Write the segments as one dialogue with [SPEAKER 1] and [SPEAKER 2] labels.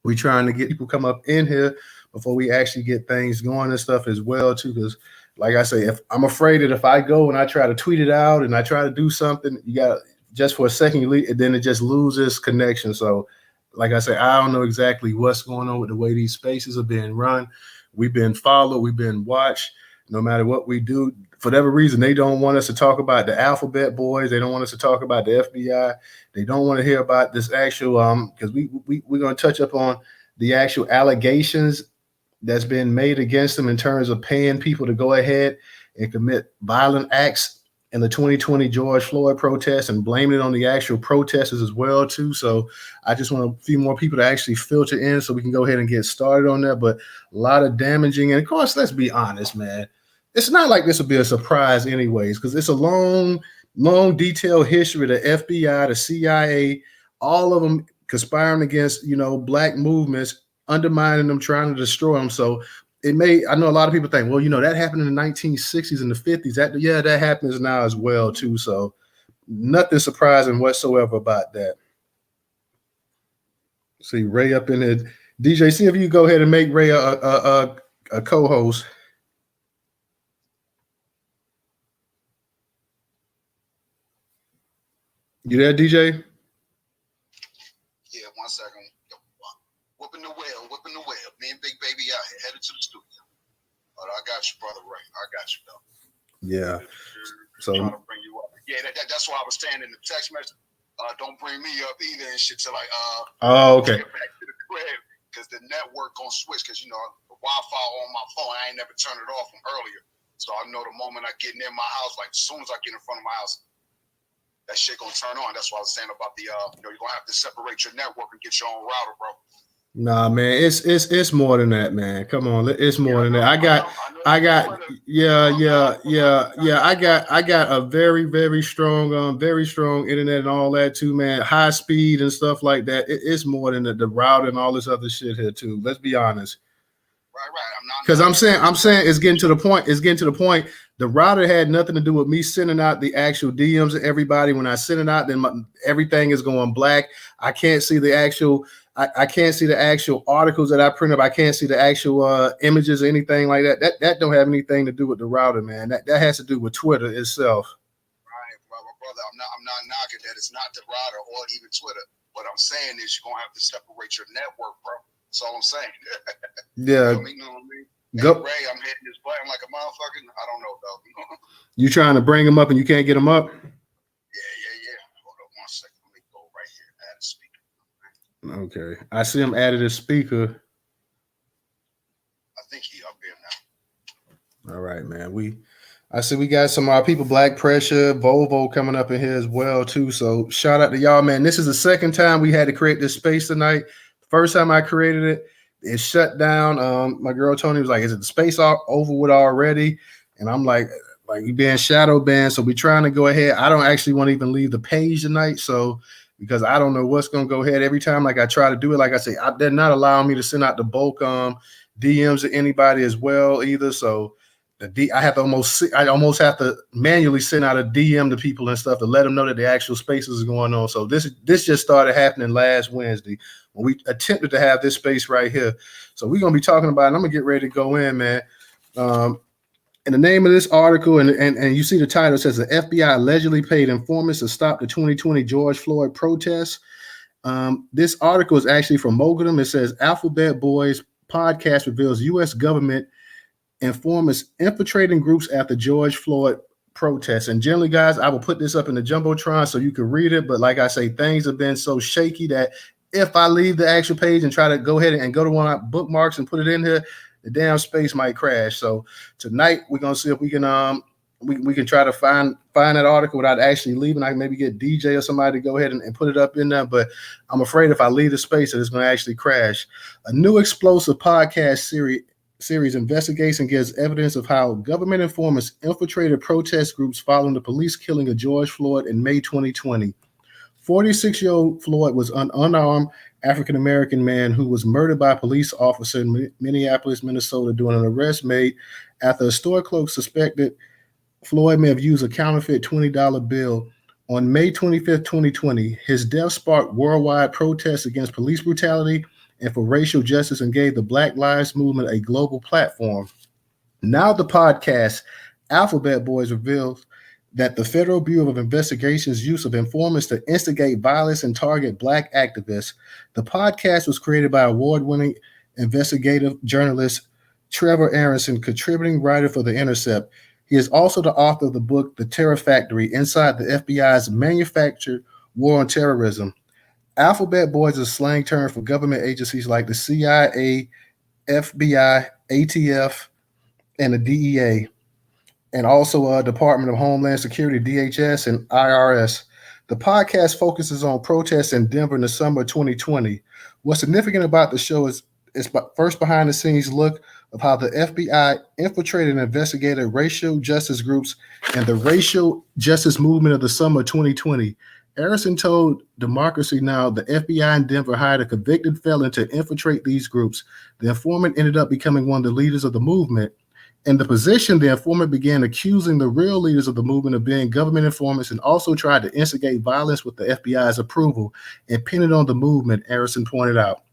[SPEAKER 1] We trying to get people come up in here before we actually get things going and stuff as well too. Because like I say, if I'm afraid that if I go and I try to tweet it out and I try to do something, you got just for a second, you leave, then it just loses connection. So like I say, I don't know exactly what's going on with the way these spaces are being run. We've been followed, we've been watched. No matter what we do, for whatever reason, they don't want us to talk about the alphabet boys. They don't want us to talk about the FBI. They don't want to hear about this actual because we're going to touch up on the actual allegations that's been made against them in terms of paying people to go ahead and commit violent acts in the 2020 George Floyd protests and blaming it on the actual protesters as well too. So I just want a few more people to actually filter in so we can go ahead and get started on that. But a lot of damaging, and of course, let's be honest, man. It's not like this will be a surprise anyways, because it's a long, detailed history of the FBI, the CIA, all of them conspiring against, black movements, undermining them, trying to destroy them. So I know a lot of people think, well, that happened in the 1960s and the 50s. That happens now as well too. So nothing surprising whatsoever about that. See Ray up in it. DJ, see if you go ahead and make Ray a co-host. You there, DJ?
[SPEAKER 2] Yeah, 1 second. Whipping the wheel. Me and Big Baby out here, headed to the studio. But I got you, brother Ray. I got you, though.
[SPEAKER 1] Yeah.
[SPEAKER 2] So trying to bring you up. Yeah, that's why I was saying in the text message. Don't bring me up either and shit till
[SPEAKER 1] okay.
[SPEAKER 2] Get back to the crib because the network gonna switch because the Wi-Fi on my phone. I ain't never turned it off from earlier. So I know the moment I get near my house, like as soon as I get in front of my house, that shit gonna turn on. That's what I was saying about the you're gonna have to separate your network and get your own router, bro.
[SPEAKER 1] Nah, man, it's more than that, man. Come on, it's more than that. I got I got a very, very strong internet and all that too, man. High speed and stuff like that. It's more than the router and all this other shit here too. Let's be honest.
[SPEAKER 2] Right.
[SPEAKER 1] Because I'm saying it's getting to the point. The router had nothing to do with me sending out the actual DMs to everybody. When I send it out, then everything is going black. I can't see the actual. I can't see the actual articles that I print up. I can't see the actual images or anything like that. That don't have anything to do with the router, man. That has to do with Twitter itself.
[SPEAKER 2] Right, brother. I'm not knocking that. It's not the router or even Twitter. What I'm saying is you're gonna have to separate your network, bro. That's all I'm saying.
[SPEAKER 1] Yeah.
[SPEAKER 2] You know what I mean? Go. Hey, Ray, I'm hitting this button like a motherfucker. I don't know, dog.
[SPEAKER 1] You trying to bring them up and you can't get them up?
[SPEAKER 2] Yeah. Hold on 1 second. Let me go right here. Add a speaker.
[SPEAKER 1] Okay. I see him added a speaker.
[SPEAKER 2] I think he up here now.
[SPEAKER 1] All right, man. I see we got some of our people, Black Pressure, Volvo coming up in here as well, too. So shout out to y'all, man. This is the second time we had to create this space tonight. First time I created it, it shut down. My girl Tony was like, is it the space over with already? And I'm like you being shadow banned. So we're trying to go ahead. I don't actually want to even leave the page tonight. So because I don't know what's going to go ahead every time. Like I try to do it. Like I say, they're not allowing me to send out the bulk DMs to anybody as well either. So I almost have to manually send out a DM to people and stuff to let them know that the actual spaces is going on. So this just started happening last Wednesday when we attempted to have this space right here. So we're going to be talking about it. I'm going to get ready to go in, man. And the name of this article, and you see the title, says the FBI allegedly paid informants to stop the 2020 George Floyd protests. This article is actually from Mogulum. It says Alphabet Boys podcast reveals U.S. government informants infiltrating groups after George Floyd protests. And generally, guys, I will put this up in the Jumbotron so you can read it. But like I say, things have been so shaky that if I leave the actual page and try to go ahead and go to one of my bookmarks and put it in here, the damn space might crash. So tonight we're gonna see if we can we can try to find that article without actually leaving. I can maybe get DJ or somebody to go ahead and put it up in there. But I'm afraid if I leave the space, that it's gonna actually crash. A new explosive podcast series investigates and gives evidence of how government informants infiltrated protest groups following the police killing of George Floyd in May 2020. 46-year-old Floyd was an unarmed African-American man who was murdered by a police officer in Minneapolis, Minnesota during an arrest made after a store clerk suspected Floyd may have used a counterfeit $20 bill. On May 25th, 2020, his death sparked worldwide protests against police brutality and for racial justice and gave the Black Lives Movement a global platform. Now the podcast, Alphabet Boys, reveals that the Federal Bureau of Investigation's use of informants to instigate violence and target Black activists. The podcast was created by award-winning investigative journalist Trevor Aronson, contributing writer for The Intercept. He is also the author of the book, The Terror Factory, Inside the FBI's Manufactured War on Terrorism. Alphabet Boys is a slang term for government agencies like the CIA, FBI, ATF, and the DEA, and also Department of Homeland Security, DHS, and IRS. The podcast focuses on protests in Denver in the summer of 2020. What's significant about the show is first behind the scenes look of how the FBI infiltrated and investigated racial justice groups and the racial justice movement of the summer of 2020. Harrison told Democracy Now! The FBI in Denver hired a convicted felon to infiltrate these groups. The informant ended up becoming one of the leaders of the movement. In the position, the informant began accusing the real leaders of the movement of being government informants and also tried to instigate violence with the FBI's approval and pin it on the movement, Harrison pointed out.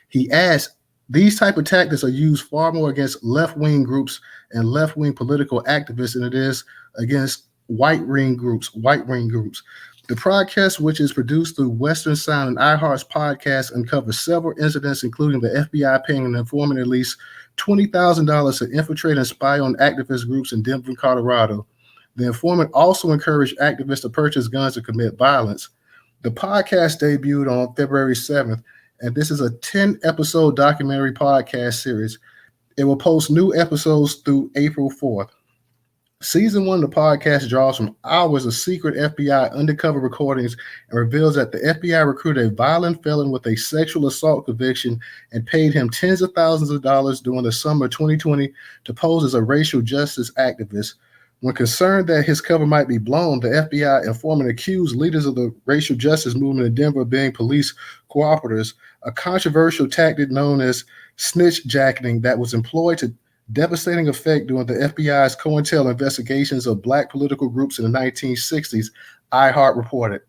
[SPEAKER 1] He adds, these type of tactics are used far more against left-wing groups and left-wing political activists than it is against white-wing groups. The podcast, which is produced through Western Sound and iHeart's podcast, uncovers several incidents, including the FBI paying an informant at least $20,000 to infiltrate and spy on activist groups in Denver, Colorado. The informant also encouraged activists to purchase guns to commit violence. The podcast debuted on February 7th, and this is a 10-episode documentary podcast series. It will post new episodes through April 4th. Season 1 of the podcast draws from hours of secret FBI undercover recordings and reveals that the FBI recruited a violent felon with a sexual assault conviction and paid him tens of thousands of dollars during the summer of 2020 to pose as a racial justice activist. When concerned that his cover might be blown, the FBI informant accused leaders of the racial justice movement in Denver of being police cooperators, a controversial tactic known as snitch jacketing that was employed to devastating effect during the FBI's COINTEL investigations of Black political groups in the 1960s, iHeart reported.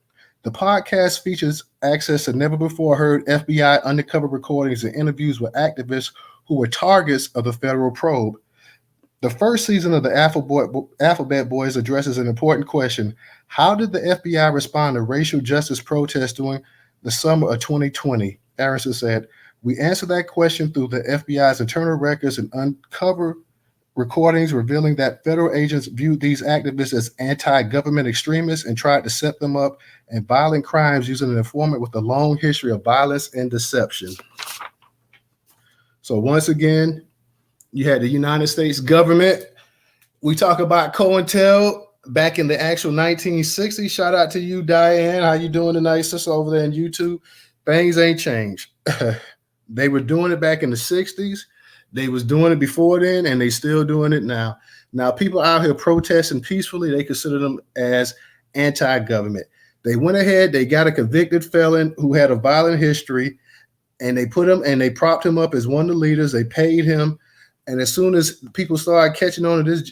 [SPEAKER 1] The podcast features access to never-before-heard FBI undercover recordings and interviews with activists who were targets of the federal probe. The first season of the Alphabet Boys addresses an important question. How did the FBI respond to racial justice protests during the summer of 2020? Aronson said, we answer that question through the FBI's internal records and uncover recordings revealing that federal agents viewed these activists as anti-government extremists and tried to set them up in violent crimes using an informant with a long history of violence and deception. So once again, you had the United States government. We talk about COINTEL back in the actual 1960s. Shout out to you, Diane. How you doing tonight, sister, over there on YouTube? Things ain't changed. They were doing it back in the 60s. They was doing it before then, and they still doing it now. Now, people out here protesting peacefully, they consider them as anti-government. They went ahead, they got a convicted felon who had a violent history, and they put him and they propped him up as one of the leaders. They paid him, and as soon as people started catching on to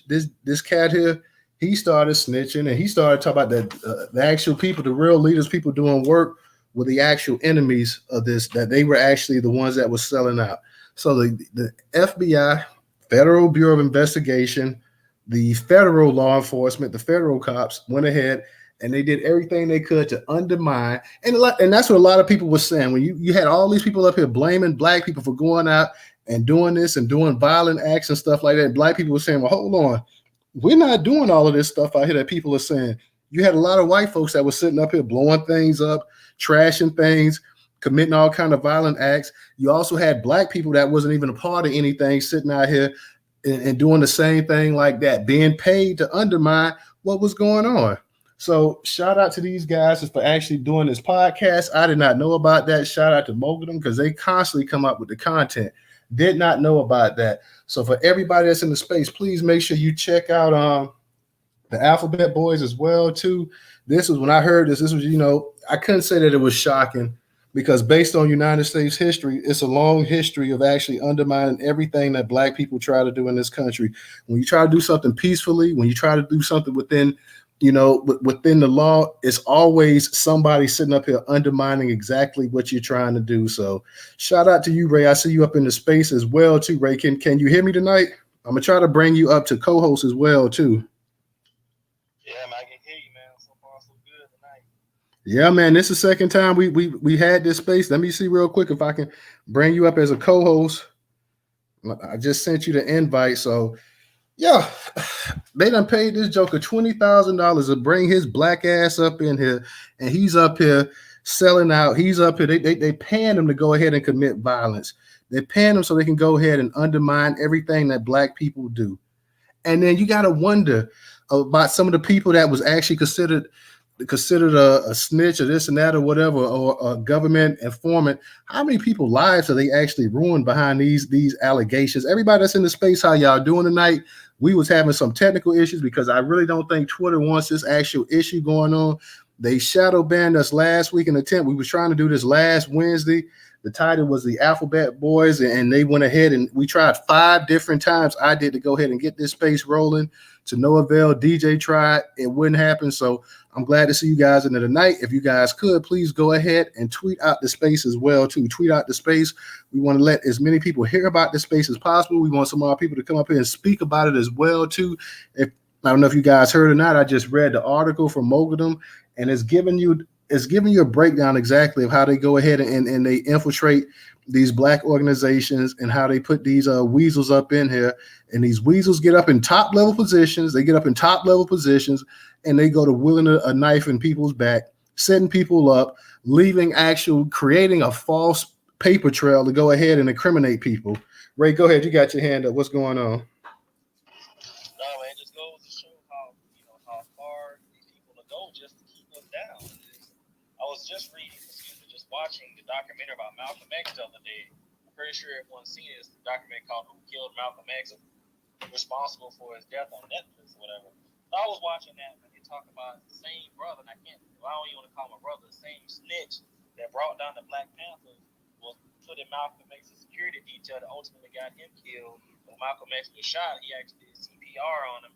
[SPEAKER 1] this cat here, he started snitching, and he started talking about that the actual people, the real leaders, people doing work, were the actual enemies of this, that they were actually the ones that was selling out. So the FBI, Federal Bureau of Investigation, the federal law enforcement, the federal cops went ahead and they did everything they could to undermine. And that's what a lot of people were saying. When you had all these people up here blaming Black people for going out and doing this and doing violent acts and stuff like that, Black people were saying, well, hold on. We're not doing all of this stuff out here that people are saying. You had a lot of white folks that were sitting up here blowing things up, trashing things, committing all kind of violent acts. You also had Black people that wasn't even a part of anything sitting out here and doing the same thing like that, being paid to undermine what was going on. So shout out to these guys for actually doing this podcast. I did not know about that. Shout out to both of them because they constantly come up with the content. Did not know about that. So for everybody that's in the space, please make sure you check out the Alphabet Boys as well too. This was when I heard this. This was, I couldn't say that it was shocking because based on United States history, it's a long history of actually undermining everything that Black people try to do in this country. When you try to do something peacefully, when you try to do something within within the law, it's always somebody sitting up here undermining exactly what you're trying to do. So shout out to you, Ray. I see you up in the space as well, too, Ray. Can you hear me tonight? I'm going to try to bring you up to co-host as well, too.
[SPEAKER 3] Yeah, man, I can hear you, man. So far, so good tonight.
[SPEAKER 1] Yeah, man, this is the second time we had this space. Let me see real quick if I can bring you up as a co-host. I just sent you the invite, so yeah, they done paid this joker $20,000 to bring his black ass up in here, and he's up here selling out. He's up here. They paying him to go ahead and commit violence. They're paying him so they can go ahead and undermine everything that black people do. And then you got to wonder about some of the people that was actually considered a snitch or this and that or whatever, or a government informant. How many people's lives are they actually ruined behind these allegations? Everybody that's in the space, how y'all doing tonight? We was having some technical issues because I really don't think Twitter wants this actual issue going on. They shadow banned us last week in attempt. We was trying to do this last Wednesday. The title was the Alphabet Boys, and they went ahead and we tried 5 different times. I did to go ahead and get this space rolling, to no avail. DJ tried, it wouldn't happen. So I'm glad to see you guys in there tonight. If you guys could, please go ahead and tweet out the space as well, too. Tweet out the space. We want to let as many people hear about the space as possible. We want some more people to come up here and speak about it as well, too. I don't know if you guys heard or not. I just read the article from Mogadam, and it's giving you a breakdown exactly of how they go ahead and they infiltrate these black organizations and how they put these weasels up in here. And these weasels get up in top level positions. They get up in top level positions and they go to wielding a knife in people's back, setting people up, creating a false paper trail to go ahead and incriminate people. Ray, go ahead. You got your hand up. What's going on?
[SPEAKER 3] No, man, it just goes to show how far these people will go just to keep us down. I was just watching the documentary about Malcolm X the other day. I'm pretty sure everyone's seen it. It's the documentary called "Who Killed Malcolm X?" Responsible for his death on Netflix or whatever. So I was watching that and they talk about the same brother, and I don't even want to call him a brother, the same snitch that brought down the Black Panthers was put in Malcolm X's security detail that ultimately got him killed. When Malcolm X was shot, he actually did CPR on him.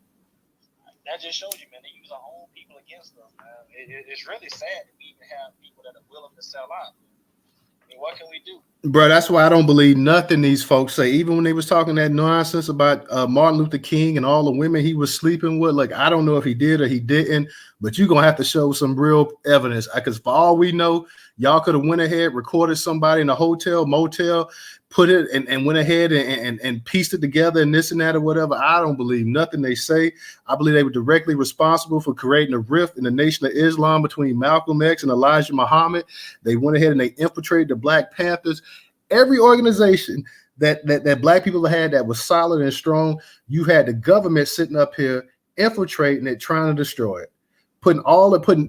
[SPEAKER 3] That just shows you, man, they use our own people against us, man. It's really sad that we even have people that are willing to sell out. I mean, what can we do?
[SPEAKER 1] Bro, that's why I don't believe nothing these folks say. Even when they was talking that nonsense about Martin Luther King and all the women he was sleeping with, like, I don't know if he did or he didn't, but you're going to have to show some real evidence. Because for all we know, y'all could have went ahead, recorded somebody in a hotel, motel, put it and went ahead and pieced it together and this and that or whatever. I don't believe nothing they say. I believe they were directly responsible for creating a rift in the Nation of Islam between Malcolm X and Elijah Muhammad. They went ahead and they infiltrated the Black Panthers. Every organization that black people had that was solid and strong, you had the government sitting up here infiltrating it, trying to destroy it,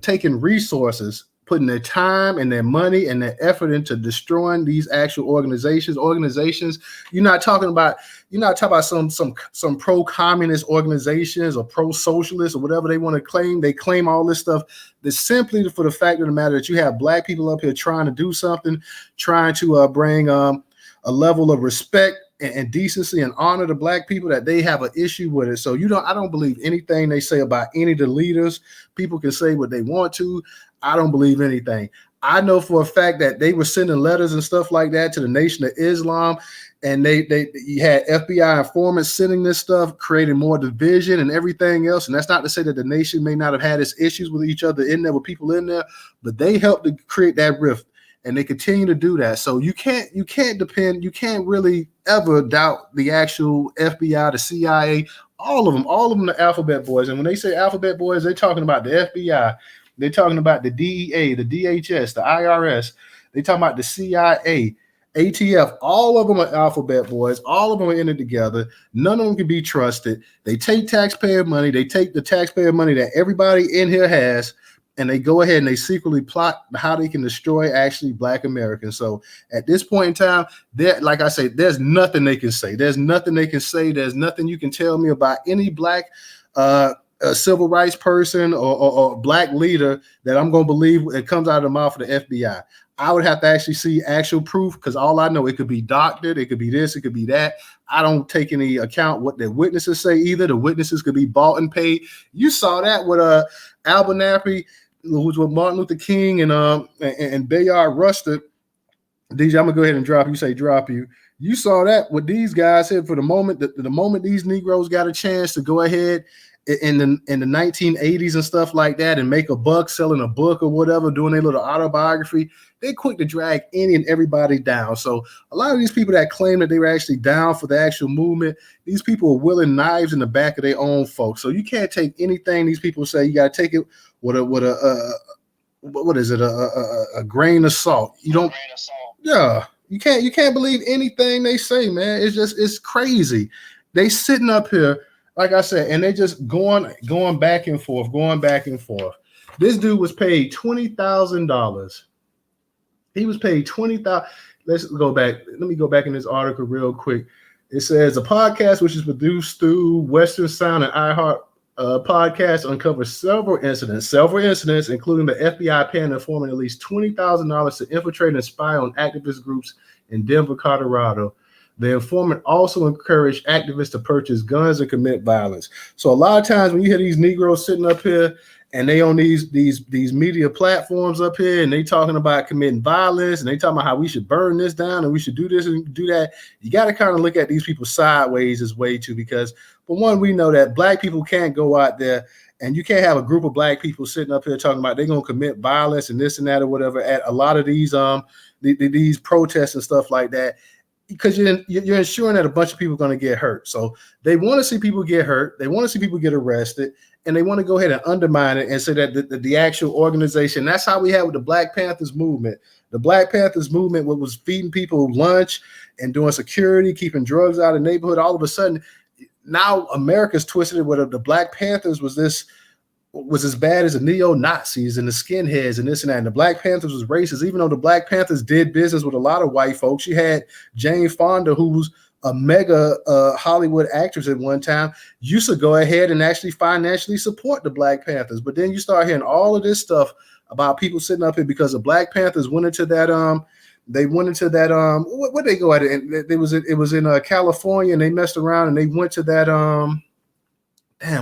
[SPEAKER 1] taking resources, putting their time and their money and their effort into destroying these actual organizations. You're not talking about some pro-communist organizations or pro-socialist or whatever they want to claim. They claim all this stuff. That's simply for the fact of the matter that you have black people up here trying to do something, trying to bring a level of respect and decency and honor to black people, that they have an issue with it. So I don't believe anything they say about any of the leaders. People can say what they want to. I don't believe anything. I know for a fact that they were sending letters and stuff like that to the Nation of Islam, and you had FBI informants sending this stuff, creating more division and everything else. And that's not to say that the nation may not have had its issues with each other in there, with people in there, but they helped to create that rift. And they continue to do that. So you can't really ever doubt the actual FBI, the CIA, all of them, the Alphabet Boys. And when they say Alphabet Boys, they're talking about the FBI, they're talking about the DEA, the DHS, the IRS, they're talking about the CIA, ATF. All of them are Alphabet Boys. All of them are in it together. None of them can be trusted. They take taxpayer money. They take the taxpayer money that everybody in here has, and they go ahead and they secretly plot how they can destroy actually black Americans. So at this point in time, like I say, there's nothing they can say. There's nothing they can say. There's nothing you can tell me about any black civil rights person or black leader that I'm going to believe it comes out of the mouth of the FBI. I would have to actually see actual proof because all I know, it could be doctored, it could be this, it could be that. I don't take any account what the witnesses say either. The witnesses could be bought and paid. You saw that with Abernathy, who was with Martin Luther King and Bayard Rustin. DJ, I'm gonna go ahead and drop you. Say drop you. You saw that what these guys said for the moment. The moment these Negroes got a chance to go ahead in the 1980s and stuff like that and make a buck selling a book or whatever, doing their little autobiography, they quick to drag any and everybody down. So a lot of these people that claim that they were actually down for the actual movement, these people are willing knives in the back of their own folks. So you can't take anything these people say. You got to take it with a grain of salt. You don't. Yeah, you can't believe anything they say, man. It's crazy. They sitting up here, like I said, and they just going back and forth. This dude was paid $20,000. He was paid $20,000. Let's go back. Let me go back in this article real quick. It says a podcast which is produced through Western Sound and iHeart podcast uncovers several incidents, including the FBI paying an informant at least $20,000 to infiltrate and spy on activist groups in Denver, Colorado. The informant also encouraged activists to purchase guns and commit violence. So a lot of times when you hear these Negroes sitting up here and they on these media platforms up here and they talking about committing violence and they talking about how we should burn this down and we should do this and do that, you got to kind of look at these people sideways as way too, because for one, we know that black people can't go out there and you can't have a group of black people sitting up here talking about they're going to commit violence and this and that or whatever at a lot of these protests and stuff like that, because you're ensuring that a bunch of people are going to get hurt. So they want to see people get hurt. They want to see people get arrested. And they want to go ahead and undermine it and say that the actual organization, that's how we had with the Black Panthers movement. The Black Panthers movement was feeding people lunch and doing security, keeping drugs out of the neighborhood. All of a sudden, now America's twisted it where the Black Panthers was as bad as the neo-Nazis and the skinheads and this and that. And the Black Panthers was racist, even though the Black Panthers did business with a lot of white folks. You had Jane Fonda, who was a mega Hollywood actress at one time, used to go ahead and actually financially support the Black Panthers. But then you start hearing all of this stuff about people sitting up here because the Black Panthers went into that what they go at it, and it was in California, and they messed around and they went to that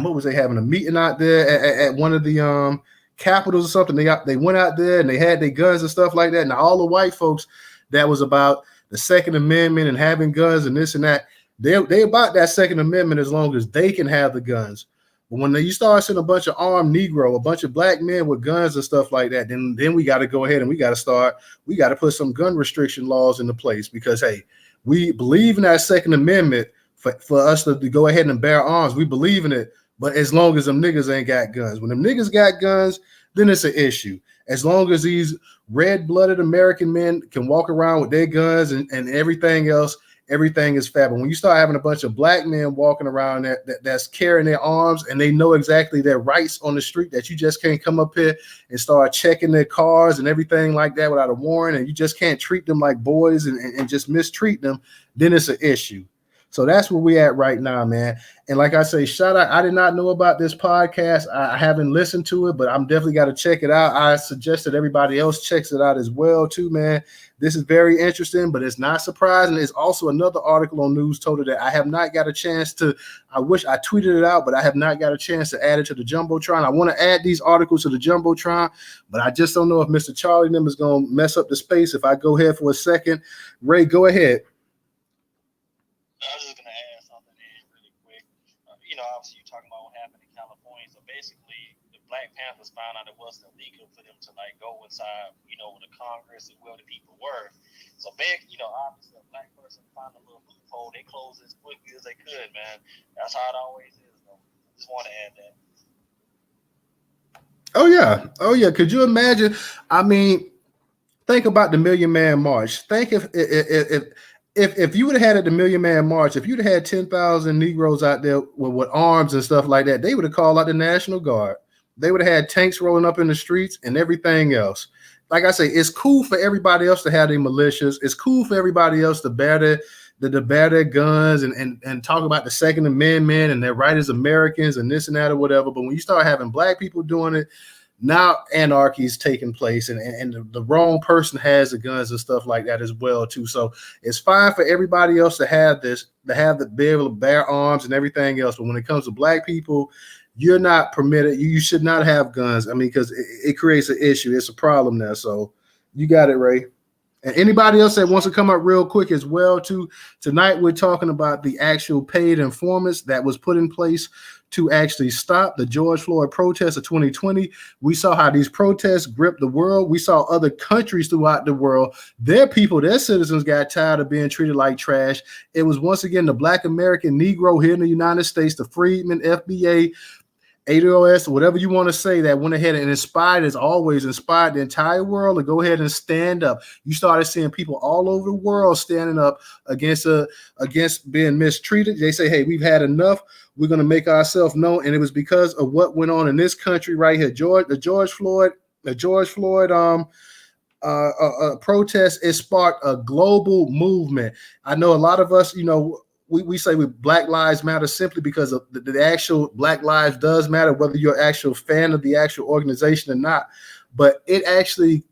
[SPEAKER 1] what was they having a meeting out there at one of the capitals or something. They went out there and they had their guns and stuff like that. Now all the white folks that was about the Second Amendment and having guns and this and that, they about that Second Amendment as long as they can have the guns. But when you start seeing a bunch of armed Negro, a bunch of black men with guns and stuff like that, then we got to go ahead and we got to put some gun restriction laws into place, because hey, we believe in that Second Amendment for us to go ahead and bear arms. We believe in it, but as long as them niggas ain't got guns. When them niggas got guns, then it's an issue. As long as these red-blooded American men can walk around with their guns and everything else, everything is fab. But when you start having a bunch of black men walking around that's carrying their arms and they know exactly their rights on the street, that you just can't come up here and start checking their cars and everything like that without a warrant, and you just can't treat them like boys and just mistreat them, then it's an issue. So that's where we at right now, man. And like I say, shout out. I did not know about this podcast. I haven't listened to it, but I'm definitely got to check it out. I suggest that everybody else checks it out as well, too, man. This is very interesting, but it's not surprising. There's also another article on Newstoter that I have not got a chance to. I wish I tweeted it out, but I have not got a chance to add it to the Jumbotron. I want to add these articles to the Jumbotron, but I just don't know if Mr. Charlie and them is going to mess up the space if I go ahead for a second. Ray, go ahead.
[SPEAKER 3] I was just going to add something in really quick. Obviously, you're talking about what happened in California. So basically, the Black Panthers found out it wasn't illegal for them to go inside, where the Congress and where the people were. So obviously, a black person found a little loophole. They closed as quickly as they could, man. That's how it always is, though. Just want to add that.
[SPEAKER 1] Oh yeah. Could you imagine? I mean, think about the Million Man March. Think if you would have had at the Million Man March, if you'd have had 10,000 Negroes out there with arms and stuff like that, they would have called out the National Guard. They would have had tanks rolling up in the streets and everything else. Like I say, it's cool for everybody else to have their militias. It's cool for everybody else to bear their guns and talk about the Second Amendment and their right as Americans and this and that or whatever. But when you start having black people doing it, now anarchy is taking place, and the wrong person has the guns and stuff like that as well too. So it's fine for everybody else to have this, to be able to bear arms and everything else. But when it comes to black people, you're not permitted. You should not have guns. I mean, because it creates an issue. It's a problem there. So you got it, Ray. And anybody else that wants to come up real quick as well too. Tonight we're talking about the actual paid informants that was put in place to actually stop the George Floyd protests of 2020. We saw how these protests gripped the world. We saw other countries throughout the world. Their people, their citizens got tired of being treated like trash. It was once again the Black American Negro here in the United States, the freedmen, FBA, ADOS, whatever you want to say, that went ahead and inspired, as always, inspired the entire world to go ahead and stand up. You started seeing people all over the world standing up against being mistreated. They say, hey, we've had enough. We're going to make ourselves known. And it was because of what went on in this country right here. The George Floyd protest, it sparked a global movement. I know a lot of us, we say Black Lives Matter simply because of the actual Black Lives does matter, whether you're an actual fan of the actual organization or not. But everything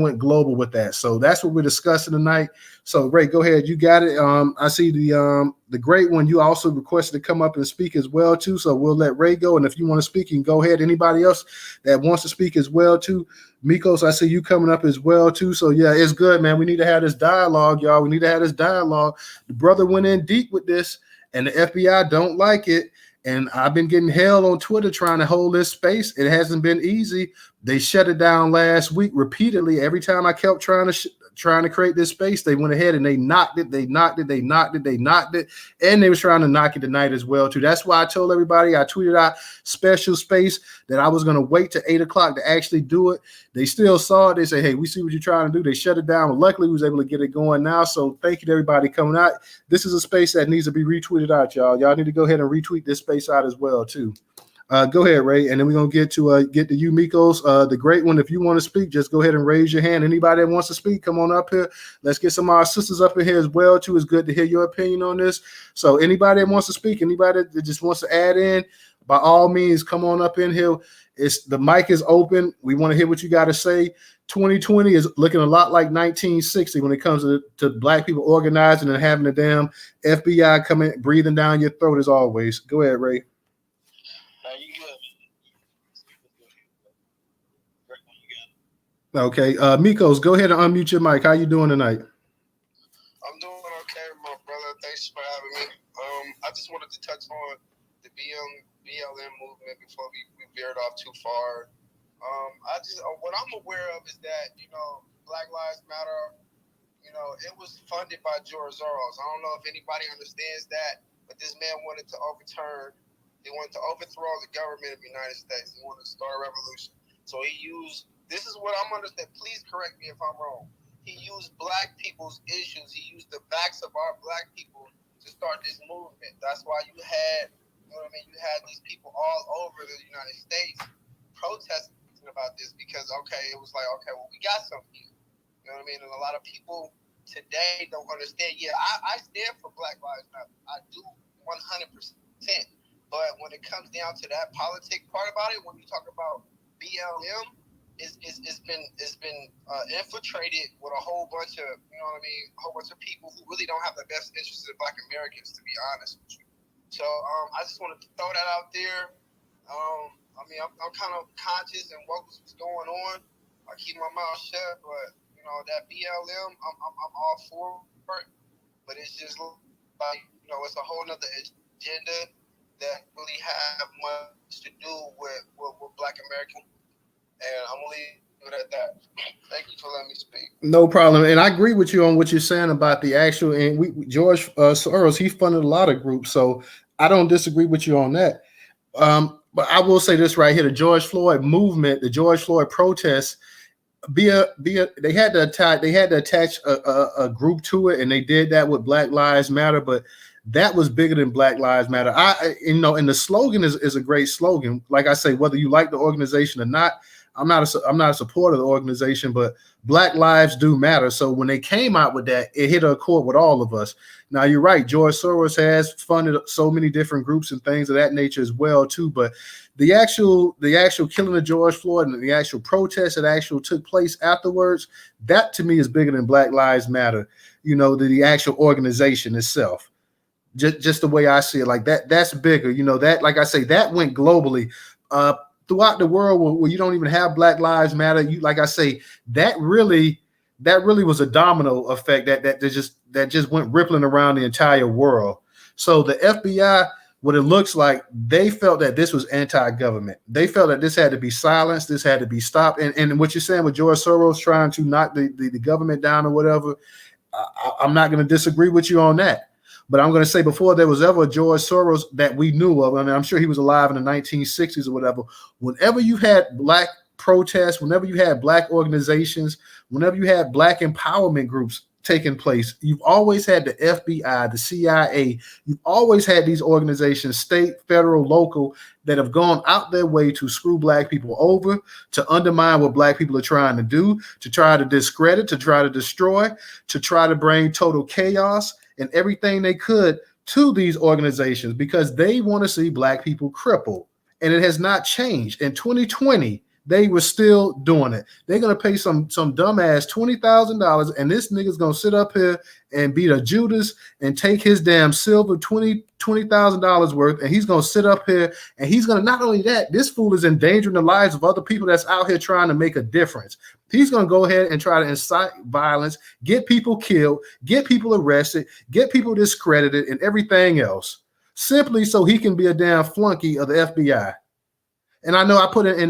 [SPEAKER 1] went global with that. So that's what we're discussing tonight. So Ray, go ahead. You got it. I see the great one. You also requested to come up and speak as well too. So we'll let Ray go. And if you want to speak, you can go ahead. Anybody else that wants to speak as well too. Mikos, I see you coming up as well too. So yeah, it's good, man. We need to have this dialogue, y'all. We need to have this dialogue. The brother went in deep with this, and the FBI don't like it. And I've been getting hell on Twitter trying to hold this space. It hasn't been easy. They shut it down last week repeatedly. Every time I kept trying to create this space, they went ahead and they knocked it, and they was trying to knock it tonight as well too. That's why I told everybody, I tweeted out special space that I was going to wait to 8 o'clock to actually do it. They still saw it. They say, hey, we see what you're trying to do. They shut it down. Luckily, we was able to get it going now. So thank you to everybody coming out. This is a space that needs to be retweeted out, y'all. Y'all need to go ahead and retweet this space out as well too. Go ahead, Ray, and then we're gonna get to you, Mikos, the great one. If you want to speak, just go ahead and raise your hand. Anybody that wants to speak, come on up here. Let's get some of our sisters up in here as well too. It's good to hear your opinion on this. So anybody that wants to speak, anybody that just wants to add in, by all means, come on up in here. The mic is open. We want to hear what you got to say. 2020 is looking a lot like 1960 when it comes to black people organizing and having the damn FBI coming breathing down your throat as always. Go ahead, Ray. Okay, Mikos, go ahead and unmute your mic. How you doing tonight?
[SPEAKER 4] I'm doing okay, my brother. Thanks for having me. I just wanted to touch on the BLM movement before we veered off too far. What I'm aware of is that, Black Lives Matter, it was funded by George Soros. I don't know if anybody understands that, but this man wanted to overthrow the government of the United States. He wanted to start a revolution. So this is what I'm understanding. Please correct me if I'm wrong. He used black people's issues. He used the backs of our black people to start this movement. That's why you had these people all over the United States protesting about this because, it was like, well, we got something here. You know what I mean? And a lot of people today don't understand. Yeah, I stand for Black Lives Matter. I do 100%. But when it comes down to that politic part about it, when you talk about BLM, it's been infiltrated with a whole bunch of, a whole bunch of people who really don't have the best interests of Black Americans, to be honest with you. So I just wanted to throw that out there. I'm kind of conscious and woke what's going on. I keep my mouth shut, but that BLM, I'm all for it. But it's just like it's a whole nother agenda that really have much to do with Black American. And I'm going to leave it at that. Thank you for letting me speak.
[SPEAKER 1] No problem. And I agree with you on what you're saying about the actual, and George Soros, he funded a lot of groups. So I don't disagree with you on that. But I will say this right here, the George Floyd movement, the George Floyd protests, they had to attach a group to it, and they did that with Black Lives Matter, but that was bigger than Black Lives Matter. And the slogan is a great slogan. Like I say, whether you like the organization or not, I'm not a supporter of the organization, but Black lives do matter. So when they came out with that, it hit a chord with all of us. Now you're right. George Soros has funded so many different groups and things of that nature as well too. But the actual killing of George Floyd and the actual protest that actually took place afterwards, that to me is bigger than Black Lives Matter. You know, the actual organization itself. Just the way I see it, like that's bigger. You know, that, like I say, that went globally. Throughout the world where you don't even have Black Lives Matter, you, like I say, that really was a domino effect that just went rippling around the entire world. So the FBI, what it looks like, they felt that this was anti-government. They felt that this had to be silenced, this had to be stopped. And what you're saying with George Soros trying to knock the government down or whatever, I'm not going to disagree with you on that. But I'm going to say, before there was ever a George Soros that we knew of, I mean, I'm sure he was alive in the 1960s or whatever, whenever you had Black protests, whenever you had Black organizations, whenever you had Black empowerment groups taking place, you've always had the FBI, the CIA, you've always had these organizations, state, federal, local, that have gone out their way to screw Black people over, to undermine what Black people are trying to do, to try to discredit, to try to destroy, to try to bring total chaos and everything they could to these organizations, because they want to see Black people crippled. And it has not changed. In 2020, they were still doing it. They're going to pay some dumbass $20,000, and this nigga's going to sit up here and be the Judas and take his damn silver $20,000 worth, and he's going to sit up here, and he's going to, not only that, this fool is endangering the lives of other people that's out here trying to make a difference. He's going to go ahead and try to incite violence, get people killed, get people arrested, get people discredited, and everything else, simply so he can be a damn flunky of the FBI. And I know I put it in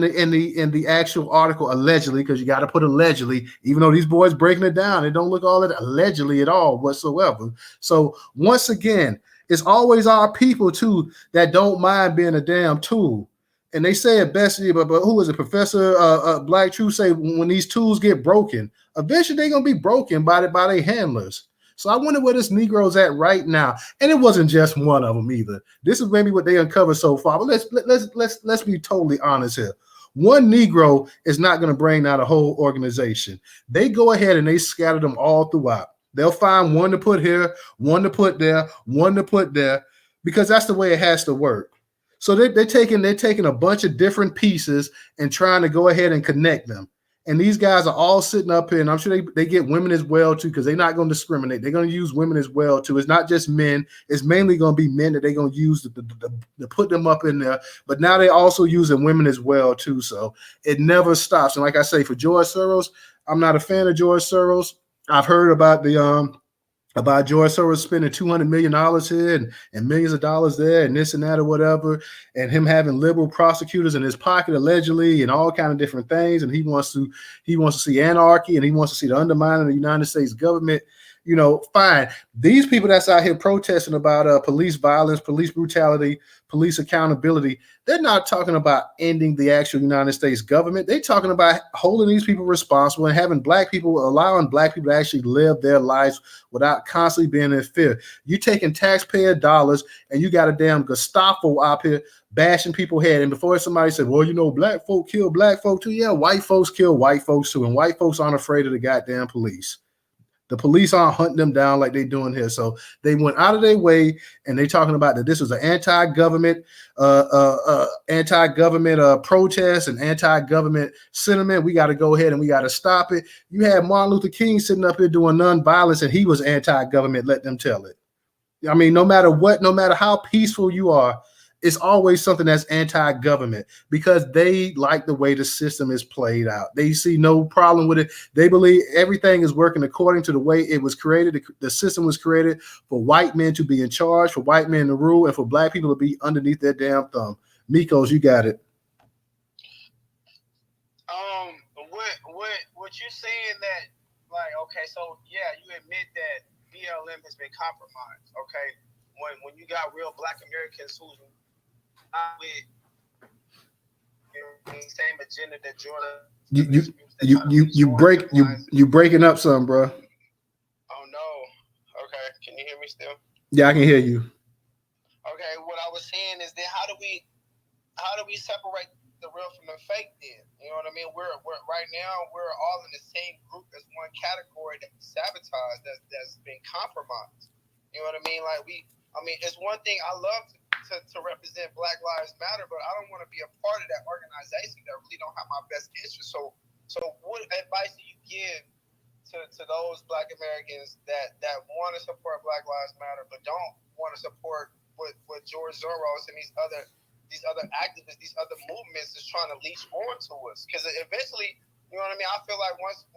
[SPEAKER 1] the actual article allegedly, because you got to put allegedly, even though these boys breaking it down, it don't look all that allegedly at all whatsoever. So once again, it's always our people too that don't mind being a damn tool. And they say it best, but who is it? Professor Black Truth say, when these tools get broken, eventually they're gonna be broken by their handlers. So I wonder where this Negro's at right now. And it wasn't just one of them either. This is maybe what they uncovered so far. But let's be totally honest here. One Negro is not going to bring down a whole organization. They go ahead and they scatter them all throughout. They'll find one to put here, one to put there, one to put there, because that's the way it has to work. So they're taking a bunch of different pieces and trying to go ahead and connect them. And these guys are all sitting up here, and I'm sure they get women as well too, because they're not going to discriminate. They're going to use women as well too. It's not just men. It's mainly going to be men that they're going to use to put them up in there. But now they're also using women as well too. So it never stops. And like I say, for George Soros, I'm not a fan of George Soros. I've heard about about George Soros spending $200 million here and millions of dollars there and this and that or whatever, and him having liberal prosecutors in his pocket allegedly and all kind of different things. And he wants to see anarchy, and he wants to see the undermining of the United States government. You know, fine. These people that's out here protesting about police violence, police brutality, police accountability, they're not talking about ending the actual United States government. They're talking about holding these people responsible and having allowing Black people to actually live their lives without constantly being in fear. You taking taxpayer dollars and you got a damn Gestapo out here bashing people's head. And before somebody said, well, you know, Black folk kill Black folk too. Yeah, white folks kill white folks too. And white folks aren't afraid of the goddamn police. The police aren't hunting them down like they're doing here. So they went out of their way, and they're talking about that this was an anti-government protest and anti-government sentiment. We got to go ahead and we got to stop it. You had Martin Luther King sitting up here doing nonviolence, and he was anti-government. Let them tell it. I mean, no matter what, no matter how peaceful you are, it's always something that's anti-government, because they like the way the system is played out. They see no problem with it. They believe everything is working according to the way it was created. The system was created for white men to be in charge, for white men to rule, and for Black people to be underneath their damn thumb. Mikos, you got it.
[SPEAKER 4] What you're saying that, like, okay, so yeah, you admit that BLM has been compromised, okay? When you got real Black Americans who's not with the same agenda that Jordan.
[SPEAKER 1] You breaking up some, bro.
[SPEAKER 4] Oh no. Okay, can you hear me still?
[SPEAKER 1] Yeah, I can hear you.
[SPEAKER 4] Okay, what I was saying is that how do we separate the real from the fake then. You know what I mean? We're right now we're all in the same group as one category that's sabotaged, that's been compromised. You know what I mean? Like it's one thing I love to represent Black Lives Matter, but I don't want to be a part of that organization that really don't have my best interest. So what advice do you give to those Black Americans that want to support Black Lives Matter but don't want to support what George Soros and these other activists, these other movements is trying to leech on to us? Because eventually, you know what I mean, I feel like once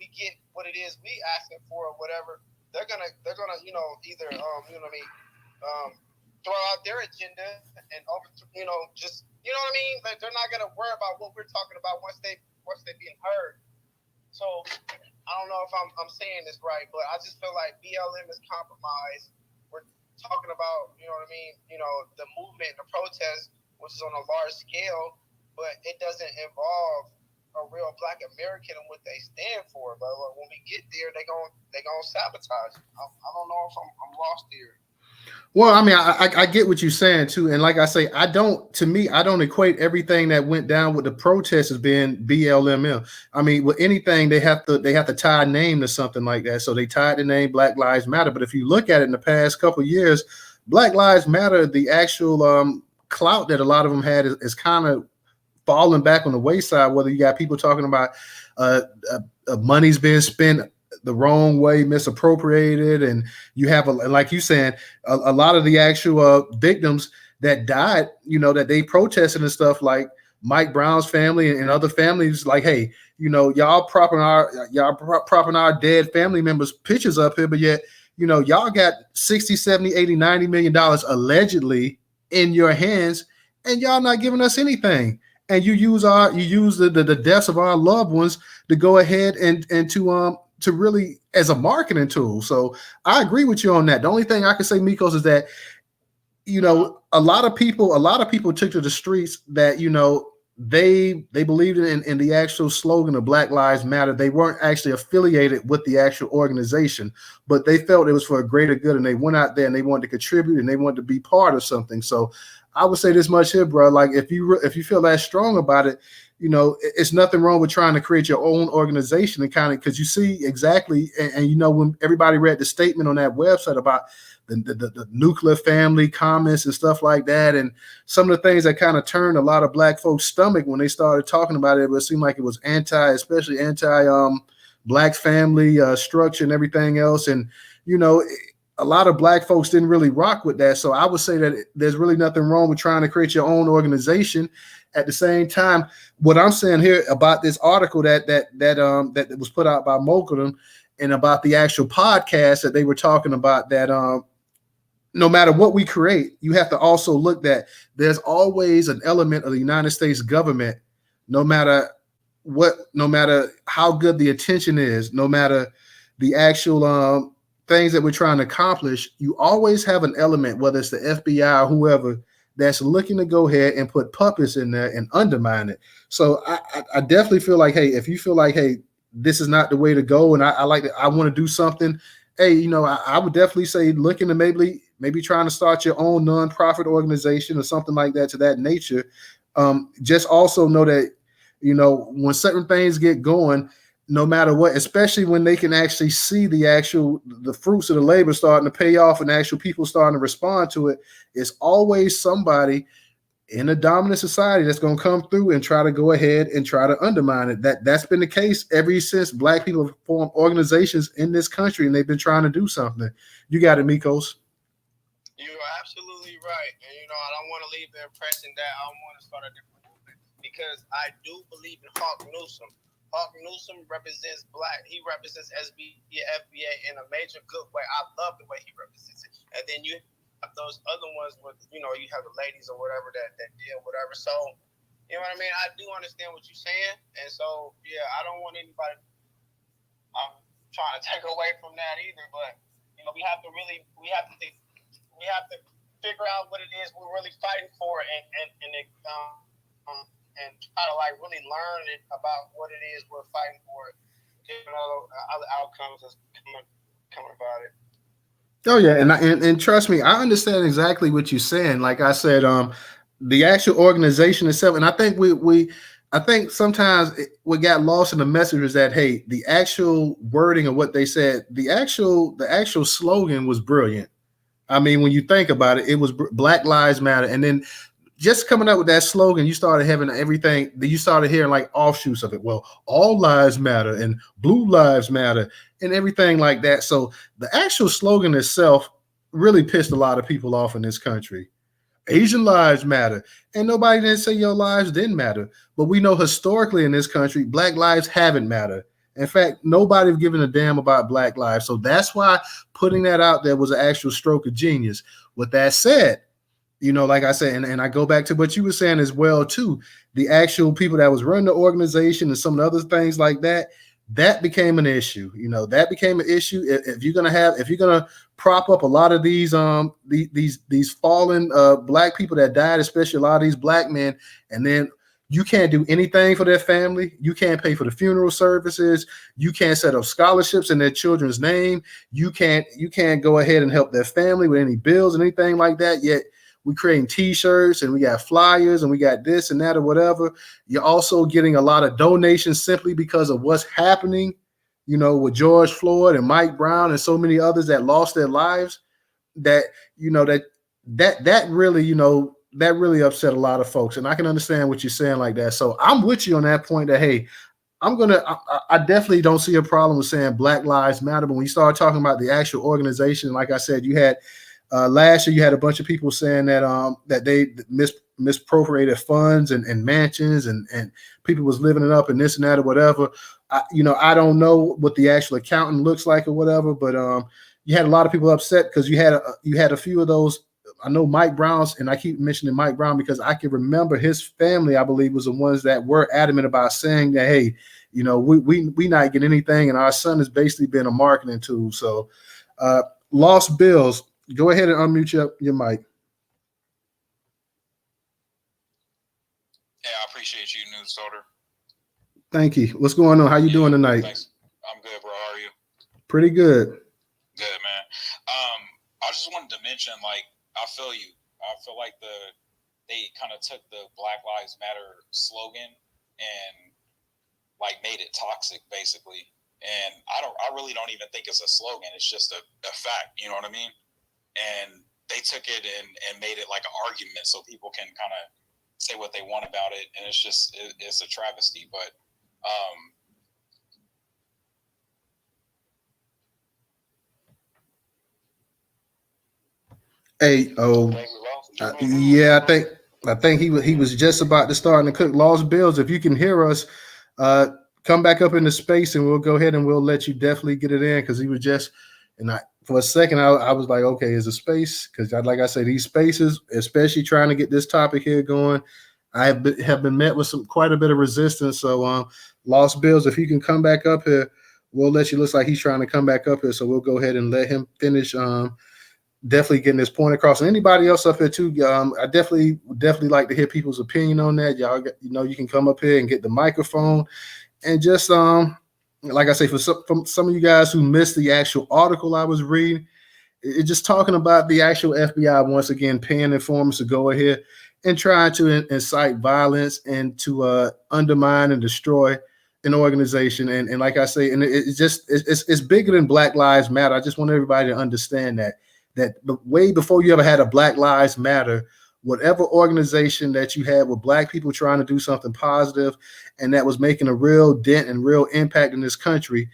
[SPEAKER 4] we get what it is we asking for or whatever, they're gonna either throw out their agenda and just what I mean, like they're not gonna worry about what we're talking about once they being heard. So I don't know if I'm saying this right, but I just feel like BLM is compromised. We're talking about, you know what I mean, the movement, the protest, which is on a large scale, but it doesn't involve a real Black American and what they stand for. But when we get there, they gonna sabotage it. I don't know if I'm lost here.
[SPEAKER 1] Well, I mean, I get what you're saying too, and like I say, I don't equate everything that went down with the protests as being BLM. I mean, with anything they have to tie a name to something like that. So they tied the name Black Lives Matter. But if you look at it in the past couple of years, Black Lives Matter, the actual clout that a lot of them had is kind of falling back on the wayside. Whether you got people talking about money's being spent the wrong way, misappropriated, and you have like you saying, a lot of the actual victims that died, that they protested and stuff, like Mike Brown's family and other families, like, hey, y'all propping our dead family members' pictures up here, but yet, y'all got 60, 70, 80, 90 million dollars allegedly in your hands, and y'all not giving us anything. And you use the deaths of our loved ones to go ahead and to really as a marketing tool. So I agree with you on that. The only thing I can say, Mikos, is that, a lot of people took to the streets that, they believed in the actual slogan of Black Lives Matter. They weren't actually affiliated with the actual organization, but they felt it was for a greater good. And they went out there and they wanted to contribute and they wanted to be part of something. So I would say this much here, bro. Like if you feel that strong about it, it's nothing wrong with trying to create your own organization and kind of, because you see exactly, and when everybody read the statement on that website about the nuclear family comments and stuff like that, and some of the things that kind of turned a lot of Black folks' stomach when they started talking about it, but it seemed like it was especially anti Black family structure and everything else, and a lot of Black folks didn't really rock with that. So I would say that there's really nothing wrong with trying to create your own organization. At the same time, what I'm saying here about this article that was put out by Mokulum and about the actual podcast that they were talking about, that no matter what we create, you have to also look that there's always an element of the United States government, no matter how good the attention is, no matter the actual things that we're trying to accomplish, you always have an element, whether it's the FBI or whoever, that's looking to go ahead and put puppets in there and undermine it. So I definitely feel like, hey, if you feel like, hey, this is not the way to go, and I want to do something, hey, I would definitely say look into maybe trying to start your own nonprofit organization or something like that, to that nature. Just also know that, when certain things get going, no matter what, especially when they can actually see the fruits of the labor starting to pay off and actual people starting to respond to it, it's always somebody in a dominant society that's going to come through and try to go ahead and try to undermine it. That's been the case ever since Black people have formed organizations in this country, and they've been trying to do something. You got it, Mikos.
[SPEAKER 4] You're absolutely right. And, I don't want to leave the impression that I want to start a different movement, because I do believe in Hawk Newsom. Hawk Newsom represents Black. He represents SB, FBA in a major good way. I love the way he represents it. And then you have those other ones with, you have the ladies or whatever that deal, whatever. So, you know what I mean? I do understand what you're saying. And so, yeah, I don't want anybody trying to take away from that either. But, we have to figure out what it is we're really fighting for and try to really learn about what it is we're fighting for. Other outcomes that's coming about it.
[SPEAKER 1] Oh yeah, and trust me, I understand exactly what you're saying. Like I said, the actual organization itself, and I think I think sometimes what got lost in the message is that, hey, the actual wording of what they said, the actual slogan was brilliant. I mean, when you think about it, it was Black Lives Matter, and then just coming up with that slogan, you started having everything. You started hearing like offshoots of it. Well, all lives matter, and blue lives matter, and everything like that. So the actual slogan itself really pissed a lot of people off in this country. Asian lives matter. And nobody didn't say your lives didn't matter. But we know historically in this country, black lives haven't mattered. In fact, nobody's given a damn about black lives. So that's why putting that out there was an actual stroke of genius. With that said, like I said, and I go back to what you were saying as well, too. The actual people that was running the organization and some of the other things like that, that became an issue. That became an issue. If you're gonna prop up a lot of these fallen black people that died, especially a lot of these black men, and then you can't do anything for their family. You can't pay for the funeral services. You can't set up scholarships in their children's name. You can't go ahead and help their family with any bills and anything like that. Yet we creating T-shirts and we got flyers and we got this and that or whatever. You're also getting a lot of donations simply because of what's happening, with George Floyd and Mike Brown and so many others that lost their lives. That that really that really upset a lot of folks, and I can understand what you're saying like that. So I'm with you on that point. That hey, I definitely don't see a problem with saying Black Lives Matter, but when you start talking about the actual organization, like I said, you had. Last year, you had a bunch of people saying that they misappropriated funds and mansions and people was living it up and this and that or whatever. I don't know what the actual accountant looks like or whatever, but you had a lot of people upset because you had a few of those. I know Mike Brown's, and I keep mentioning Mike Brown because I can remember his family, I believe, was the ones that were adamant about saying that, hey, we not getting anything, and our son has basically been a marketing tool. So, Lost Bills. Go ahead and unmute your mic.
[SPEAKER 5] Yeah, I appreciate you, Newstoter.
[SPEAKER 1] Thank you. What's going on? How you doing tonight?
[SPEAKER 5] Thanks. I'm good, bro. How are you?
[SPEAKER 1] Pretty good.
[SPEAKER 5] Good, man. I just wanted to mention, like, I feel you. I feel like they kind of took the Black Lives Matter slogan and like made it toxic, basically. And I really don't even think it's a slogan. It's just a fact. You know what I mean? And they took it and made it like an argument so people can kind of say what they want about it. And it's a travesty. But
[SPEAKER 1] yeah, I think he was just about to start in the cook. Lost Bills, if you can hear us, come back up into space and we'll go ahead and we'll let you definitely get it in because he was just for a second, I was like, okay, is a space? Because like I said, these spaces, especially trying to get this topic here going, I have been met with quite a bit of resistance. So, Lost Bills, if you can come back up here, we'll let you. Looks like he's trying to come back up here, so we'll go ahead and let him finish. Definitely getting his point across. And anybody else up here too, I definitely like to hear people's opinion on that. Y'all, you can come up here and get the microphone and just like I say, for some of you guys who missed the actual article I was reading, it's just talking about the actual FBI once again paying informants to go ahead and try to incite violence and to undermine and destroy an organization. And like I say, and it's bigger than Black Lives Matter. I just want everybody to understand that way before you ever had a Black Lives Matter, whatever organization that you had with Black people trying to do something positive and that was making a real dent and real impact in this country,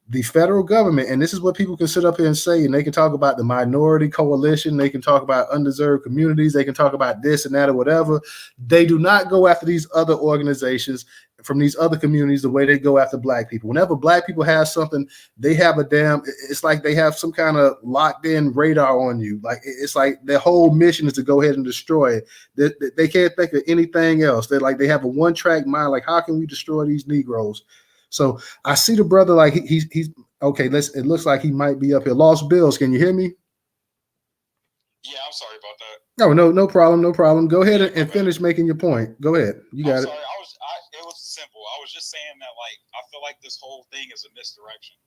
[SPEAKER 1] the federal government, and this is what people can sit up here and say, and they can talk about the minority coalition, they can talk about undeserved communities, they can talk about this and that or whatever. They do not go after these other organizations from these other communities the way they go after Black people. Whenever Black people have something, they have it's like they have some kind of locked in radar on you. Like it's like their whole mission is to go ahead and destroy it. They can't think of anything else. They have a one-track mind. Like, how can we destroy these Negroes? So I see the brother like he's okay. It looks like he might be up here. Lost Bills, can you hear me?
[SPEAKER 5] Yeah, I'm sorry about that.
[SPEAKER 1] No problem. Go ahead and finish making your point. Go ahead. You got it.
[SPEAKER 5] It was simple. I was just saying that, like, I feel like this whole thing is a misdirection.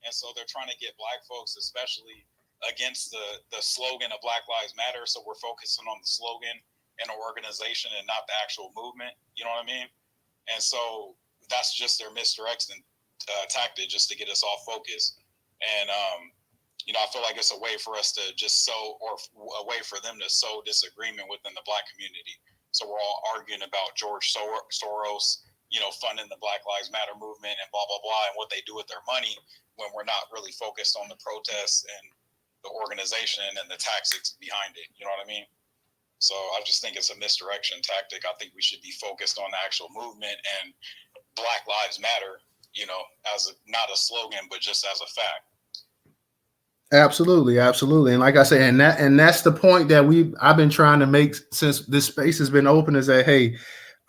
[SPEAKER 5] And so they're trying to get Black folks, especially against the slogan of Black Lives Matter. So we're focusing on the slogan in an organization and not the actual movement. You know what I mean? And so that's just their misdirection tactic, just to get us off focus. And I feel like it's a way for us to just sow, or a way for them to sow disagreement within the Black community. So we're all arguing about George Soros, funding the Black Lives Matter movement and blah, blah, blah, and what they do with their money, when we're not really focused on the protests and the organization and the tactics behind it. You know what I mean? So I just think it's a misdirection tactic. I think we should be focused on the actual movement and Black Lives Matter, as not a slogan, but just as a fact.
[SPEAKER 1] Absolutely, absolutely. And like I say, and that's the point that I've been trying to make since this space has been open, is that, hey,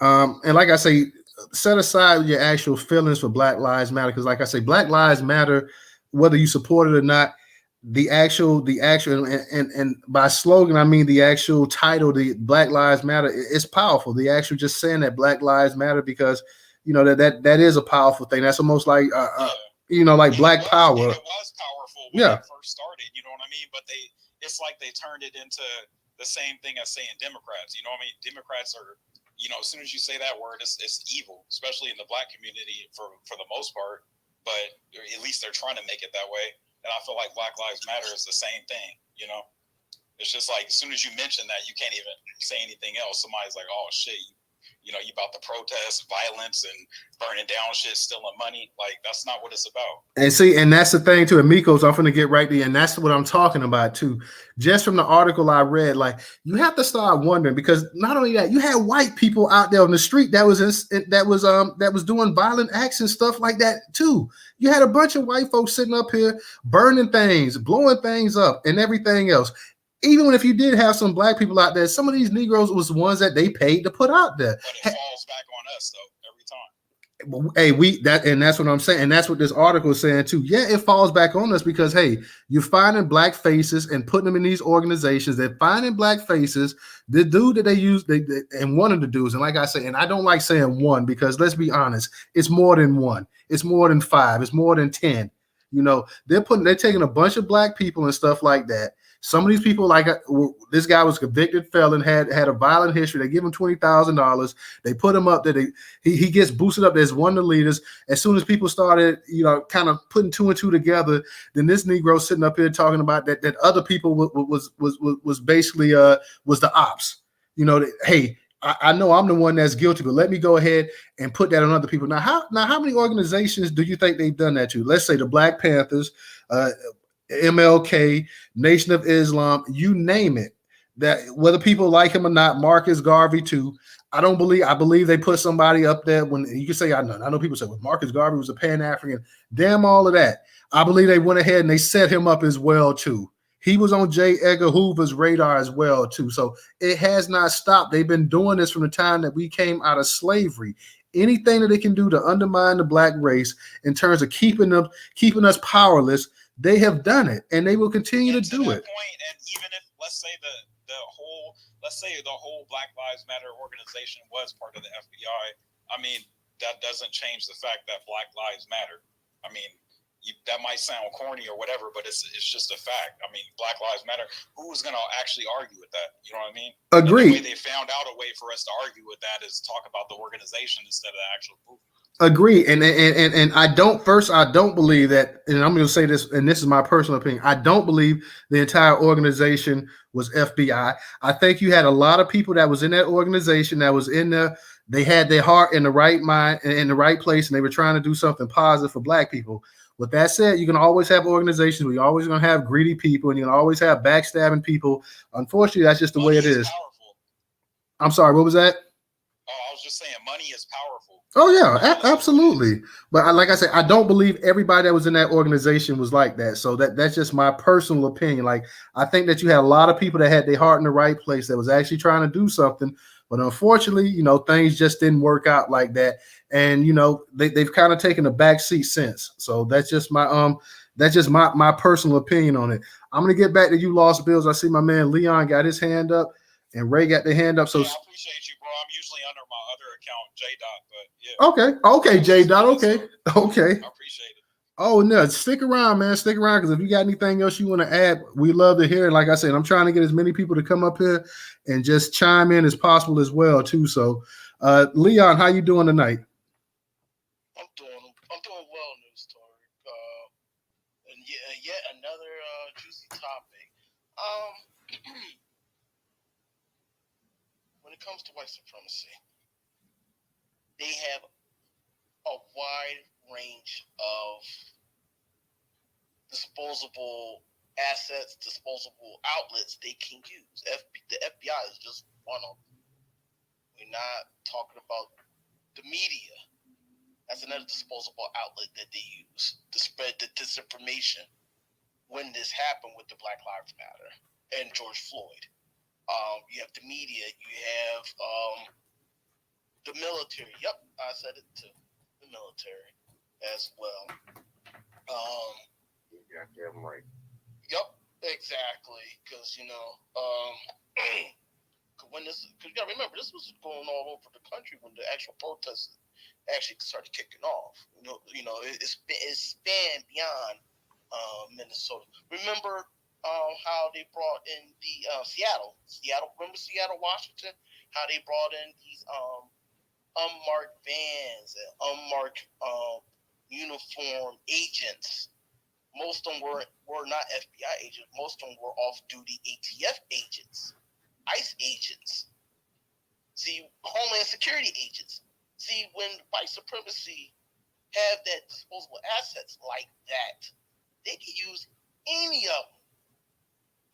[SPEAKER 1] and like I say, set aside your actual feelings for Black Lives Matter, because like I say, Black Lives Matter, whether you support it or not, the actual and by slogan I mean the actual title, the Black Lives Matter, is powerful. The actual just saying that Black Lives Matter, because that is a powerful thing. That's almost like like Black Power.
[SPEAKER 5] It was powerful when it first started, you know what I mean? But it's like they turned it into the same thing as saying Democrats. You know what I mean? Democrats are, as soon as you say that word, it's evil, especially in the Black community for the most part. But at least they're trying to make it that way. And I feel like Black Lives Matter is the same thing, It's just like, as soon as you mention that, you can't even say anything else. Somebody's like, oh, shit, you about to protest violence and burning down shit, stealing money. Like, that's not what it's about.
[SPEAKER 1] And see, and that's the thing too, Amigos, I'm going to get right there. And that's what I'm talking about too. Just from the article I read, like, you have to start wondering, because not only that, you had white people out there on the street that was doing violent acts and stuff like that too. You had a bunch of white folks sitting up here burning things, blowing things up and everything else. Even if you did have some Black people out there, some of these Negroes was the ones that they paid to put out there.
[SPEAKER 5] But it falls back on us though, every time.
[SPEAKER 1] Hey, that's what I'm saying. And that's what this article is saying too. Yeah, it falls back on us because, hey, you're finding Black faces and putting them in these organizations. They're finding Black faces. The dude that they use, and one of the dudes, and like I say, and I don't like saying one, because let's be honest, it's more than one. It's more than 5. It's more than 10. They're taking a bunch of Black people and stuff like that. Some of these people, like this guy was a convicted felon, had a violent history. They give him $20,000. They put him up there. He gets boosted up as one of the leaders. As soon as people started, kind of putting 2 and 2 together, then this Negro sitting up here talking about that other people was basically was the ops. Hey, I know I'm the one that's guilty, but let me go ahead and put that on other people. Now, how many organizations do you think they've done that to? Let's say the Black Panthers, MLK, Nation of Islam, you name it. That whether people like him or not, Marcus Garvey too. I believe they put somebody up there. When you can say I know people say, well, Marcus Garvey was a Pan-African. Damn all of that. I believe they went ahead and they set him up as well too. He was on J. Edgar Hoover's radar as well too. So it has not stopped. They've been doing this from the time that we came out of slavery. Anything that they can do to undermine the Black race in terms of keeping us powerless, they have done it, and they will continue to do it.
[SPEAKER 5] Point, and even if, let's say the whole Black Lives Matter organization was part of the FBI, I mean, that doesn't change the fact that Black Lives matter. I mean, that might sound corny or whatever, but it's just a fact. I mean, Black Lives Matter. Who's going to actually argue with that? You know what I mean?
[SPEAKER 1] Agreed.
[SPEAKER 5] The way they found out a way for us to argue with that is talk about the organization instead of the actual movement.
[SPEAKER 1] Agree. And I don't believe that, and I'm going to say this, and this is my personal opinion. I don't believe the entire organization was FBI. I think you had a lot of people that was in that organization that was in there. They had their heart in the right mind and in the right place, and they were trying to do something positive for Black people. With that said, you can always have organizations where you're always going to have greedy people, and you can always have backstabbing people. Unfortunately, that's just the way it is.
[SPEAKER 5] Powerful.
[SPEAKER 1] I'm sorry, what was that?
[SPEAKER 5] Oh, I was just saying money is powerful.
[SPEAKER 1] Oh, yeah, absolutely. But like I said, I don't believe everybody that was in that organization was like that. So that's just my personal opinion. Like, I think that you had a lot of people that had their heart in the right place that was actually trying to do something. But unfortunately, things just didn't work out like that. And, they've kind of taken a back seat since. So that's just my personal opinion on it. I'm going to get back to you, Lost Bills. I see my man Leon got his hand up and Ray got their hand up. So
[SPEAKER 5] yeah, I appreciate you, bro. I'm usually under my other account, J. Dot, but yeah.
[SPEAKER 1] Okay, J. Dot. Okay.
[SPEAKER 5] I appreciate it.
[SPEAKER 1] Oh no, stick around, man. Stick around because if you got anything else you want to add, we love to hear it. Like I said, I'm trying to get as many people to come up here and just chime in as possible as well, too. So, Leon, how you doing tonight?
[SPEAKER 6] I'm doing well, Newstoter. And yet another juicy topic. When it comes to white supremacy, they have a wide range of disposable assets, disposable outlets they can use. The FBI is just one of them. We're not talking about the media. That's another disposable outlet that they use to spread the disinformation when this happened with the Black Lives Matter and George Floyd. You have the media. You have the military. Yep, I said it too. The military as well.
[SPEAKER 4] You're goddamn right.
[SPEAKER 6] Yep, exactly. Because because you gotta remember, this was going all over the country when the actual protests actually started kicking off. It spanned beyond Minnesota. Remember how they brought in the Seattle. Remember Seattle, Washington? How they brought in these unmarked vans and unmarked uniform agents. Most of them were not FBI agents. Most of them were off-duty ATF agents, ICE agents. See, Homeland Security agents. See, when white supremacy have that disposable assets like that, they can use any of them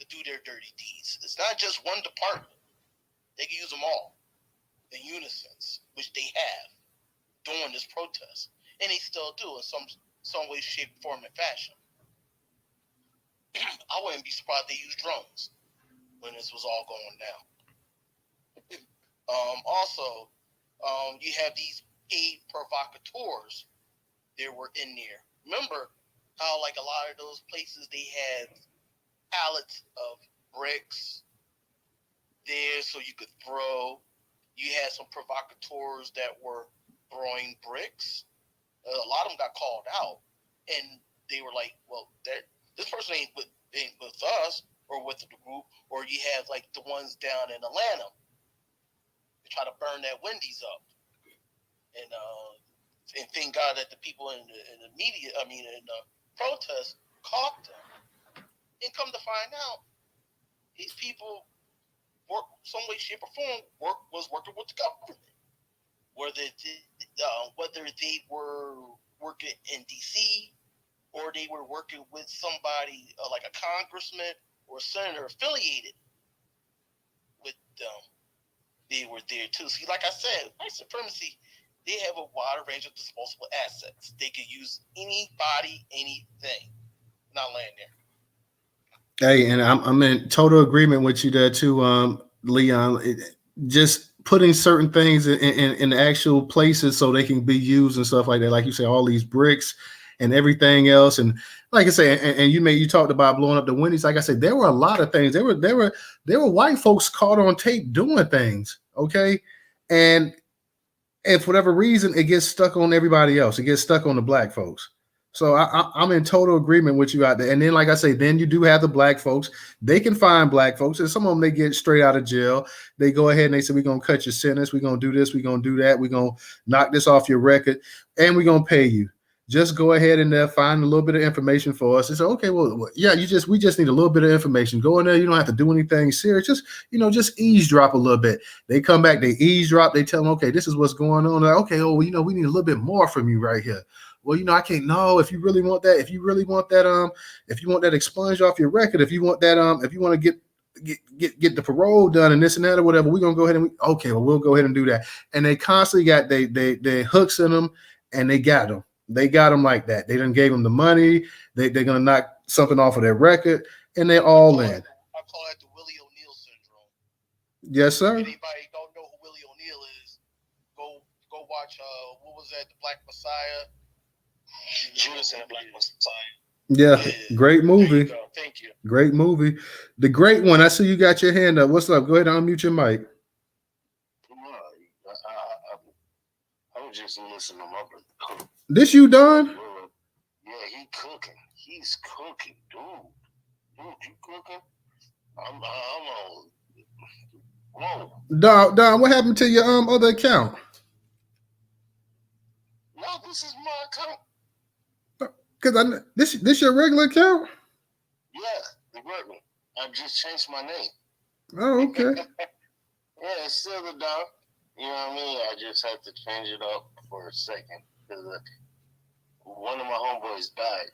[SPEAKER 6] to do their dirty deeds. It's not just one department. They can use them all in unison, which they have during this protest. And they still do in some way, shape, form, and fashion. I wouldn't be surprised they used drones when this was all going down. Also, you have these paid provocateurs that were in there. Remember how, like, a lot of those places, they had pallets of bricks there so you could throw. You had some provocateurs that were throwing bricks. A lot of them got called out, and they were like, well, this person ain't with us or with the group. Or you have, like, the ones down in Atlanta. They try to burn that Wendy's up. And thank God that the people in the media, in the protests, caught them. And come to find out, these people work some way, shape, or form was working with the government. Whether they were working in D.C. or they were working with somebody like a congressman or a senator affiliated with them, they were there too. See, like I said, white supremacy, they have a wide range of disposable assets. They could use anybody, anything. Not laying there.
[SPEAKER 1] Hey, and I'm in total agreement with you there too, Leon. Just putting certain things in actual places so they can be used and stuff like that. Like you say, all these bricks and everything else. And like I say, and you talked about blowing up the Wendy's. Like I said, there were a lot of things. There were white folks caught on tape doing things. Okay, and for whatever reason, it gets stuck on everybody else. It gets stuck on the black folks. So I'm in total agreement with you out there. And then, like I say, then you do have the black folks. They can find black folks, and some of them, they get straight out of jail. They go ahead and they say, we're going to cut your sentence. We're going to do this. We're going to do that. We're going to knock this off your record, and we're going to pay you. Just go ahead and find a little bit of information for us. And say, okay, well, yeah, we just need a little bit of information. Go in there. You don't have to do anything serious. Just eavesdrop a little bit. They come back, they eavesdrop. They tell them, okay, this is what's going on. Like, okay, we need a little bit more from you right here. Well, I can't know if you really want that. If you really want that, if you want that expunged off your record, if you want that, if you want to get the parole done and this and that or whatever, we're gonna go ahead and we'll go ahead and do that. And they constantly got they hooks in them, and they got them. They got them like that. They done gave them the money. They're gonna knock something off of their record, and they're all in.
[SPEAKER 6] I call that the Willie O'Neal syndrome.
[SPEAKER 1] Yes, sir.
[SPEAKER 6] Anybody don't know who Willie O'Neal is? Go watch. What was that? The Black Messiah.
[SPEAKER 3] Judas and the Black Messiah.
[SPEAKER 1] Yeah, great movie.
[SPEAKER 6] Thank you.
[SPEAKER 1] Great movie. The great one. I see you got your hand up. What's up? Go ahead and unmute your mic.
[SPEAKER 4] I was just listening to my brother.
[SPEAKER 1] This you done?
[SPEAKER 4] Yeah,
[SPEAKER 7] cooking. He's cooking, dude. Dude, you cooking? I'm on. Whoa.
[SPEAKER 1] Don, what happened to your other account?
[SPEAKER 7] No, this is my account.
[SPEAKER 1] Cause this your regular account?
[SPEAKER 7] Yeah, the regular. I just changed my name.
[SPEAKER 1] Oh, okay.
[SPEAKER 7] Yeah, it's still the Don. You know what I mean? I just had to change it up for a second because one of my homeboys died.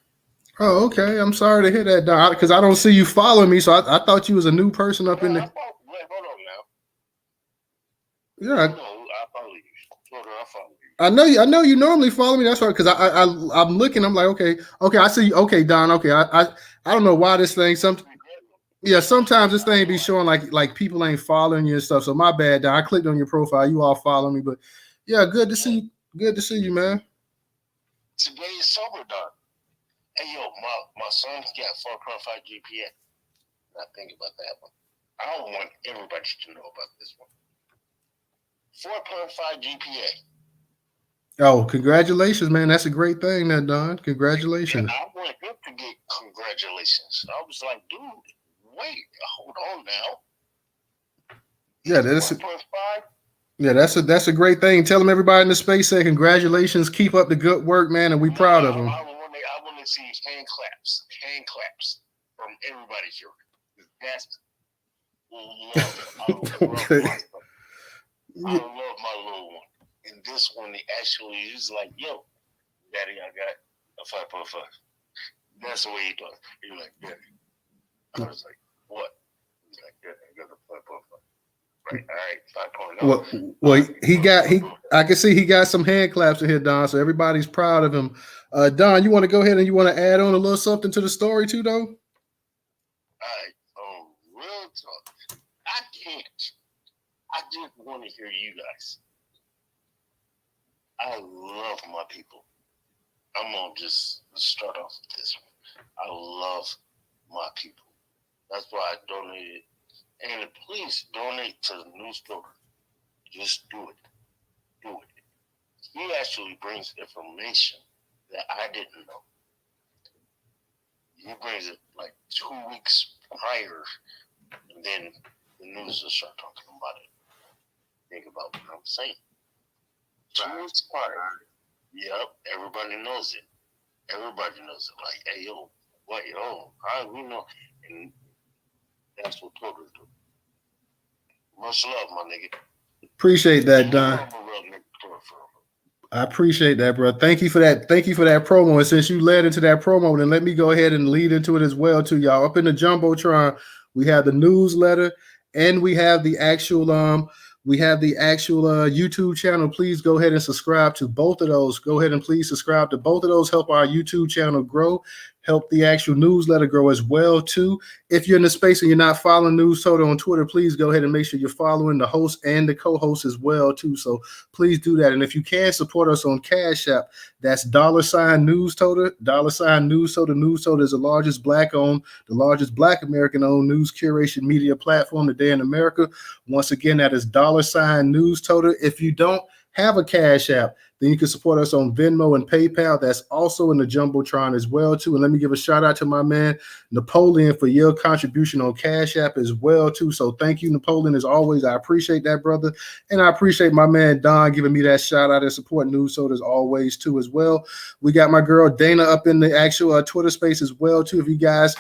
[SPEAKER 1] Oh, okay. I'm sorry to hear that, Don, because I don't see you following me, so I thought you was a new person up in the.
[SPEAKER 7] Wait, hold on now.
[SPEAKER 1] Yeah.
[SPEAKER 7] No, I follow you. Hold on, I follow you.
[SPEAKER 1] I know you normally follow me. That's why, because I'm looking. I'm like, okay, I see you. Okay, Don. Okay, I don't know why this thing. Sometimes this thing be showing like people ain't following you and stuff. So my bad, Don. I clicked on your profile. You all follow me, but yeah, good to see you. Good to see you, man.
[SPEAKER 7] Today is sober, Don. Hey, yo, my son got 4.5 GPA. Now think about that one. I don't want everybody to know about this one. 4.5 GPA.
[SPEAKER 1] Oh, congratulations, man. That's a great thing, that Don. Congratulations.
[SPEAKER 7] And I want him to get congratulations. I was like, dude, wait, hold on now.
[SPEAKER 1] Yeah, that's a great thing. Tell them everybody in the space say congratulations. Keep up the good work, man, and we proud of them.
[SPEAKER 7] I want to see hand claps from everybody here. That's love.
[SPEAKER 1] Okay.
[SPEAKER 7] I love my little one. And this one, he actually is like, yo, Daddy, I got a 5.5. That's the way he does. He's like, Daddy. I was like, what? He's like, Daddy, I got a 5.5. Right, all right, 5.0.
[SPEAKER 1] Well, I can see he got some hand claps in here, Don, so everybody's proud of him. Don, you want to go ahead and you want to add on a little something to the story too, though?
[SPEAKER 7] All right, real talk. I can't. I just want to hear you guys. I love my people. I'm going to just start off with this one. I love my people. That's why I donated. And please donate to the Newstoter. Just do it. Do it. He actually brings information that I didn't know. He brings it like 2 weeks prior, and then the news will start talking about it. Think about what I'm saying. 2 weeks prior. Yep, everybody knows it. Everybody knows it. Like, hey, yo, what, yo, how we know? And that's what Twitter do. Much love, my nigga.
[SPEAKER 1] Appreciate that, Don. I appreciate that, bro. Thank you for that. Thank you for that promo. And since you led into that promo, then let me go ahead and lead into it as well, too, y'all. Up in the Jumbotron, we have the newsletter and we have the actual YouTube channel. Please go ahead and subscribe to both of those. Go ahead and please subscribe to both of those. Help our YouTube channel grow. Help the actual newsletter grow as well, too. If you're in the space and you're not following Newstoter on Twitter, please go ahead and make sure you're following the host and the co-host as well, too. So please do that. And if you can support us on Cash App, that's $Newstoter, $Newstoter. Newstoter is the largest Black-owned, the largest Black American-owned news curation media platform today in America. Once again, that is $Newstoter. If you don't have a Cash App, then you can support us on Venmo and PayPal. That's also in the Jumbotron as well, too. And let me give a shout out to my man, Napoleon, for your contribution on Cash App as well, too. So thank you, Napoleon, as always. I appreciate that, brother. And I appreciate my man, Don, giving me that shout out and support Newstoter as always, too, as well. We got my girl, Dana, up in the actual Twitter space as well, too. If you guys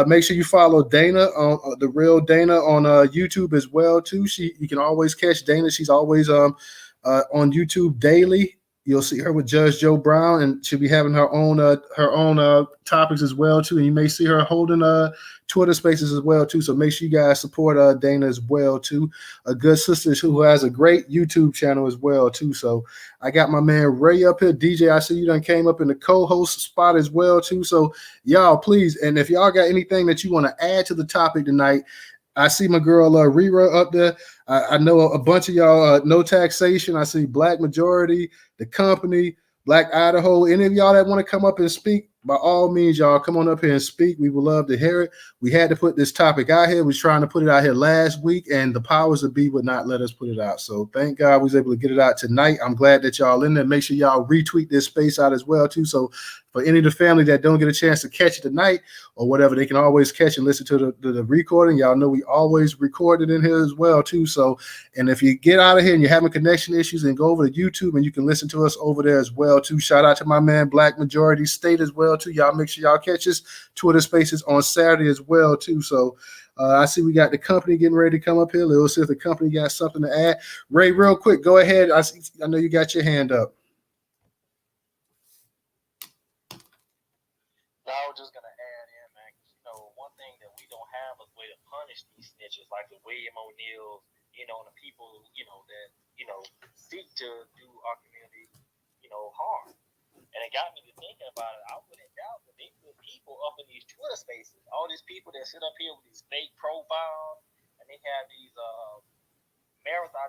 [SPEAKER 1] make sure you follow Dana on the real Dana on YouTube as well, too. You can always catch Dana. She's always on YouTube daily. You'll see her with Judge Joe Brown, and she'll be having her own topics as well too. And you may see her holding Twitter spaces as well too. So make sure you guys support Dana as well too. A good sister who has a great YouTube channel as well too. So I got my man Ray up here. DJ, I see you done came up in the co-host spot as well too. So y'all please, and if y'all got anything that you want to add to the topic tonight, I see my girl Rira up there. I know a bunch of y'all, No Taxation. I see Black Majority, The Company, Black Idaho. Any of y'all that want to come up and speak, by all means, y'all come on up here and speak. We would love to hear it. We had to put this topic out here. We was trying to put it out here last week, and the powers that be would not let us put it out. So thank God we was able to get it out tonight. I'm glad that y'all in there. Make sure y'all retweet this space out as well too. So for any of the family that don't get a chance to catch it tonight or whatever, they can always catch and listen to the recording. Y'all know we always record it in here as well too. So, and if you get out of here and you're having connection issues, and go over to YouTube and you can listen to us over there as well too. Shout out to my man Black Majority State as well too. Y'all make sure y'all catch us Twitter Spaces on Saturday as well too. So I see we got the company getting ready to come up here. Let's see if the company got something to add. Ray, real quick, go ahead. I know you got your hand up.
[SPEAKER 3] I was just gonna add in, man. One thing that we don't have is a way to punish these snitches, like the William O'Neills, and the people, that seek to do our community, harm. And it got me to thinking about it. I wouldn't doubt that they put people up in these Twitter spaces. All these people that sit up here with these fake profiles, and they have these marathon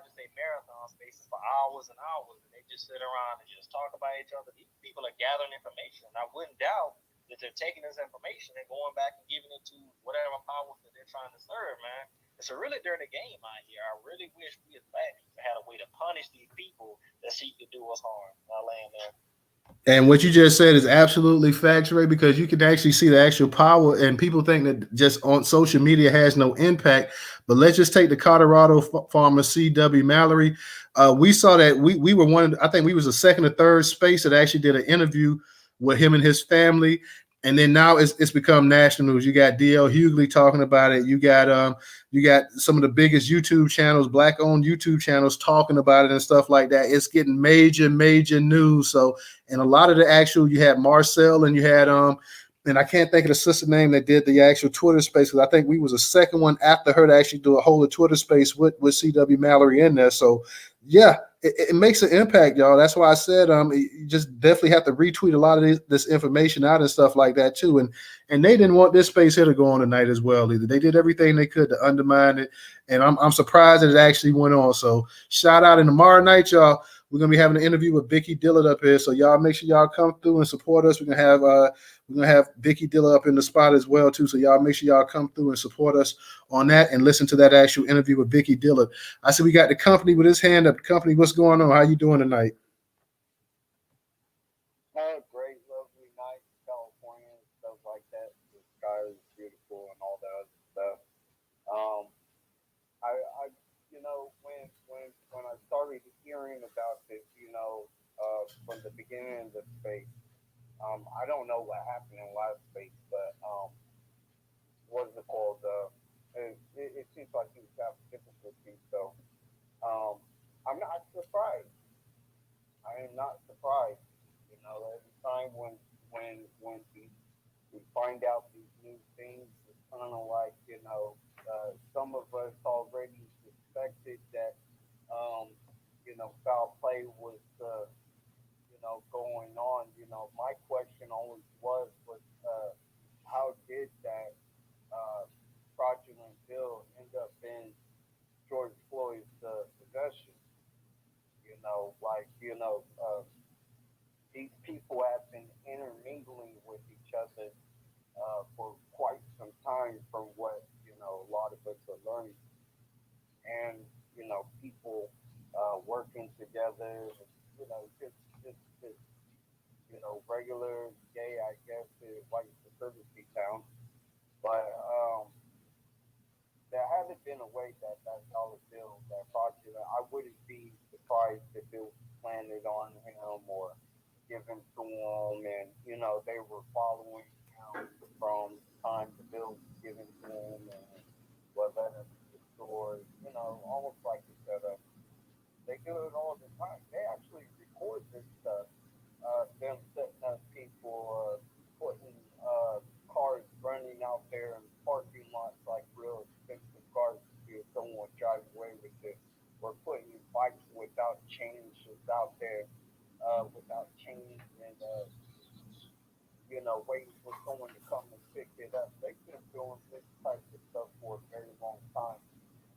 [SPEAKER 3] spaces for hours and hours, and they just sit around and just talk about each other. These people are gathering information, and I wouldn't doubt that they're taking this information and going back and giving it to whatever powers that they're trying to serve, man. It's a really dirty game out here. I really wish we as black people had a way to punish these people that seek to do us harm. I'll land there.
[SPEAKER 1] And what you just said is absolutely facts, Ray, because you can actually see the actual power, and people think that just on social media has no impact. But let's just take the Colorado farmer C.W. Mallory. We saw that we were I think we was the second or third space that actually did an interview with him and his family. And then now it's become national news. You got D.L. Hughley talking about it. You got some of the biggest YouTube channels, black-owned YouTube channels, talking about it and stuff like that. It's getting major news. So, and a lot of the actual, you had Marcel and you had and I can't think of the sister name that did the actual Twitter space, because I think we was the second one after her to actually do a whole Twitter space with C.W. Mallory in there. So, yeah, it makes an impact, y'all. That's why I said you just definitely have to retweet a lot of this information out and stuff like that too. And they didn't want this space here to go on tonight as well either. They did everything they could to undermine it, and I'm surprised that it actually went on. So shout out, and tomorrow night, y'all, we're gonna be having an interview with Vicky Dillard up here. So y'all make sure y'all come through and support us. We're gonna have Vicky Dillard up in the spot as well too. So y'all make sure y'all come through and support us on that and listen to that actual interview with Vicky Dillard. I see we got the company with his hand up. The company, what's going on? How you doing tonight?
[SPEAKER 8] Great, lovely night, California, stuff like that. The sky is beautiful and all that other stuff. When I started hearing about this, from the beginning of the space, I don't know what happened in last space, but what is it called? It seems like he was having difficulty, so I'm not surprised. I am not surprised. Every time when we find out these new things, it's kind of like some of us already suspected that foul play was going on. My question always was how did that fraudulent bill end up in George Floyd's possession? These people have been intermingling with each other for quite some time, from what a lot of us are learning, and people working together, just regular gay, I guess, white supremacy town. But there hasn't been a way that dollar bill, that fraudulent, I wouldn't be surprised if it was planted on him or given to him, and they were following him from the time the bill was given to him, and what led him to the store, almost like a setup. They do it all the time. They actually record this stuff. Them setting up people, putting cars running out there in parking lots like real expensive cars to see if someone drives away with it. We're putting bikes without chains just out there, without chains, and waiting for someone to come and pick it up. They've been doing this type of stuff for a very long time.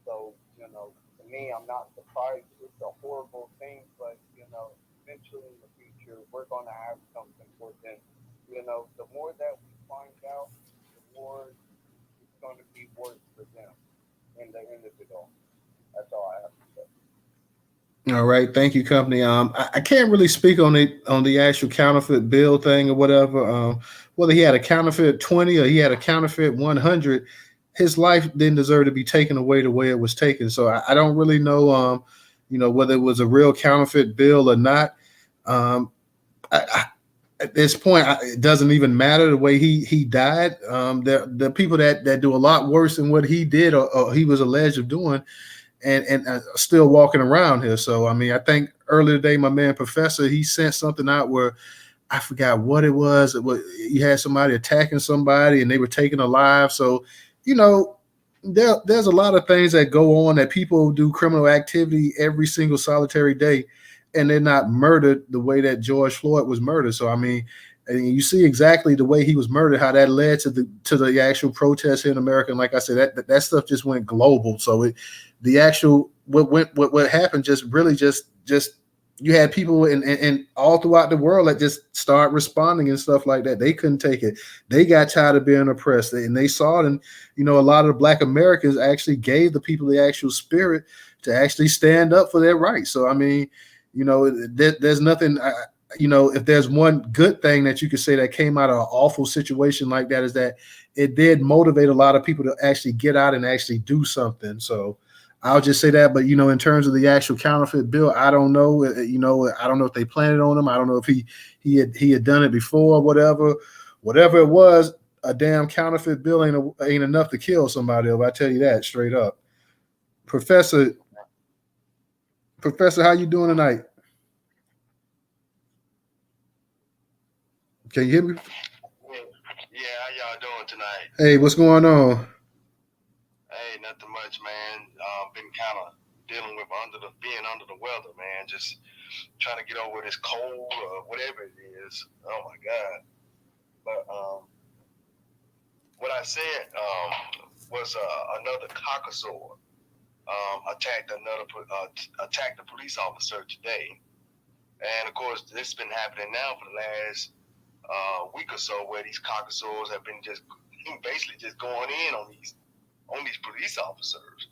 [SPEAKER 8] So, to me, I'm not surprised. It's a horrible thing, but, eventually in the future, we're going to have something for them. The
[SPEAKER 1] All right, thank you, company. I can't really speak on the actual counterfeit bill thing or whatever. Whether he had a counterfeit 20 or he had a counterfeit 100, his life didn't deserve to be taken away the way it was taken. So I don't really know, whether it was a real counterfeit bill or not. At this point, it doesn't even matter the way he died. The people that do a lot worse than what he did or he was alleged of doing, and still walking around here. So I mean, I think earlier today, my man Professor, he sent something out where I forgot what it was. He had somebody attacking somebody and they were taken alive. So there's a lot of things that go on, that people do criminal activity every single solitary day, and they're not murdered the way that George Floyd was murdered. So I mean, and you see exactly the way he was murdered, how that led to the actual protest here in America. And like I said, that stuff just went global. So what happened just really just you had people and all throughout the world that just start responding and stuff like that. They couldn't take it. They got tired of being oppressed, and they saw it. And a lot of the Black Americans actually gave the people the actual spirit to actually stand up for their rights. So I mean, there's nothing. If there's one good thing that you could say that came out of an awful situation like that, is that it did motivate a lot of people to actually get out and actually do something. So I'll just say that. But in terms of the actual counterfeit bill, I don't know. I don't know if they planned it on him. I don't know if he had done it before. Whatever it was, a damn counterfeit bill ain't enough to kill somebody. If I tell you that straight up. Professor, how you doing tonight? Can you hear me?
[SPEAKER 9] Yeah, how y'all doing tonight?
[SPEAKER 1] Hey, what's going on?
[SPEAKER 9] Hey, nothing much, man. Been kind of dealing with being under the weather, man. Just trying to get over this cold or whatever it is. Oh my God! But what I said was another caucasoid attacked a police officer today, and of course this has been happening now for the last week or so, where these caucasoids have been just basically just going in on these police officers.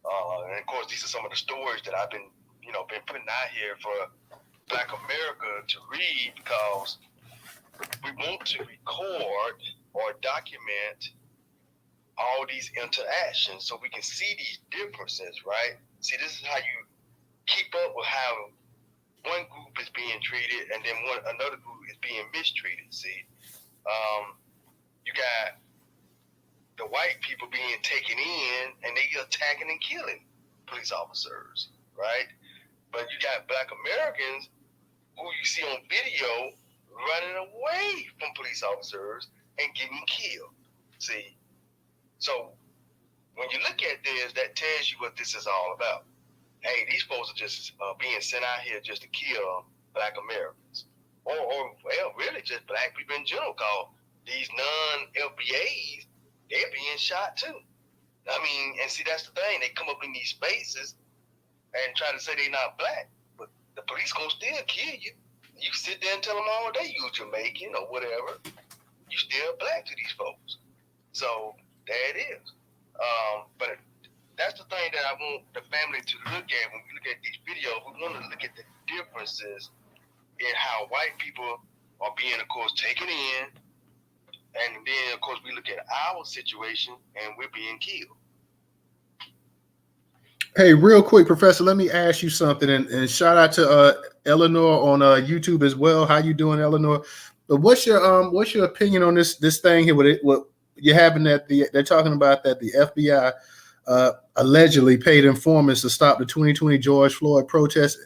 [SPEAKER 9] And of course, these are some of the stories that I've been putting out here for Black America to read, because we want to record or document all these interactions so we can see these differences, right? See, this is how you keep up with how one group is being treated and then another group is being mistreated. See, you got the white people being taken in and they attacking and killing police officers, right? But you got Black Americans who you see on video running away from police officers and getting killed. See, so when you look at this, that tells you what this is all about. Hey, these folks are just being sent out here just to kill Black Americans, or well, really just Black people in general. Cause these non-LBAs, they're being shot too. I mean, and see, that's the thing. They come up in these spaces and try to say they're not Black, but the police gonna still kill you. You sit there and tell them all day you Jamaican or whatever. You still Black to these folks. So there it is. But that's the thing that I want the family to look at when we look at these videos. We want to look at the differences in how white people are being, of course, taken in. And then, of course, we look at our situation and we're being killed.
[SPEAKER 1] Hey, real quick, Professor, let me ask you something. And shout out to Eleanor on YouTube as well. How you doing, Eleanor? But what's your opinion on this thing here? What you're having they're talking about that the FBI allegedly paid informants to stop the 2020 George Floyd protest,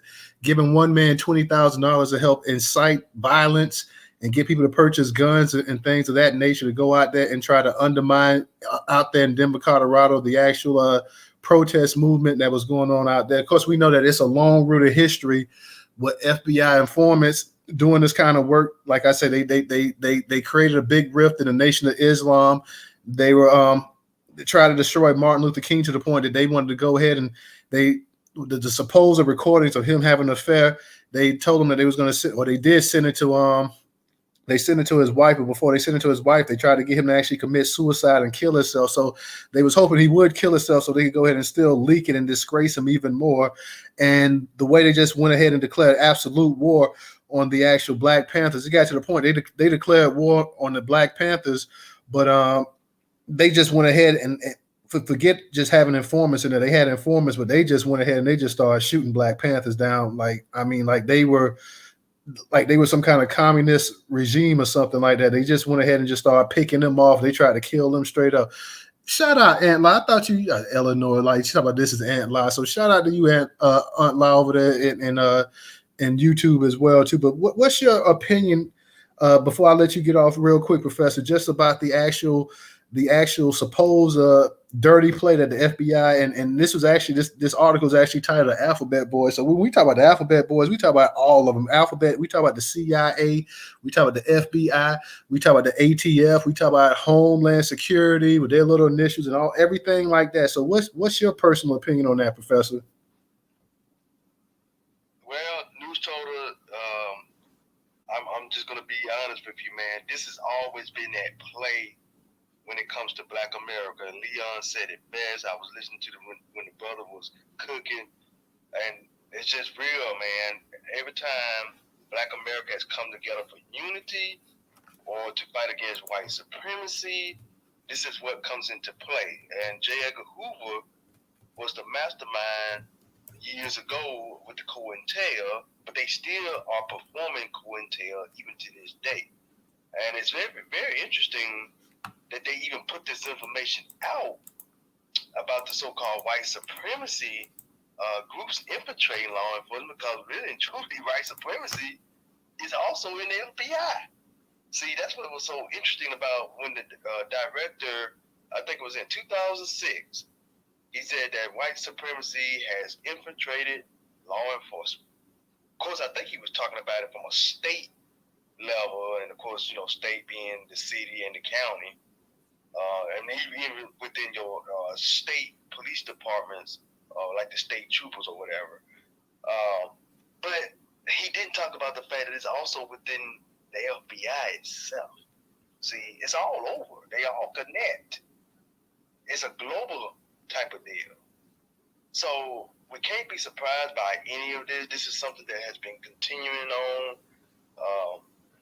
[SPEAKER 1] giving one man $20,000 to help incite violence and get people to purchase guns and things of that nature to go out there and try to undermine out there in Denver, Colorado, the actual protest movement that was going on out there. Of course, we know that it's a long-rooted history with FBI informants doing this kind of work. Like I said, they created a big rift in the Nation of Islam. They were they tried to destroy Martin Luther King to the point that they wanted to go ahead and the supposed recordings of him having an affair. They told them that they was going to send, or they did send it to they sent it to his wife, but before they sent it to his wife, they tried to get him to actually commit suicide and kill himself. So they was hoping he would kill himself so they could go ahead and still leak it and disgrace him even more. And the way they just went ahead and declared absolute war on the actual Black Panthers, it got to the point they declared war on the Black Panthers, but they just went ahead and forget just having informants in there. They had informants, but they just went ahead and they just started shooting Black Panthers down. Like they were some kind of communist regime or something like that. They just went ahead and just started picking them off. They tried to kill them straight up. Shout out Aunt La. I thought you Eleanor, like she talking about this is Aunt La. So shout out to you, Aunt La over there and YouTube as well too. But what's your opinion before I let you get off real quick, Professor, just about the actual supposed dirty play that the FBI and this was actually this article is actually titled the Alphabet Boys. So when we talk about the Alphabet Boys, we talk about all of them. Alphabet, we talk about the CIA, we talk about the FBI, we talk about the ATF, we talk about Homeland Security with their little initials and everything like that. So what's your personal opinion on that, Professor?
[SPEAKER 9] Well, Newstoter, I'm just gonna be honest with you, man. This has always been that play when it comes to Black America. And Leon said it best. I was listening to when the brother was cooking, and it's just real, man. Every time Black America has come together for unity or to fight against white supremacy, this is what comes into play. And J. Edgar Hoover was the mastermind years ago with the COINTEL, but they still are performing COINTEL even to this day. And it's very, very interesting that they even put this information out about the so-called white supremacy groups infiltrating law enforcement, because really and truly white supremacy is also in the FBI. See, that's what was so interesting about when the director, I think it was in 2006, he said that white supremacy has infiltrated law enforcement. Of course, I think he was talking about it from a state level, and of course, state being the city and the county. And even within your state police departments, like the state troopers or whatever. But he didn't talk about the fact that it's also within the FBI itself. See, it's all over. They all connect. It's a global type of deal. So we can't be surprised by any of this. This is something that has been continuing on.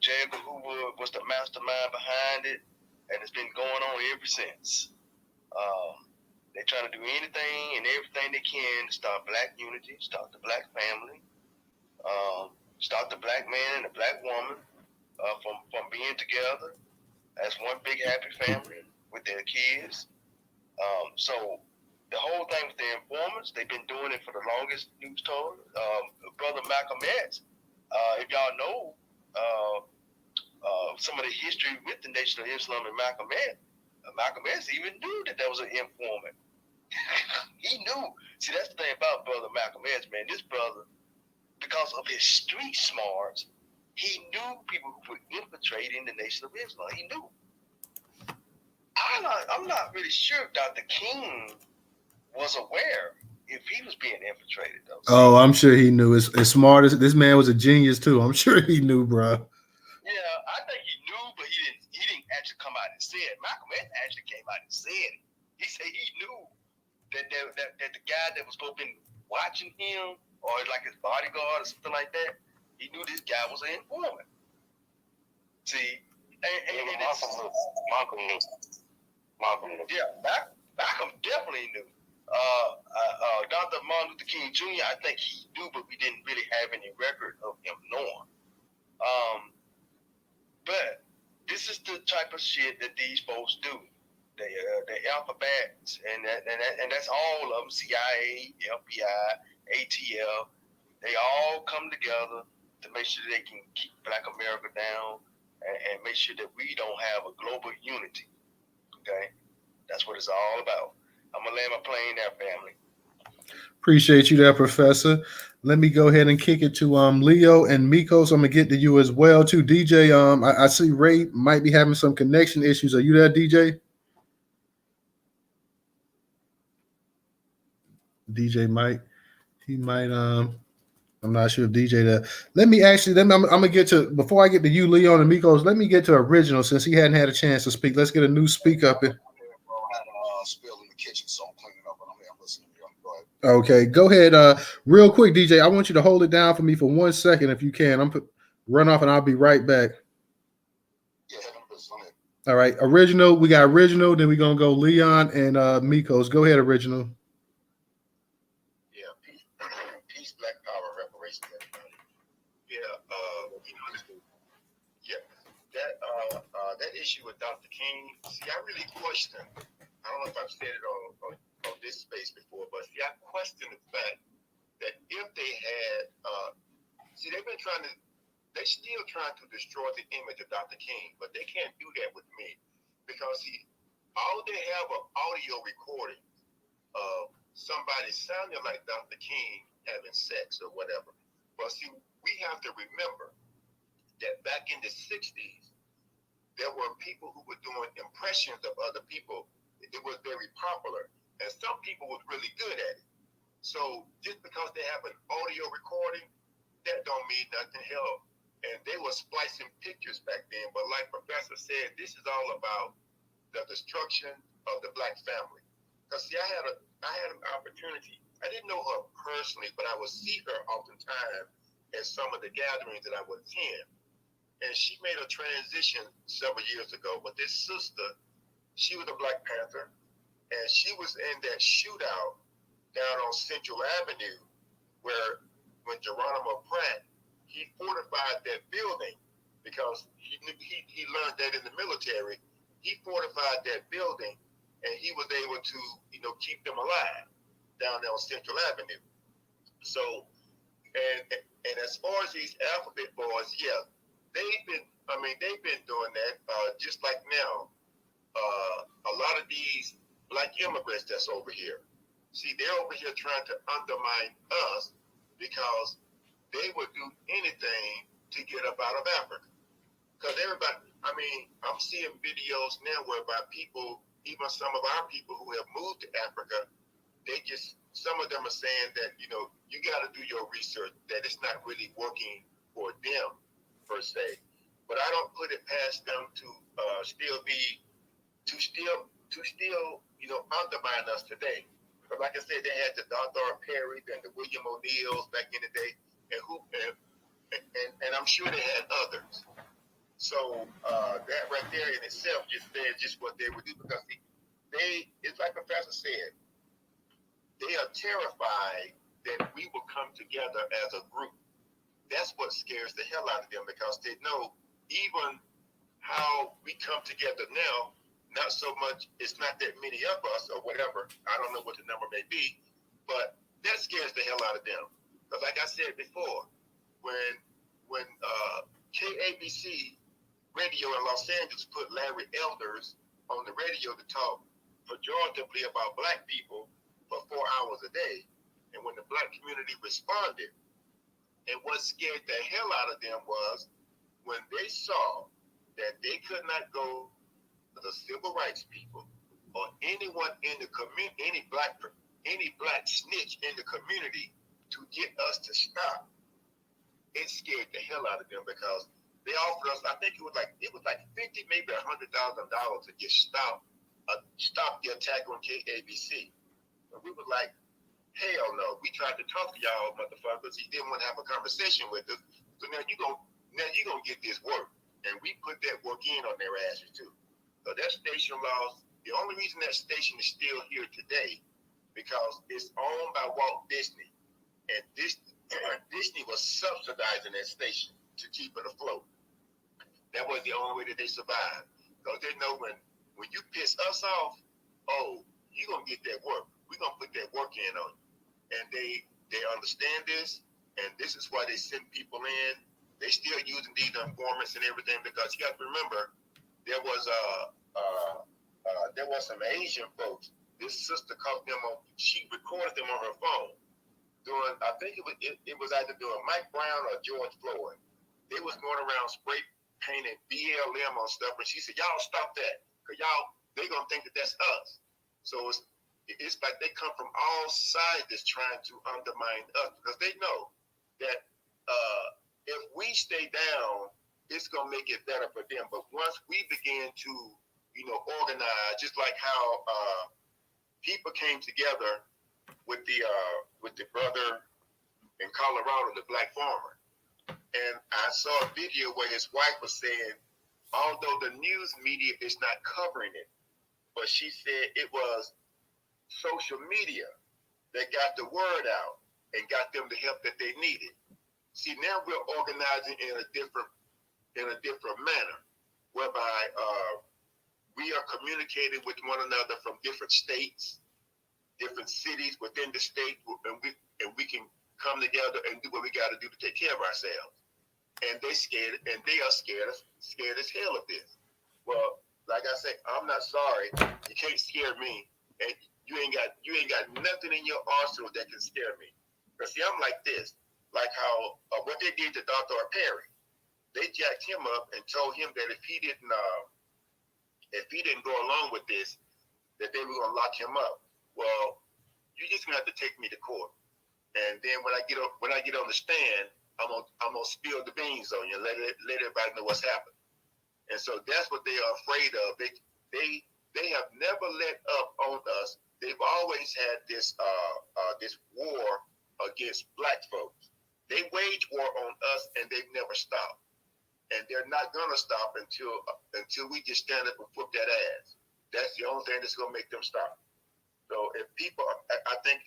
[SPEAKER 9] J. Edgar Hoover was the mastermind behind it, and it's been going on ever since. They're trying to do anything and everything they can to start Black unity, start the Black family, start the Black man and the Black woman from being together as one big happy family with their kids. So the whole thing with the informants, they've been doing it for the longest. Newstoter, Brother Malcolm X, if y'all know some of the history with the Nation of Islam and Malcolm X even knew that there was an informant. He knew. See, that's the thing about Brother Malcolm X, man. This brother, because of his street smarts, he knew people who were infiltrating the Nation of Islam. He knew. I'm not really sure if Dr. King was aware if he was being infiltrated, though.
[SPEAKER 1] Oh, I'm sure he knew. As smart as this man was a genius too. I'm sure he knew, bro.
[SPEAKER 9] Yeah, I think he knew, but he didn't actually come out and say it. Malcolm X actually came out and said it. He said he knew that the guy that was supposed to be watching him, or like his bodyguard or something like that, he knew this guy was an informant. See, and
[SPEAKER 7] Malcolm knew.
[SPEAKER 9] Yeah, Malcolm definitely knew. Dr. Martin Luther King Jr., I think he knew, but we didn't really have any record of him knowing. But this is the type of shit that these folks do. They alphabets, and that's all of them. CIA, FBI, ATF. They all come together to make sure they can keep Black America down and make sure that we don't have a global unity. Okay, that's what it's all about. I'm gonna land my plane there, family.
[SPEAKER 1] Appreciate you there, Professor. Let me go ahead and kick it to Leo and Miko. So I'm gonna get to you as well too. DJ, I see Ray might be having some connection issues. Are you there, DJ? DJ Mike. He might I'm not sure if DJ that. Let me actually. I'm gonna get to before I get to you, Leon and Migos. Let me get to original since he hadn't had a chance to speak. Let's get a new speak up.
[SPEAKER 2] Bro, I had a spill in the kitchen, so I'm cleaning up, and I'm here. I'm listening to you. Go ahead.
[SPEAKER 1] Okay, go ahead. Real quick, DJ. I want you to hold it down for me for 1 second if you can. Run off and I'll be right back.
[SPEAKER 2] Yeah, head on business. I'm here.
[SPEAKER 1] All right, original. We got original. Then we're gonna go Leon and Migos. Go ahead, original.
[SPEAKER 10] Yeah, peace, black power, reparations, everybody. Yeah, yeah, that issue with Dr. King. See, I really question. I don't know if I've said it on this space before, but see, I question the fact that if they had, see, they're still trying to destroy the image of Dr. King, but they can't do that with me because see, all they have are audio recording of somebody sounding like Dr. King having sex or whatever. But see, we have to remember that back in the 60s, there were people who were doing impressions of other people. It was very popular. And some people were really good at it. So just because they have an audio recording, that don't mean nothing. Hell, and they were splicing pictures back then. But like Professor said, this is all about the destruction of the black family. Because see, I had an opportunity. I didn't know her personally, but I would see her oftentimes at some of the gatherings that I would attend. And she made a transition several years ago. But this sister, she was a Black Panther, and she was in that shootout down on Central Avenue where when Geronimo Pratt, he fortified that building because he learned that in the military. He fortified that building, and he was able to, keep them alive down there on Central Avenue. So, and as far as these alphabet boys, yeah, they've been doing that. Just like now, a lot of these black immigrants that's over here. See, they're over here trying to undermine us because they would do anything to get up out of Africa. Because everybody, I'm seeing videos now whereby people, even some of our people who have moved to Africa, some of them are saying that, you got to do your research, that it's not really working for them per se. But I don't put it past them to still undermine us today. But like I said, they had the Dr. Perry and the William O'Neills back in the day, and I'm sure they had others. So that right there in itself just says just what they would do because it's like Professor said, they are terrified that we will come together as a group. That's what scares the hell out of them because they know even how we come together now, not so much, it's not that many of us or whatever. I don't know what the number may be, but that scares the hell out of them. Because like I said before, when KABC radio in Los Angeles put Larry Elders on the radio to talk pejoratively about black people for 4 hours a day, and when the black community responded, and what scared the hell out of them was when they saw that they could not go to the civil rights people or anyone in the community, any black snitch in the community to get us to stop. It scared the hell out of them because they offered us, I think it was like $50, maybe $100,000 to just stop the attack on KABC. And we were like, hell no. We tried to talk to y'all motherfuckers. He didn't want to have a conversation with us. So now you're gonna get this work. And we put that work in on their asses too. So that station lost. The only reason that station is still here today because it's owned by Walt Disney. And Disney was subsidizing that station to keep it afloat. That was the only way that they survived. Because they know when you piss us off, oh, you're gonna get that work. We're gonna put that work in on you. And they understand this, and this is why they send people in. They still using these informants and everything because you have to remember there was some Asian folks. This sister caught them on. She recorded them on her phone doing. I think it was either doing Mike Brown or George Floyd. They was going around spray painting BLM on stuff, and she said, "Y'all stop that, cause they gonna think that that's us." So it's like they come from all sides that's trying to undermine us because they know that if we stay down, it's gonna make it better for them. But once we begin to, organize, just like how people came together with the brother in Colorado, the black farmer, and I saw a video where his wife was saying, although the news media is not covering it, but she said it was social media that got the word out and got them the help that they needed. See, now we're organizing in a different manner, whereby we are communicating with one another from different states, different cities within the state, and we can come together and do what we got to do to take care of ourselves. And they are scared as hell of this. Well, like I say, I'm not sorry. You can't scare me, and you ain't got nothing in your arsenal that can scare me. But see, I'm like this, like how what they did to Dr. Perry. They jacked him up and told him that if he didn't go along with this, that they were gonna lock him up. Well, you just gonna have to take me to court, and then when I get on the stand, I'm gonna spill the beans on you, and let everybody know what's happened. And so that's what they are afraid of. They have never let up on us. They've always had this war against black folks. They wage war on us, and they've never stopped. And they're not gonna stop until we just stand up and whoop that ass. That's the only thing that's gonna make them stop. So if people, I think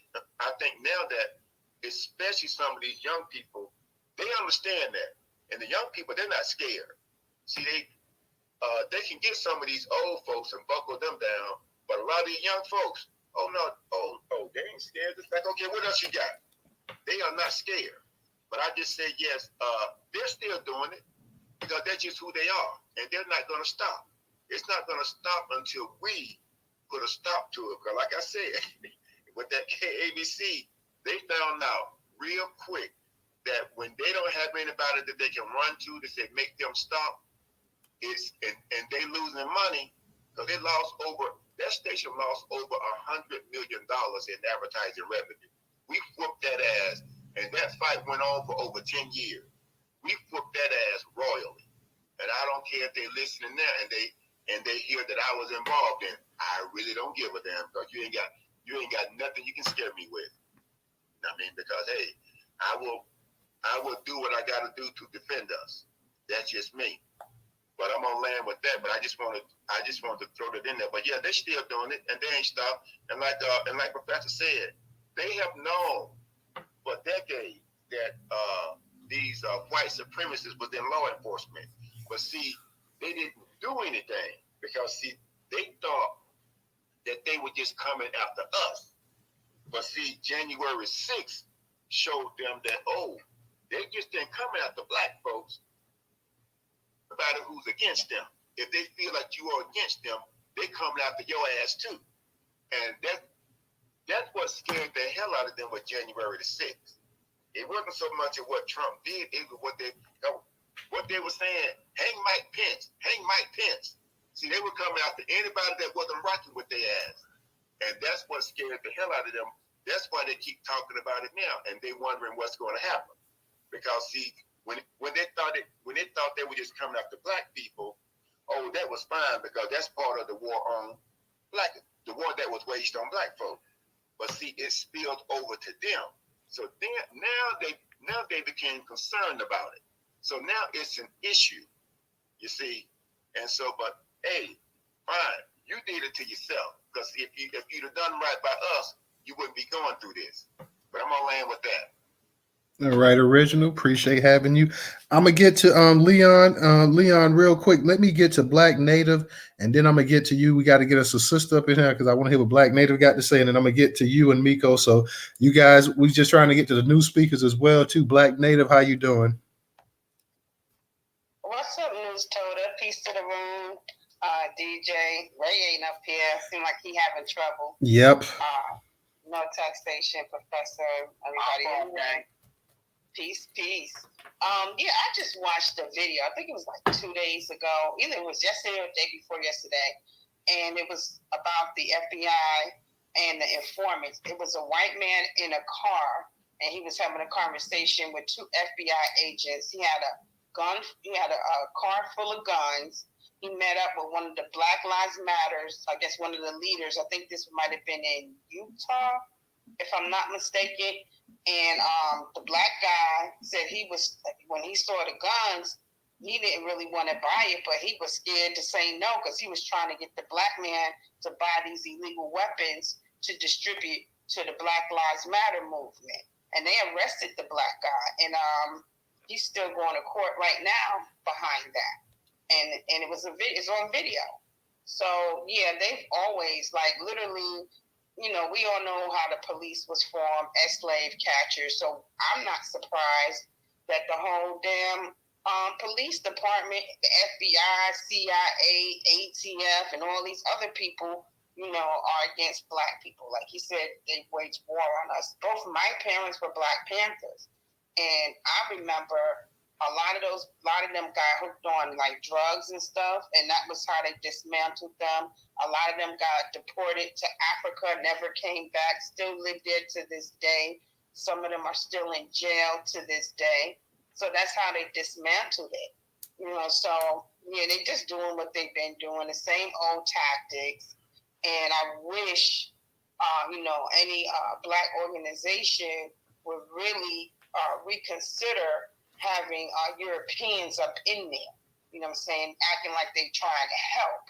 [SPEAKER 10] now that, especially some of these young people, they understand that, and the young people, they're not scared. See, they can get some of these old folks and buckle them down, but a lot of these young folks, they ain't scared. It's like, okay, what else you got? They are not scared. But I just say yes. They're still doing it because that's just who they are, and they're not going to stop. It's not going to stop until we put a stop to it. Because like I said, with that KABC, they found out real quick that when they don't have anybody that they can run to say make them stop, and they losing money because that station lost over $100 million in advertising revenue. We whooped that ass, and that fight went on for over 10 years. We whooped that ass royally, and I don't care if they listening now and they hear that I was involved in. I really don't give a damn because you ain't got nothing you can scare me with. I mean, because hey, I will do what I got to do to defend us. That's just me. But I'm gonna land with that. But I just wanted to throw that in there. But yeah, they're still doing it, and they ain't stopped. And like Professor said, they have known for decades that these white supremacists was in law enforcement. But see, they didn't do anything because see, they thought that they were just coming after us. But see, January 6th showed them that they just didn't come after black folks. Everybody who's against them, if they feel like you are against them, they come after your ass too. And that's what scared the hell out of them with January the 6th. It wasn't so much of what Trump did, it was what they were saying, hang Mike Pence. See, they were coming after anybody that wasn't rocking with their ass. And that's what scared the hell out of them. That's why they keep talking about it now, and they wondering what's going to happen. Because see, when they thought they were just coming after black people, that was fine because that's part of the war on the war that was waged on black folk. But see, it spilled over to them. So then now they became concerned about it. So now it's an issue, you see. And so, but hey, fine, you did it to yourself. Because if you'd have done right by us, you wouldn't be going through this. But I'm gonna land with that.
[SPEAKER 1] All right, Original. Appreciate having you. I'm gonna get to Leon. Leon, real quick. Let me get to Black Native, and then I'm gonna get to you. We got to get us a sister up in here because I want to hear what Black Native got to say, and then I'm gonna get to you and Miko. So you guys, we just trying to get to the new speakers as well too. Black Native, how you doing?
[SPEAKER 11] What's up, Newstoter? Peace to the room. DJ Ray ain't up here. Seem like he having trouble.
[SPEAKER 1] Yep.
[SPEAKER 11] No taxation, Professor. Everybody okay. Peace. Yeah, I just watched the video. I think it was like 2 days ago. Either it was yesterday or the day before yesterday. And it was about the FBI and the informants. It was a white man in a car, and he was having a conversation with two FBI agents. He had a car full of guns. He met up with one of the Black Lives Matters, I guess one of the leaders. I think this might have been in Utah, if I'm not mistaken. And the black guy said when he saw the guns, he didn't really want to buy it, but he was scared to say no because he was trying to get the black man to buy these illegal weapons to distribute to the Black Lives Matter movement. And they arrested the black guy, and he's still going to court right now behind that. And it's on video. So yeah, they've always literally. We all know how the police was formed as slave catchers, so I'm not surprised that the whole damn police department, the FBI, CIA, ATF, and all these other people, are against black people. Like he said, they waged war on us. Both my parents were Black Panthers, and I remember a lot of them got hooked on drugs and stuff, and that was how they dismantled them. A lot of them got deported to Africa, never came back, still live there to this day. Some of them are still in jail to this day. So that's how they dismantled it. So yeah, they're just doing what they've been doing, the same old tactics. And I wish, any black organization would really reconsider having Europeans up in there, acting like they're trying to help.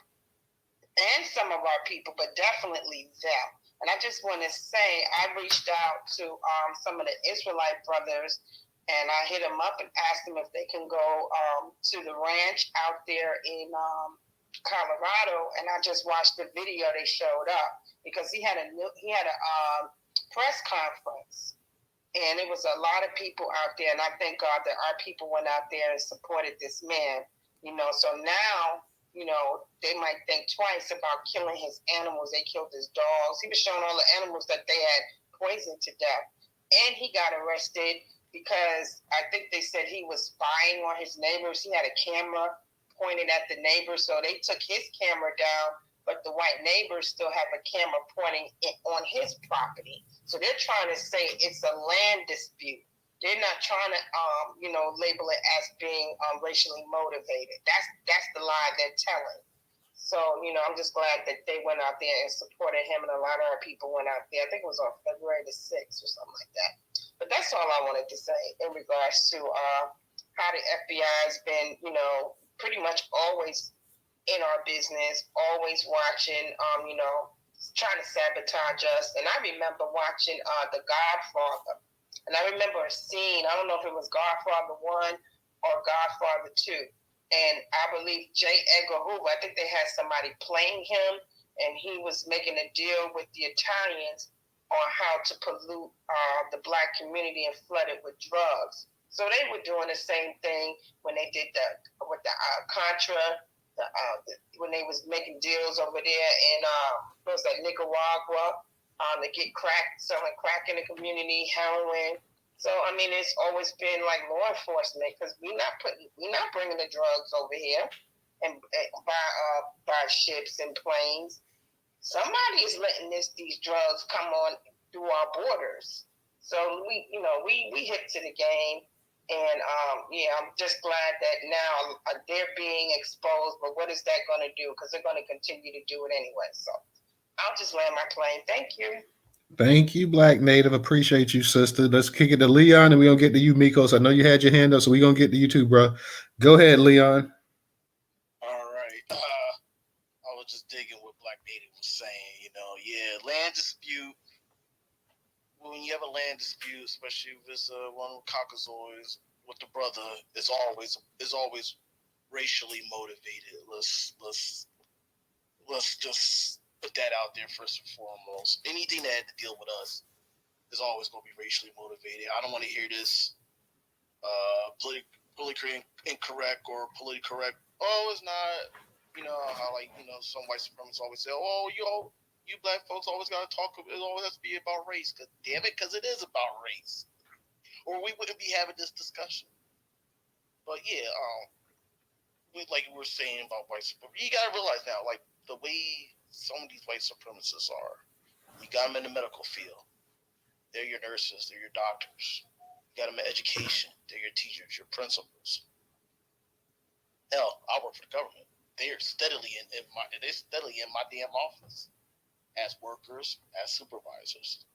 [SPEAKER 11] And some of our people, but definitely them. And I just want to say, I reached out to some of the Israelite brothers, and I hit them up and asked them if they can go to the ranch out there in Colorado. And I just watched the video they showed up because he had a press conference. And it was a lot of people out there, and I thank God that our people went out there and supported this man. So now, they might think twice about killing his animals. They killed his dogs. He was showing all the animals that they had poisoned to death. And he got arrested because I think they said he was spying on his neighbors. He had a camera pointed at the neighbors, so they took his camera down, but the white neighbors still have a camera pointing on his property. So they're trying to say it's a land dispute. They're not trying to, label it as being racially motivated. That's the lie they're telling. So, I'm just glad that they went out there and supported him, and a lot of our people went out there. I think it was on February the 6th or something like that. But that's all I wanted to say in regards to how the FBI has been, pretty much always in our business, always watching, trying to sabotage us. And I remember watching The Godfather. And I remember a scene, I don't know if it was Godfather 1 or Godfather 2. And I believe J. Edgar Hoover, I think they had somebody playing him, and he was making a deal with the Italians on how to pollute the black community and flood it with drugs. So they were doing the same thing when they did with the Contra, when they was making deals over there in what was that, Nicaragua, to get selling crack in the community, heroin. So I mean, it's always been like law enforcement because we're not bringing the drugs over here and by ships and planes. Somebody is letting these drugs come on through our borders. So we hip to the game. And I'm just glad that now they're being exposed. But what is that going to do? Because they're going to continue to do it anyway. So I'll just land my plane. Thank you.
[SPEAKER 1] Thank you, Black Native. Appreciate you, sister. Let's kick it to Leon, and we're going to get to you, Mikos. I know you had your hand up, so we're going to get to you too, bro. Go ahead, Leon.
[SPEAKER 6] All right. I was just digging what Black Native was saying. Land dispute. When you have a land dispute, especially if it's one with Caucasoids with the brother, is always racially motivated. Let's just put that out there first and foremost. Anything that had to deal with us is always going to be racially motivated. I don't want to hear this politically incorrect or politically correct. Oh, it's not. How some white supremacists always say, oh, you black folks always got to talk. It always has to be about race. Cause damn it, because it is about race, or we wouldn't be having this discussion. But yeah, like we were saying about white supremacy, you got to realize now, like the way some of these white supremacists are, you got them in the medical field. They're your nurses. They're your doctors. You got them in education. They're your teachers, your principals. Hell, I work for the government. They're steadily in my damn office as workers, as supervisors.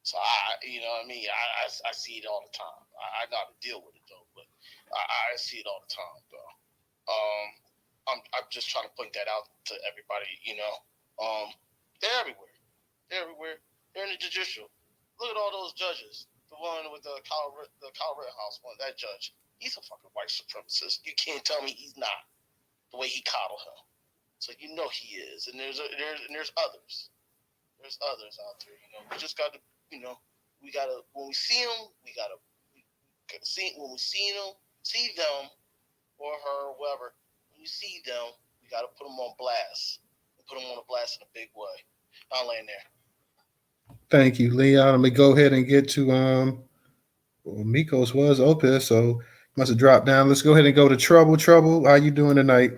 [SPEAKER 6] So you know what I mean? I see it all the time. I know how to deal with it though, but I see it all the time though. I'm just trying to point that out to everybody. You know, they're everywhere. They're everywhere. They're in the judicial. Look at all those judges. The one with the Kyle Rittenhouse one, that judge. He's a fucking white supremacist. You can't tell me he's not. The way he coddled him. So you know he is. And there's others. There's others out there. You know, we just got to. You know, we gotta when we see them, see them or her, or whoever. When you see them, we gotta put them on blast. Put them on a blast in a big way. I'll land there.
[SPEAKER 1] Thank you, Leon. Let me go ahead and get to well, Mikos was Opus, so must have dropped down. Let's go ahead and go to Trouble. Trouble, how you doing tonight?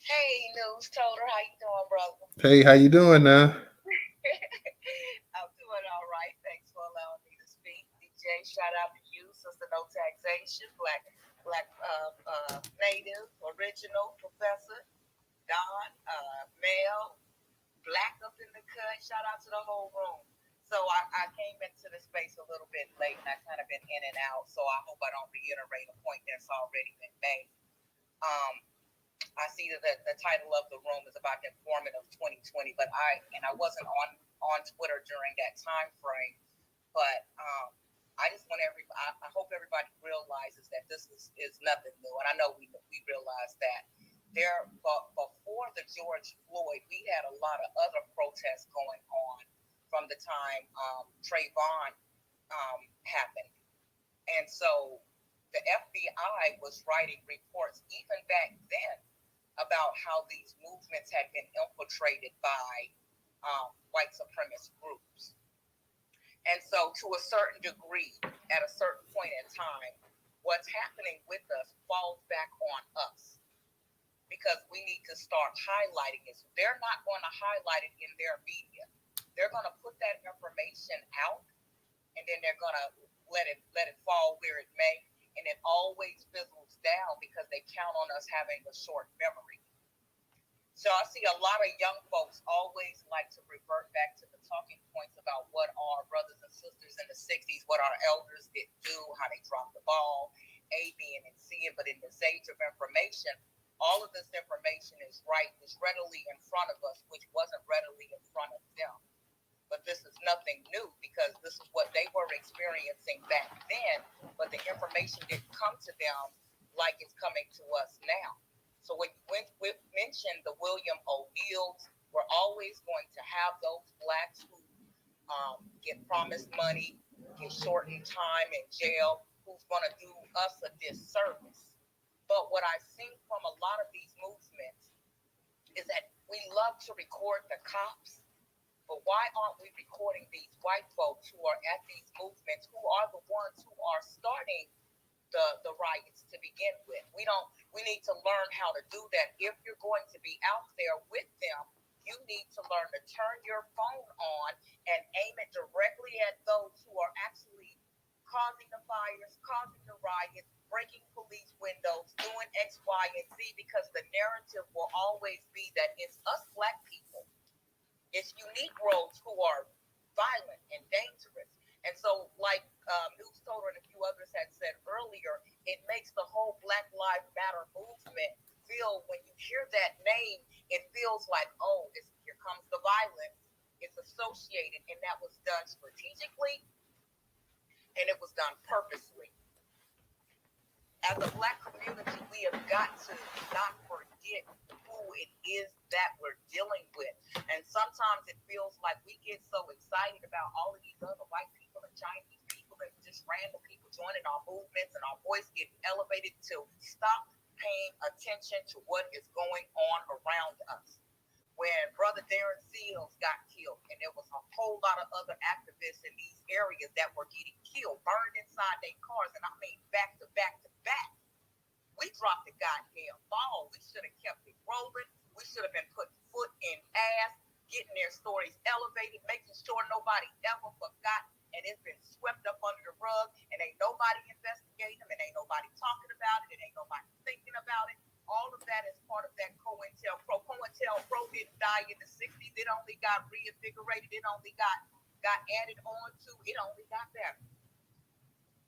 [SPEAKER 12] Hey, Newstoter, how you doing, brother?
[SPEAKER 1] Hey, how you doing now?
[SPEAKER 12] I'm doing all right. Thanks for allowing me to speak. DJ, shout out to you, Sister No Taxation, Black Native, Original, Professor, Don, Mel, Black up in the cut. Shout out to the whole room. So I came into the space a little bit late, and I kind of been in and out, so I hope I don't reiterate a point that's already been made. I see that the title of the room is about Informant of 2020, but I wasn't on Twitter during that time frame. But I just want I hope everybody realizes that this is nothing new, and I know we realize that. Before the George Floyd, we had a lot of other protests going on from the time Trayvon happened, and so the FBI was writing reports even back then about how these movements had been infiltrated by white supremacist groups. And so to a certain degree, at a certain point in time, what's happening with us falls back on us because we need to start highlighting it. So they're not going to highlight it in their media. They're going to put that information out, and then they're going to let it fall where it may. And it always fizzles down because they count on us having a short memory. So I see a lot of young folks always like to revert back to the talking points about what our brothers and sisters in the 60s, what our elders did do, how they dropped the ball, A, B, and C. But in this age of information, all of this information is readily in front of us, which wasn't readily in front of them. But this is nothing new because this is what they were experiencing back then, but the information didn't come to them like it's coming to us now. So when we mentioned the William O'Neills, we're always going to have those blacks who get promised money, get shortened time in jail, who's going to do us a disservice. But what I've seen from a lot of these movements is that we love to record the cops. But why aren't we recording these white folks who are at these movements, who are the ones who are starting the riots to begin with? We need to learn how to do that. If you're going to be out there with them, you need to learn to turn your phone on and aim it directly at those who are actually causing the fires, causing the riots, breaking police windows, doing X, Y, and Z, because the narrative will always be that it's us black people. It's unique roles who are violent and dangerous. And so, like Newstoter and a few others had said earlier, it makes the whole Black Lives Matter movement feel, when you hear that name, it feels like, oh, here comes the violence. It's associated, and that was done strategically, and it was done purposely. As a black community, we have got to not forget who it is that we're dealing with. And sometimes it feels like we get so excited about all of these other white people and Chinese people and just random people joining our movements and our voice getting elevated to stop paying attention to what is going on around us. When Brother Darren Seals got killed, and there was a whole lot of other activists in these areas that were getting killed, burned inside their cars, and I mean back to back to back. We dropped the goddamn ball. We should have kept it rolling. We should have been putting foot in ass stories elevated, making sure nobody ever forgot, and it's been swept up under the rug, and ain't nobody investigating them, and ain't nobody talking about it, and ain't nobody thinking about it. All of that is part of that COINTELPRO. COINTELPRO didn't die in the 60s. It only got reinvigorated. It only got added on to. It only got better.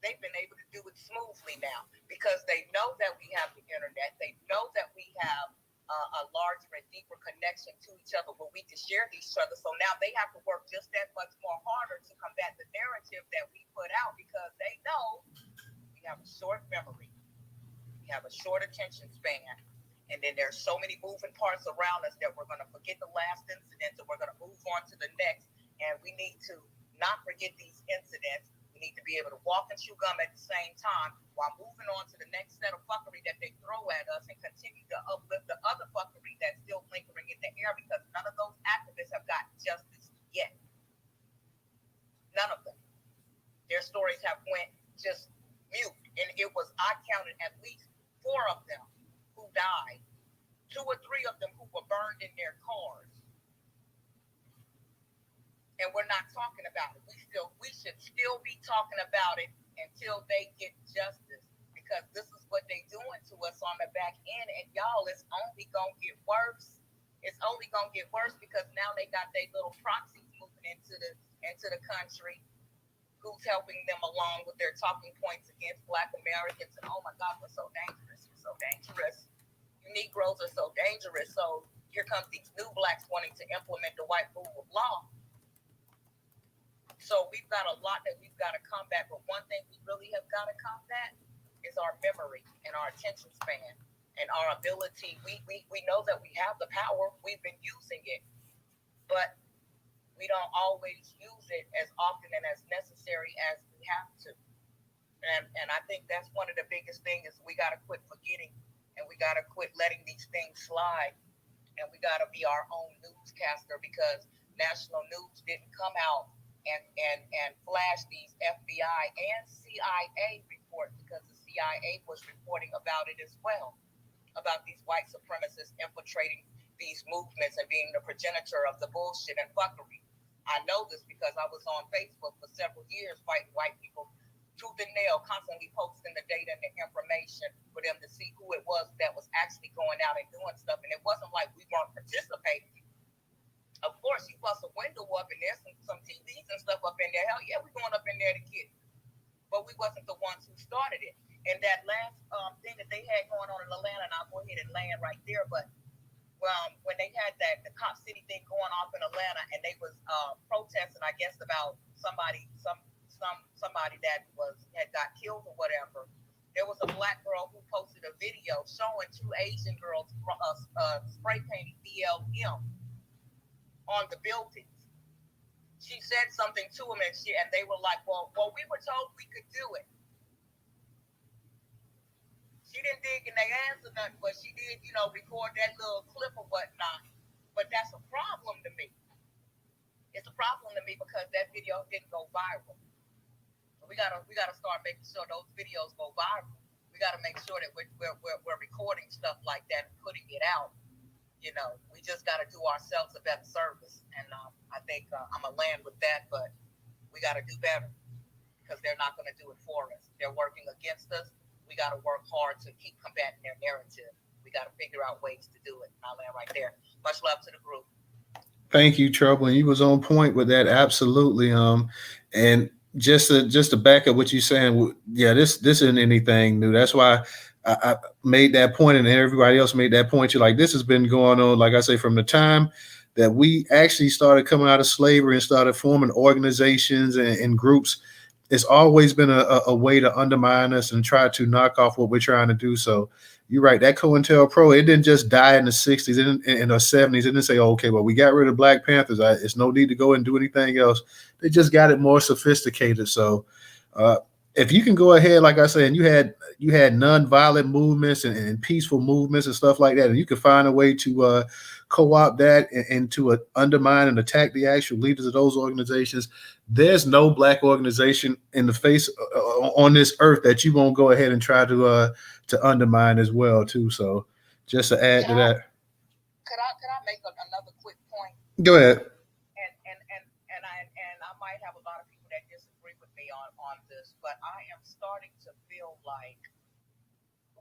[SPEAKER 12] They've been able to do it smoothly now because they know that we have the internet. They know that we have a larger and deeper connection to each other where we can share each other. So now they have to work just that much more harder to combat the narrative that we put out because they know we have a short memory. We have a short attention span. And then there's so many moving parts around us that we're going to forget the last incident and we're going to move on to the next. And we need to not forget these incidents. We need to be able to walk and chew gum at the same time while moving on to the next set of fuckery that they throw at us and continue to uplift the other fuckery that's still lingering in the air because none of those activists have gotten justice yet. None of them. Their stories have went just mute. And I counted at least 4 of them who died, 2 or 3 of them who were burned in their cars. And we're not talking about it. We should still be talking about it until they get justice because this is what they doing to us on the back end. And y'all, it's only going to get worse. It's only going to get worse because now they got their little proxies moving into the country who's helping them along with their talking points against Black Americans. And oh my God, we're so dangerous. We're so dangerous. You Negroes are so dangerous. So here comes these new Blacks wanting to implement the white rule of law. So we've got a lot that we've got to combat, but one thing we really have got to combat is our memory and our attention span and our ability. We know that we have the power. We've been using it, but we don't always use it as often and as necessary as we have to. And I think that's one of the biggest things is we got to quit forgetting and we got to quit letting these things slide and we got to be our own newscaster because national news didn't come out and flash these FBI and CIA reports because the CIA was reporting about it as well, about these white supremacists infiltrating these movements and being the progenitor of the bullshit and fuckery. I know this because I was on Facebook for several years fighting white people tooth and nail, constantly posting the data and the information for them to see who it was that was actually going out and doing stuff. And it wasn't like we weren't participating. Of course, you bust a window up and there's some TVs and stuff up in there. Hell yeah, we're going up in there to get it. But we wasn't the ones who started it. And that last thing that they had going on in Atlanta, and I'll go ahead and land right there, but when they had the Cop City thing going off in Atlanta and they was protesting, I guess, about somebody that had got killed or whatever, there was a Black girl who posted a video showing 2 Asian girls spray painting BLM on the buildings. She said something to them and they were like, well, we were told we could do it. She didn't dig in their hands or nothing, but she did, record that little clip or whatnot. But that's a problem to me. It's a problem to me because that video didn't go viral. So we gotta start making sure those videos go viral. We gotta make sure that we're recording stuff like that and putting it out. We just got to do ourselves a better service. And I think I'm going to land with that, but we got to do better because they're not going to do it for us. They're working against us. We got to work hard to keep combating their narrative. We got to figure out ways to do it. I'll land right there. Much love to the group.
[SPEAKER 1] Thank you, Trouble. And you was on point with that. Absolutely. And just to back up what you're saying, yeah, this isn't anything new. That's why I made that point, and everybody else made that point. You're like, this has been going on, like I say, from the time that we actually started coming out of slavery and started forming organizations and groups. It's always been a way to undermine us and try to knock off what we're trying to do. So you're right. That COINTELPRO, it didn't just die in the 60s, in the 70s. It didn't say, oh, okay, well, we got rid of Black Panthers. It's no need to go and do anything else. They just got it more sophisticated. So if you can go ahead, like I said, and you had nonviolent movements and peaceful movements and stuff like that, and you could find a way to co-opt that and to undermine and attack the actual leaders of those organizations, there's no Black organization in the face on this earth that you won't go ahead and try to undermine as well too. So just to add to that.
[SPEAKER 12] Could I make another quick point?
[SPEAKER 1] Go ahead.
[SPEAKER 12] might have a lot of people that disagree with me on this, but I am starting to feel like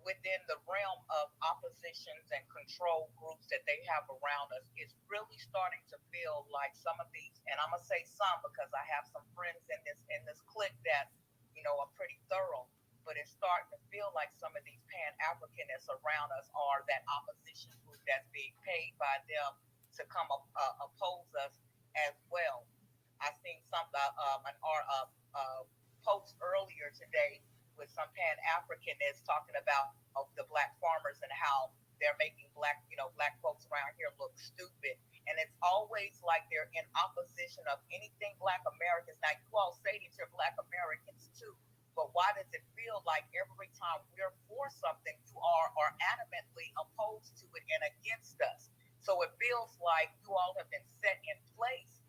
[SPEAKER 12] within the realm of oppositions and control groups that they have around us, it's really starting to feel like some of these, and I'm gonna say some because I have some friends in this clique that, you know, are pretty thorough, but it's starting to feel like some of these Pan-Africanists around us are that opposition group that's being paid by them to come oppose us as well. I seen an post earlier today with some Pan Africanists talking about the black farmers and how they're making black folks around here look stupid. And it's always like they're in opposition of anything black Americans. Now you all say that you're black Americans too, but why does it feel like every time we're for something, you are adamantly opposed to it and against us? So it feels like you all have been set in place,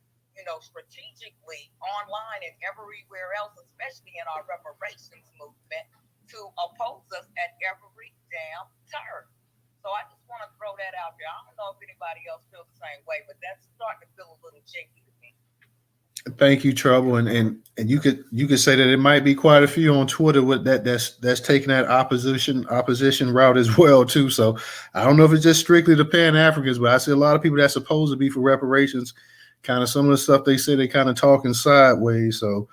[SPEAKER 12] strategically online and everywhere else, especially in our reparations movement, to oppose us at every damn turn. So I just want to throw that out there. I don't know if anybody else feels the same way, but that's starting to feel a little jinky to me.
[SPEAKER 1] Thank you, Trouble, and you could say that it might be quite a few on Twitter with that's taking that opposition route as well too. So I don't know if it's just strictly the Pan Africans, but I see a lot of people that's supposed to be for reparations. Kind of some of the stuff they say they kind of talking sideways. So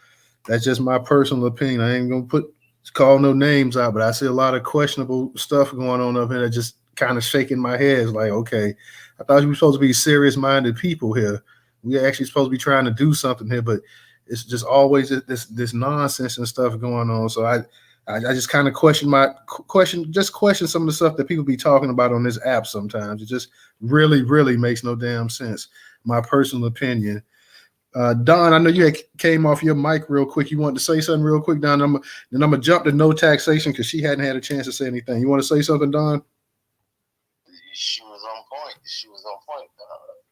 [SPEAKER 1] that's just my personal opinion. I ain't gonna call no names out, but I see a lot of questionable stuff going on up here that just kind of shaking my head. It's like, okay, I thought you were supposed to be serious minded people here. We're actually supposed to be trying to do something here, but it's just always this nonsense and stuff going on. So I just kind of question some of the stuff that people be talking about on this app sometimes. It just really makes no damn sense. My personal opinion. Don, I know you came off your mic real quick. You wanted to say something real quick, Don. I'm gonna jump to no taxation because she hadn't had a chance to say anything. You want to say something, Don?
[SPEAKER 7] She was on point.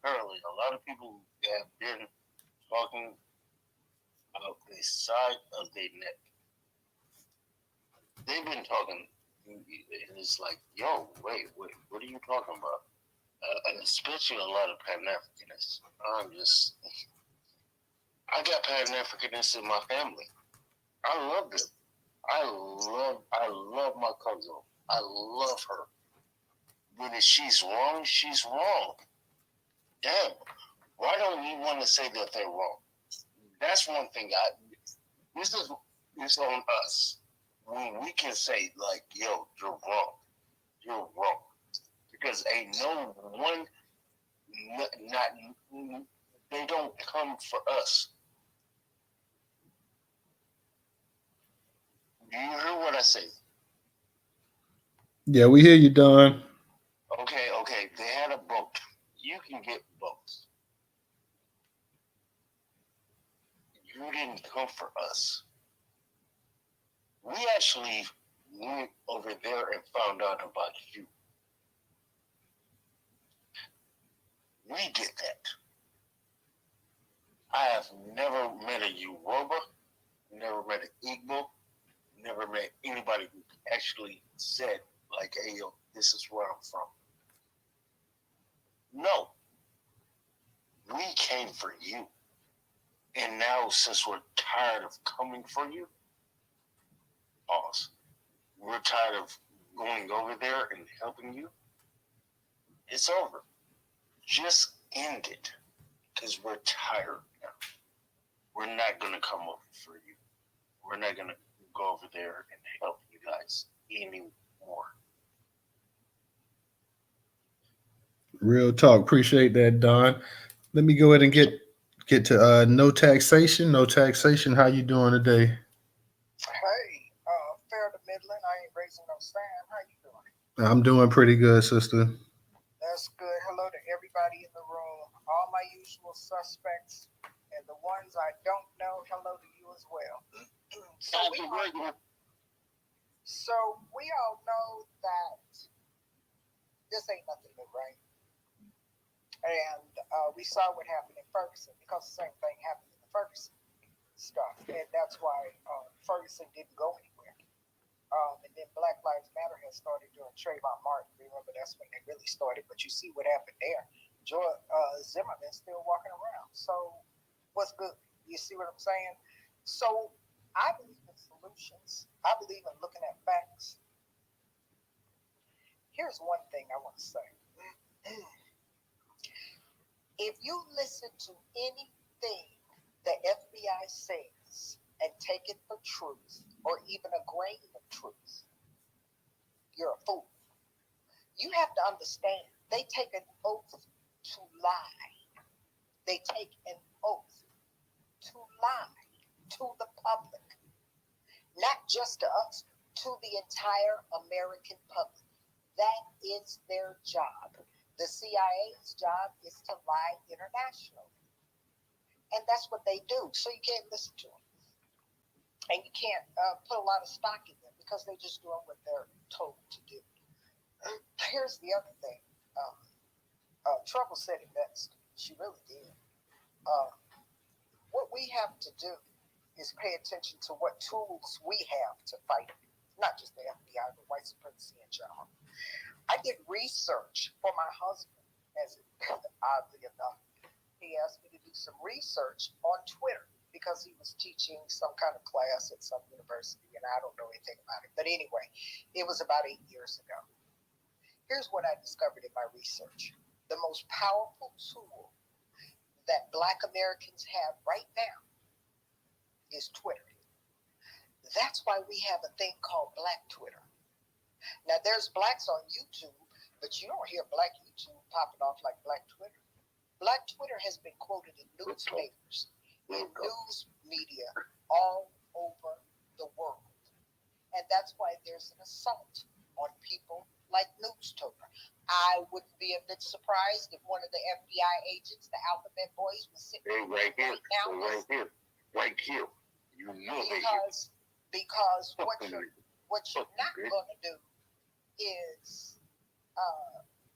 [SPEAKER 7] Apparently, a lot of people have been talking out the side of their neck. They've been talking, and it's like, yo, wait, what are you talking about? And especially a lot of Pan-Africanists. I got Pan-Africanists in my family. I love them. I love my cousin. I love her. But if she's wrong, she's wrong. Damn. Why don't you want to say that they're wrong? That's one thing. This is on us. When we can say, like, yo, you're wrong. You're wrong. Because ain't no one, they don't come for us. Do you hear what I say?
[SPEAKER 1] Yeah, we hear you, Don.
[SPEAKER 7] Okay. They had a boat. You can get boats. You didn't come for us. We actually went over there and found out about you. We did that. I have never met a Yoruba, never met an Igbo, never met anybody who actually said, like, hey, yo, this is where I'm from. No. We came for you. And now, since we're tired of coming for you, we're tired of going over there and helping you, it's over. Just end it. Because we're tired now. We're not going to come over for you. We're not going to go over there and help you guys anymore.
[SPEAKER 1] Real talk. Appreciate that, Don. Let me go ahead and get to no taxation. No taxation. How you doing today?
[SPEAKER 13] Hey, fair to middling. I ain't raising no stand. How you doing?
[SPEAKER 1] I'm doing pretty good, sister.
[SPEAKER 13] That's good. Hello to everybody in the room. All my usual suspects and the ones I don't know. Hello to you as well. So we all know that this ain't nothing new, right? And we saw what happened in Ferguson because the same thing happened in the Ferguson stuff. And that's why Ferguson didn't go anywhere. And then Black Lives Matter has started during Trayvon Martin. Remember, that's when they really started. But you see what happened there. Zimmerman's still walking around. So what's good? You see what I'm saying? So I believe in solutions. I believe in looking at facts. Here's one thing I want to say. If you listen to anything the FBI says and take it for truth or even a grain of truth, you're a fool. You have to understand, they take an oath to lie. They take an oath to lie to the public, not just to us, to the entire American public. That is their job. The CIA's job is to lie internationally. And that's what they do. So you can't listen to them. And you can't put a lot of stock in them because they're just doing what they're told to do. Here's the other thing. Trouble said it best. She really did. What we have to do is pay attention to what tools we have to fight it. Not just the FBI, but white supremacy in general. I did research for my husband, as oddly enough. He asked me to do some research on Twitter because he was teaching some kind of class at some university, and I don't know anything about it. But anyway, it was about 8 years ago. Here's what I discovered in my research. The most powerful tool that Black Americans have right now is Twitter. That's why we have a thing called Black Twitter. Now, there's Blacks on YouTube, but you don't hear Black YouTube popping off like Black Twitter. Black Twitter has been quoted in newspapers, in news media all over the world. And that's why there's an assault on people like Newstoter. I wouldn't be a bit surprised if one of the FBI agents, the Alphabet Boys, was sitting right here now.
[SPEAKER 7] Right here. You know
[SPEAKER 13] because what you're not going to do is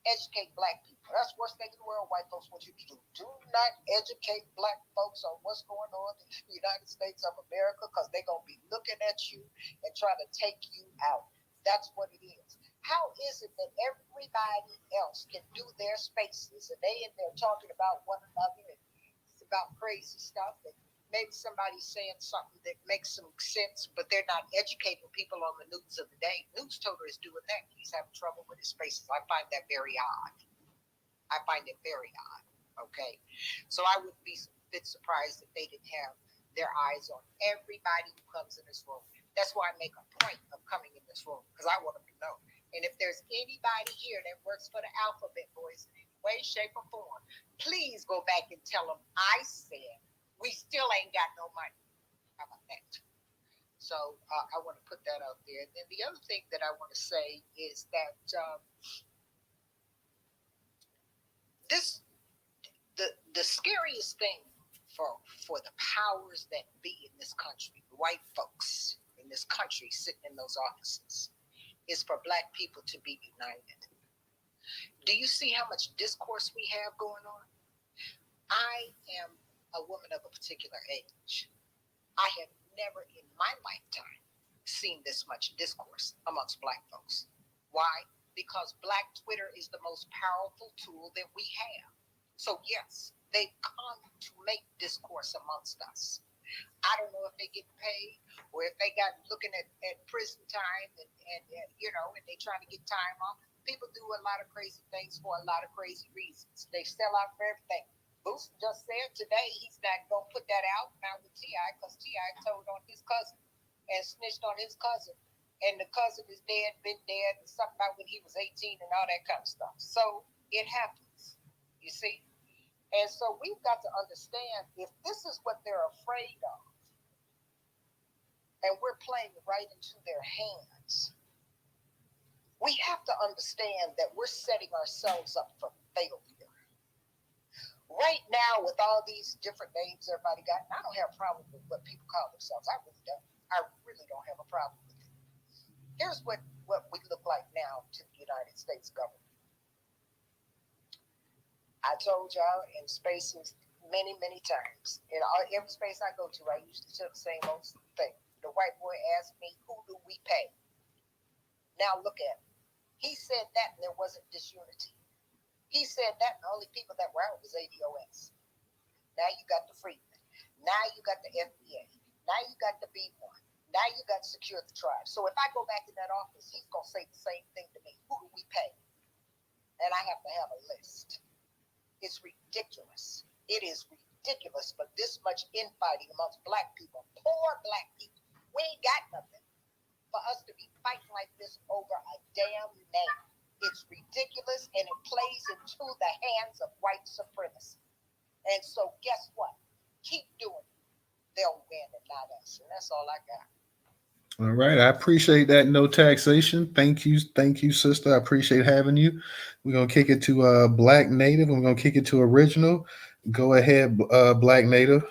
[SPEAKER 13] educate Black people. That's the worst thing in the world white folks want you to do. Do not educate Black folks on what's going on in the United States of America because they're going to be looking at you and trying to take you out. That's what it is. How is it that everybody else can do their spaces and they in there talking about one another and it's about crazy stuff and maybe somebody's saying something that makes some sense, but they're not educating people on the news of the day. Newstoter is doing that. He's having trouble with his spaces. I find that very odd. I find it very odd. Okay. So I wouldn't be a bit surprised if they didn't have their eyes on everybody who comes in this room. That's why I make a point of coming in this room, because I want them to know. And if there's anybody here that works for the Alphabet Boys in any way, shape, or form, please go back and tell them I said we still ain't got no money. How about that? So I want to put that out there. And then the other thing that I want to say is that the scariest thing for the powers that be in this country, the white folks in this country sitting in those offices, is for Black people to be united. Do you see how much discourse we have going on? I am a woman of a particular age. I have never in my lifetime seen this much discourse amongst Black folks. Why? Because Black Twitter is the most powerful tool that we have. So yes, they come to make discourse amongst us. I don't know if they get paid or if they got looking at prison time and they trying to get time off. People do a lot of crazy things for a lot of crazy reasons. They sell out for everything. Boost just said today he's not going to put that out now with T.I. because T.I. told on his cousin and snitched on his cousin. And the cousin is dead, been dead, and something about when he was 18 and all that kind of stuff. So it happens, you see? And so we've got to understand if this is what they're afraid of, and we're playing right into their hands, we have to understand that we're setting ourselves up for failure. Right now, with all these different names everybody got, and I don't have a problem with what people call themselves. I really don't. I really don't have a problem with it. Here's what we look like now to the United States government. I told y'all in spaces many, many times. In every space I go to, I usually tell the same old thing. The white boy asked me, who do we pay? Now look at it. He said that and there wasn't disunity. He said that and the only people that were out was ADOS. Now you got the freedmen. Now you got the FBA. Now you got the B1. Now you got Secure the Tribe. So if I go back in that office, he's going to say the same thing to me. Who do we pay? And I have to have a list. It's ridiculous. It is ridiculous for this much infighting amongst black people, poor black people. We ain't got nothing for us to be fighting like this over a damn name. It's ridiculous, and it plays into the hands of white supremacy. And so guess what? Keep doing it. They'll win and not us. And that's all I got.
[SPEAKER 1] All right, I appreciate that. No taxation. Thank you, sister. I appreciate having you. We're gonna kick it to Black Native. I'm gonna kick it to Original. Go ahead, Black Native.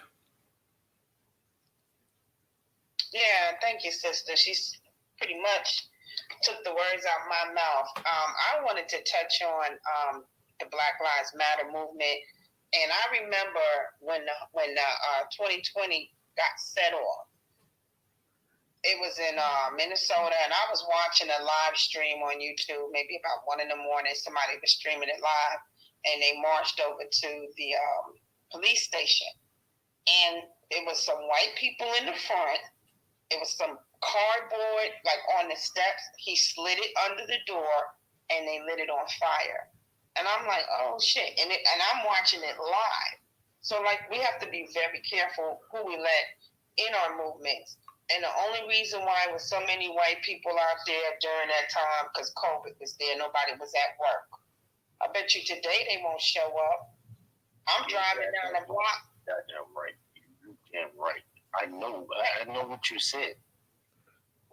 [SPEAKER 11] Yeah, thank you, sister. She's pretty much took the words out of my mouth. I wanted to touch on the Black Lives Matter movement, and I remember when 2020 got set off. It was in Minnesota, and I was watching a live stream on YouTube, maybe about 1 a.m. Somebody was streaming it live, and they marched over to the police station. And it was some white people in the front. It was some cardboard, like on the steps. He slid it under the door, and they lit it on fire. And I'm like, oh, shit. And I'm watching it live. So, like, we have to be very careful who we let in our movements. And the only reason why was so many white people out there during that time, because COVID was there, nobody was at work. I bet you today they won't show up. I'm driving down the block.
[SPEAKER 7] Goddamn right. You damn right. I know what you said.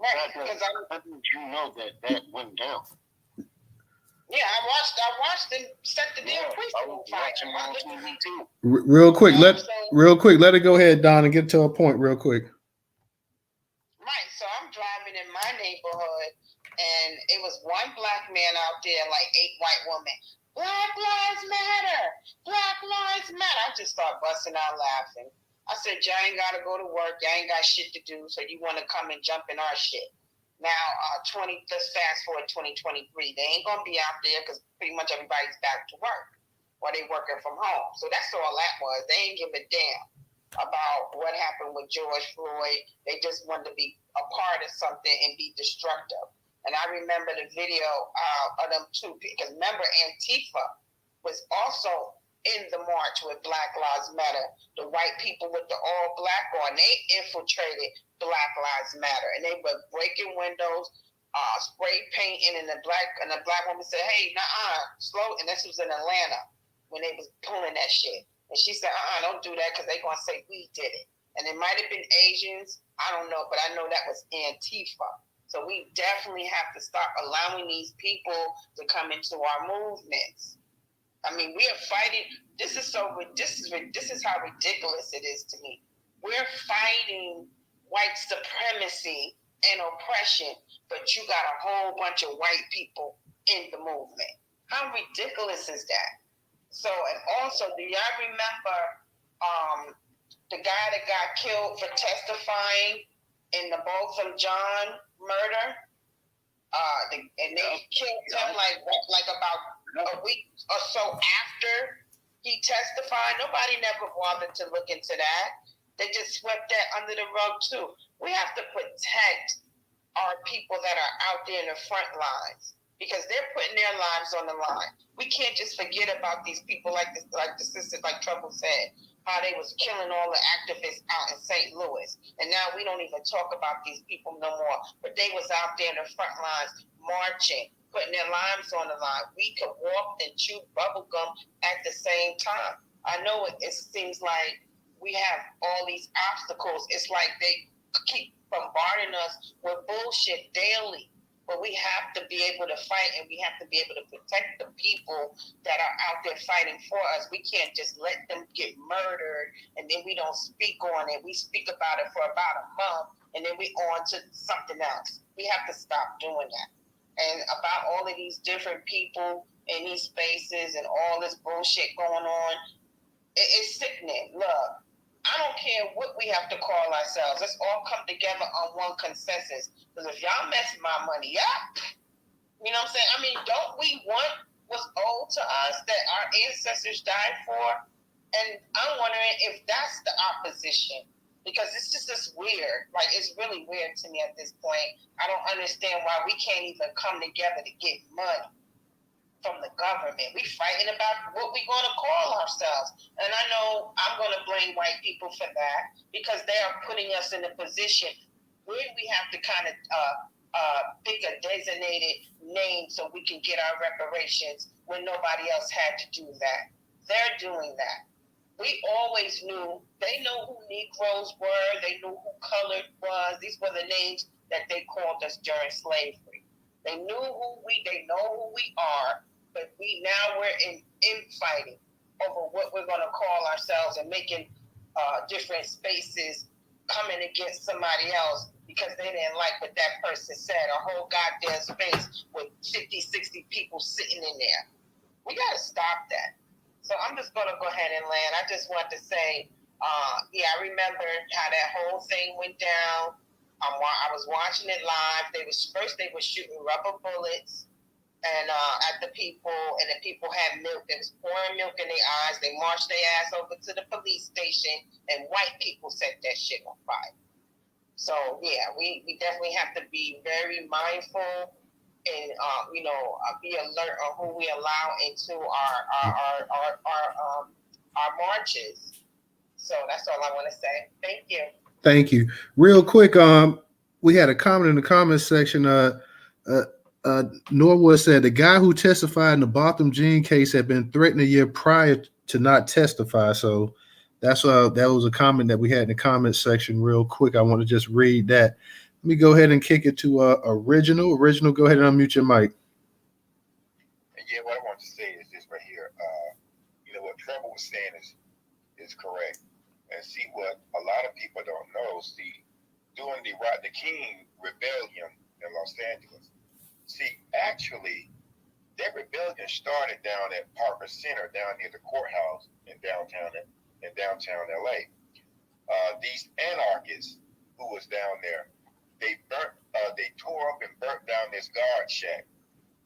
[SPEAKER 11] Right, because
[SPEAKER 7] how did you know that went down?
[SPEAKER 11] Yeah, I watched them set the damn precinct on fire.
[SPEAKER 1] Real quick, let it go ahead, Don, and get to a point real quick.
[SPEAKER 11] Right, so I'm driving in my neighborhood, and it was one black man out there, like 8 white women. Black Lives Matter! Black Lives Matter! I just started busting out laughing. I said, y'all ain't got to go to work. Y'all ain't got shit to do, so you want to come and jump in our shit. Now, let's fast forward 2023. They ain't going to be out there because pretty much everybody's back to work while they working from home. So that's all that was. They ain't give a damn about what happened with George Floyd. They just wanted to be a part of something and be destructive. And I remember the video of them too, because remember Antifa was also in the march with Black Lives Matter. The white people with the all black on, they infiltrated Black Lives Matter, and they were breaking windows, spray painting, and the black woman said, "Hey, slow." And this was in Atlanta when they was pulling that shit. And she said, don't do that because they're going to say we did it. And it might have been Asians. I don't know, but I know that was Antifa. So we definitely have to stop allowing these people to come into our movements. I mean, we are fighting. This is how ridiculous it is to me. We're fighting white supremacy and oppression, but you got a whole bunch of white people in the movement. How ridiculous is that? So, and also, do y'all remember the guy that got killed for testifying in the Botham John murder? And they killed him like about a week or so after he testified. Nobody never bothered to look into that. They just swept that under the rug too. We have to protect our people that are out there in the front lines, because they're putting their lives on the line. We can't just forget about these people like the sisters, like Trouble said, how they was killing all the activists out in St. Louis. And now we don't even talk about these people no more. But they was out there in the front lines marching, putting their lives on the line. We could walk and chew bubble gum at the same time. I know it seems like we have all these obstacles. It's like they keep bombarding us with bullshit daily. But we have to be able to fight, and we have to be able to protect the people that are out there fighting for us. We can't just let them get murdered, and then we don't speak on it. We speak about it for about a month, and then we on to something else. We have to stop doing that. And about all of these different people in these spaces and all this bullshit going on, it's sickening. Look, I don't care what we have to call ourselves. Let's all come together on one consensus. Because if y'all mess my money up, you know what I'm saying? I mean, don't we want what's owed to us that our ancestors died for? And I'm wondering if that's the opposition, because it's just this weird. Like, it's really weird to me at this point. I don't understand why we can't even come together to get money from the government. We fighting about what we're going to call ourselves. And I know I'm going to blame white people for that, because they are putting us in a position where we have to kind of pick a designated name so we can get our reparations when nobody else had to do that. They're doing that. We always knew, they know who Negroes were, they knew who colored was. These were the names that they called us during slavery. They knew they know who we are, but we're infighting over what we're going to call ourselves and making different spaces coming against somebody else because they didn't like what that person said. A whole goddamn space with 50, 60 people sitting in there. We got to stop that. So I'm just going to go ahead and land. I just want to say, I remember how that whole thing went down. I was watching it live. They were shooting rubber bullets and at the people, and the people had milk. They was pouring milk in their eyes. They marched their ass over to the police station, and white people set that shit on fire. So yeah, we definitely have to be very mindful and be alert on who we allow into our marches. So that's all I want to say. Thank you.
[SPEAKER 1] Thank you. Real quick, we had a comment in the comments section. Norwood said the guy who testified in the Botham Jean case had been threatened a year prior to not testify. So that was a comment that we had in the comments section. Real quick, I want to just read that. Let me go ahead and kick it to Original. Original, go ahead and unmute your mic.
[SPEAKER 10] And yeah, what I want to say is this right here. What Trevor was saying is correct. And see, what a lot of people don't know, during the Rodney King rebellion in Los Angeles, actually, that rebellion started down at Parker Center, down near the courthouse in downtown LA. These anarchists who was down there, they tore up and burnt down this guard shack.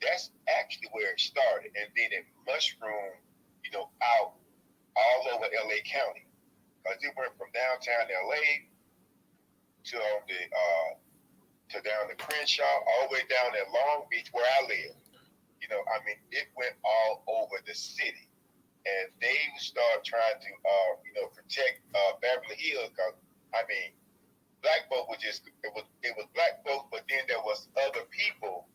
[SPEAKER 10] That's actually where it started, and then it mushroomed, out all over LA County, because it went from downtown LA to down to Crenshaw, all the way down at Long Beach where I live. It went all over the city, and they started trying to protect Beverly Hills, because black folk was it was black folk, but then there was other people,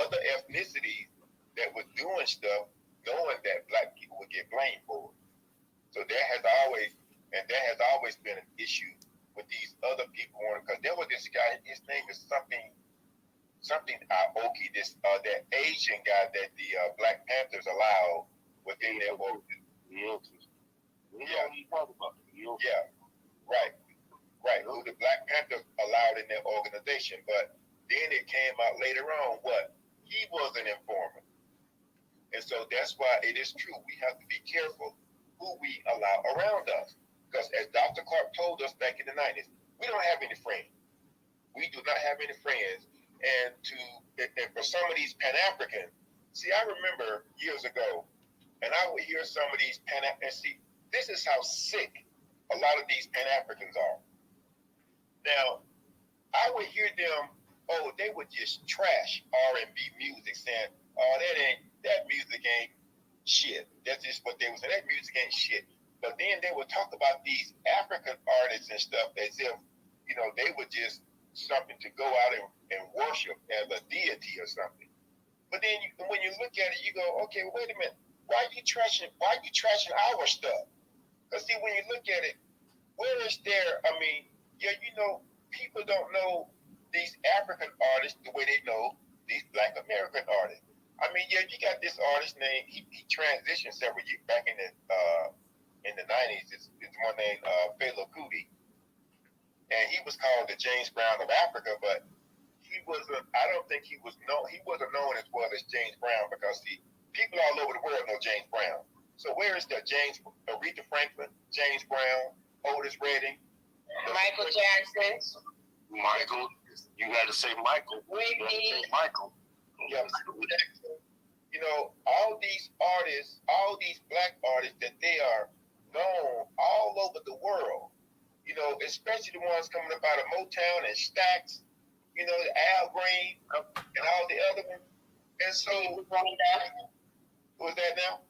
[SPEAKER 10] other ethnicities that were doing stuff, knowing that black people would get blamed for it. So that has always been an issue with these other people, because there was this guy, his name is something Aoki, that Asian guy that the Black Panthers allowed within their organization. Right. Who the Black Panthers allowed in their organization, but then it came out later on he was an informant. And so that's why it is true. We have to be careful who we allow around us. Because as Dr. Clark told us back in the 90s, we don't have any friends. We do not have any friends. And for some of these Pan-Africans, I remember years ago, and I would hear some of these Pan-Africans, this is how sick a lot of these Pan-Africans are. Now, I would hear them, they would just trash R&B music, saying, that music ain't shit. That's just what they would say. That music ain't shit. But then they would talk about these African artists and stuff as if, they were just something to go out and worship as a deity or something. But then when you look at it, you go, okay, wait a minute. Why are you trashing our stuff? Because when you look at it, where is there, people don't know these African artists the way they know these Black American artists. You got this artist named, he transitioned several years back in the 90s. It's one named Fela Kuti. And he was called the James Brown of Africa, but I don't think he wasn't known as well as James Brown, because people all over the world know James Brown. So where is that Aretha Franklin, James Brown, Otis Redding,
[SPEAKER 11] Michael Jackson?
[SPEAKER 7] Michael, you got to say Michael. Michael.
[SPEAKER 10] Yeah, all these artists, all these black artists that they are known the world. You know, especially the ones coming up out of Motown and Stax, you know, the Al Green and all the other ones. And so, who's that now?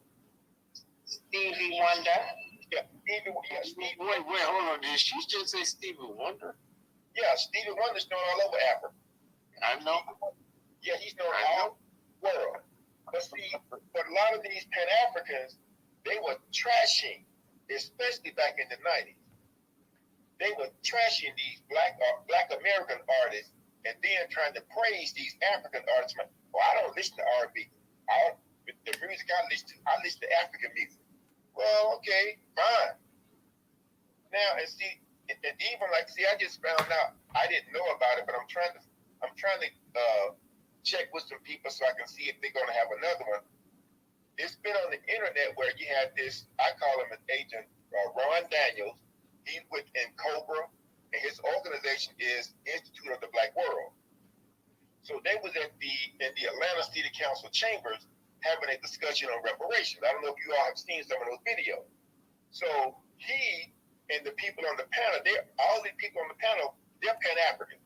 [SPEAKER 7] Stevie Wonder.
[SPEAKER 10] Yeah, Stevie.
[SPEAKER 7] Wait, hold on. Did she just say Stevie Wonder?
[SPEAKER 10] Yeah, Stevie Wonder's known all over Africa.
[SPEAKER 7] I know.
[SPEAKER 10] Yeah, he's known all over the world. But see, but a lot of these Pan Africans, they were trashing, especially back in the 90s. They were trashing these black American artists and then trying to praise these African artists. Well, I don't listen to R&B. The music I listen to African music. Well, okay, fine. Now, and see, and even like, see, I just found out, I didn't know about it, but I'm trying to check with some people so I can see if they're going to have another one. It's been on the internet where you had this, I call him an agent, Ron Daniels. He's in Cobra, and his organization is Institute of the Black World. So they was in the Atlanta City Council chambers having a discussion on reparations. I don't know if you all have seen some of those videos. So he and the people on the panel, all the people on the panel, they're Pan-African.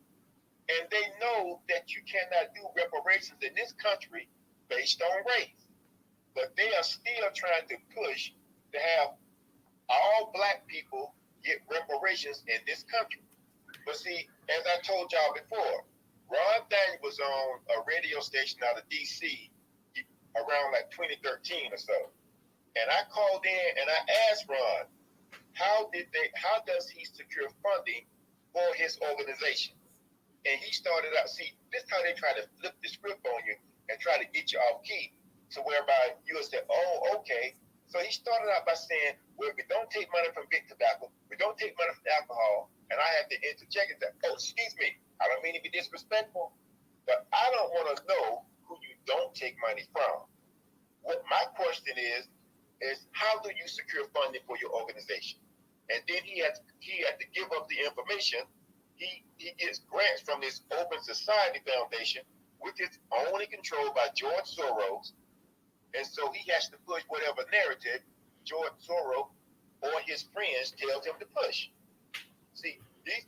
[SPEAKER 10] And they know that you cannot do reparations in this country based on race. But they are still trying to push to have all black people get reparations in this country. But see, as I told y'all before, Ron Daniel was on a radio station out of D.C. around like 2013 or so. And I called in and I asked Ron, how does he secure funding for his organization? And he started out, see, this is how they try to flip the script on you and try to get you off key. So whereby you would say, oh, okay. So he started out by saying, well, we don't take money from big tobacco, we don't take money from alcohol, and I had to interject and say, oh, excuse me, I don't mean to be disrespectful, but I don't want to know who you don't take money from. What my question is how do you secure funding for your organization? And then he had to give up the information. He gets grants from this Open Society Foundation, which is owned and controlled by George Soros. And so he has to push whatever narrative George Soros or his friends tells him to push. See, these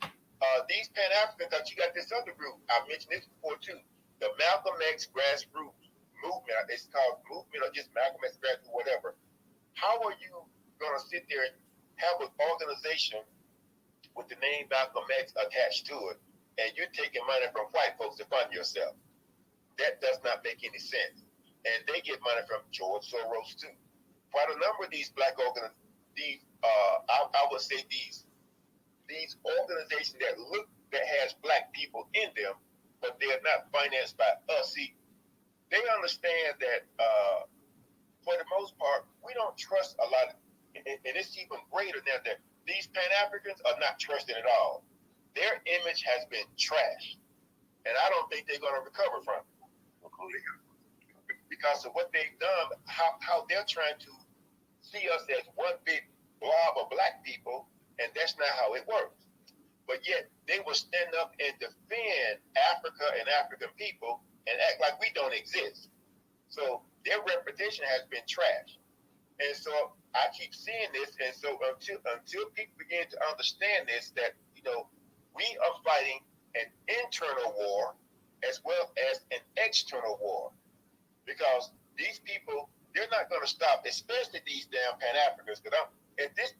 [SPEAKER 10] Pan-Africans, that you got this other group, I mentioned this before too, the Malcolm X grassroots movement, it's called movement or just Malcolm X grassroots, whatever. How are you going to sit there and have an organization with the name Malcolm X attached to it, and you're taking money from white folks to fund yourself? That does not make any sense. And they get money from George Soros too. Quite a number of these black organizations, I would say these organizations that has black people in them, but they are not financed by us. See, they understand that for the most part, we don't trust a lot of, and it's even greater now that these Pan-Africans are not trusted at all. Their image has been trashed, and I don't think they're going to recover from it. Because of what they've done, how they're trying to see us as one big blob of black people, and that's not how it works. But yet, they will stand up and defend Africa and African people and act like we don't exist. So their reputation has been trashed. And so I keep seeing this, and so until people begin to understand this, that, you know, we are fighting an internal war as well as an external war. Because these people, they're not going to stop, especially these damn Pan-Africans. Because at this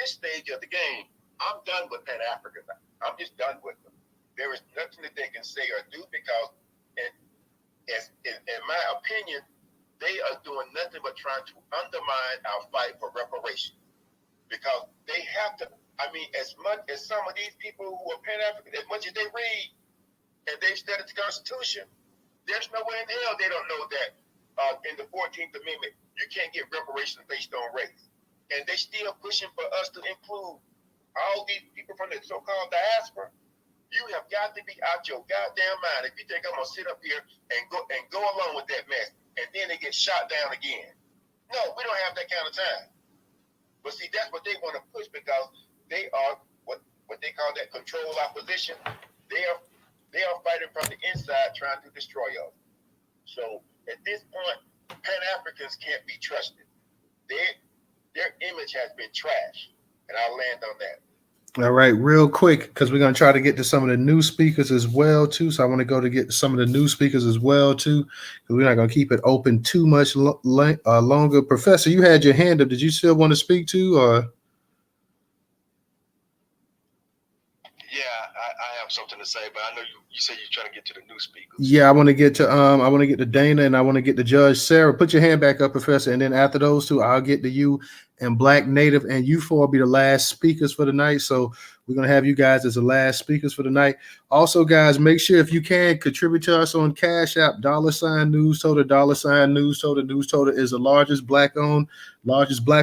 [SPEAKER 10] stage of the game, I'm done with Pan-Africans. I'm just done with them. There is nothing that they can say or do because, in my opinion, they are doing nothing but trying to undermine our fight for reparations. Because they have to, I mean, as much as some of these people who are Pan-African, as much as they read and they've studied the Constitution, there's no way in hell they don't know that in the 14th Amendment, you can't get reparations based on race. And they still pushing for us to include all these people from the so-called diaspora. You have got to be out your goddamn mind if you think I'm going to sit up here and go along with that mess. And then they get shot down again. No, we don't have that kind of time. But see, that's what they want to push because they are what they call that controlled opposition. They are fighting from the inside trying to destroy us. So at this point, Pan-Africans can't be trusted. Their image has been trashed. And I'll land on that.
[SPEAKER 1] All right, real quick, because we're going to try to get to some of the new speakers as well, too. So I want to go to get some of the new speakers as well, too, because we're not going to keep it open too much longer. Professor, you had your hand up. Did you still want to speak to, or?
[SPEAKER 9] Yeah, I have something to say, but I know you said you're trying to get to the new speakers.
[SPEAKER 1] Yeah, I want to get to Dana, and I want to get to Judge Sarah. Put your hand back up, Professor, and then after those two, I'll get to you and Black Native, and you four will be the last speakers for the night. So we're gonna have you guys as the last speakers for the night. Also, guys, make sure if you can contribute to us on Cash App, $, Newstoter, $, Newstoter is the largest Black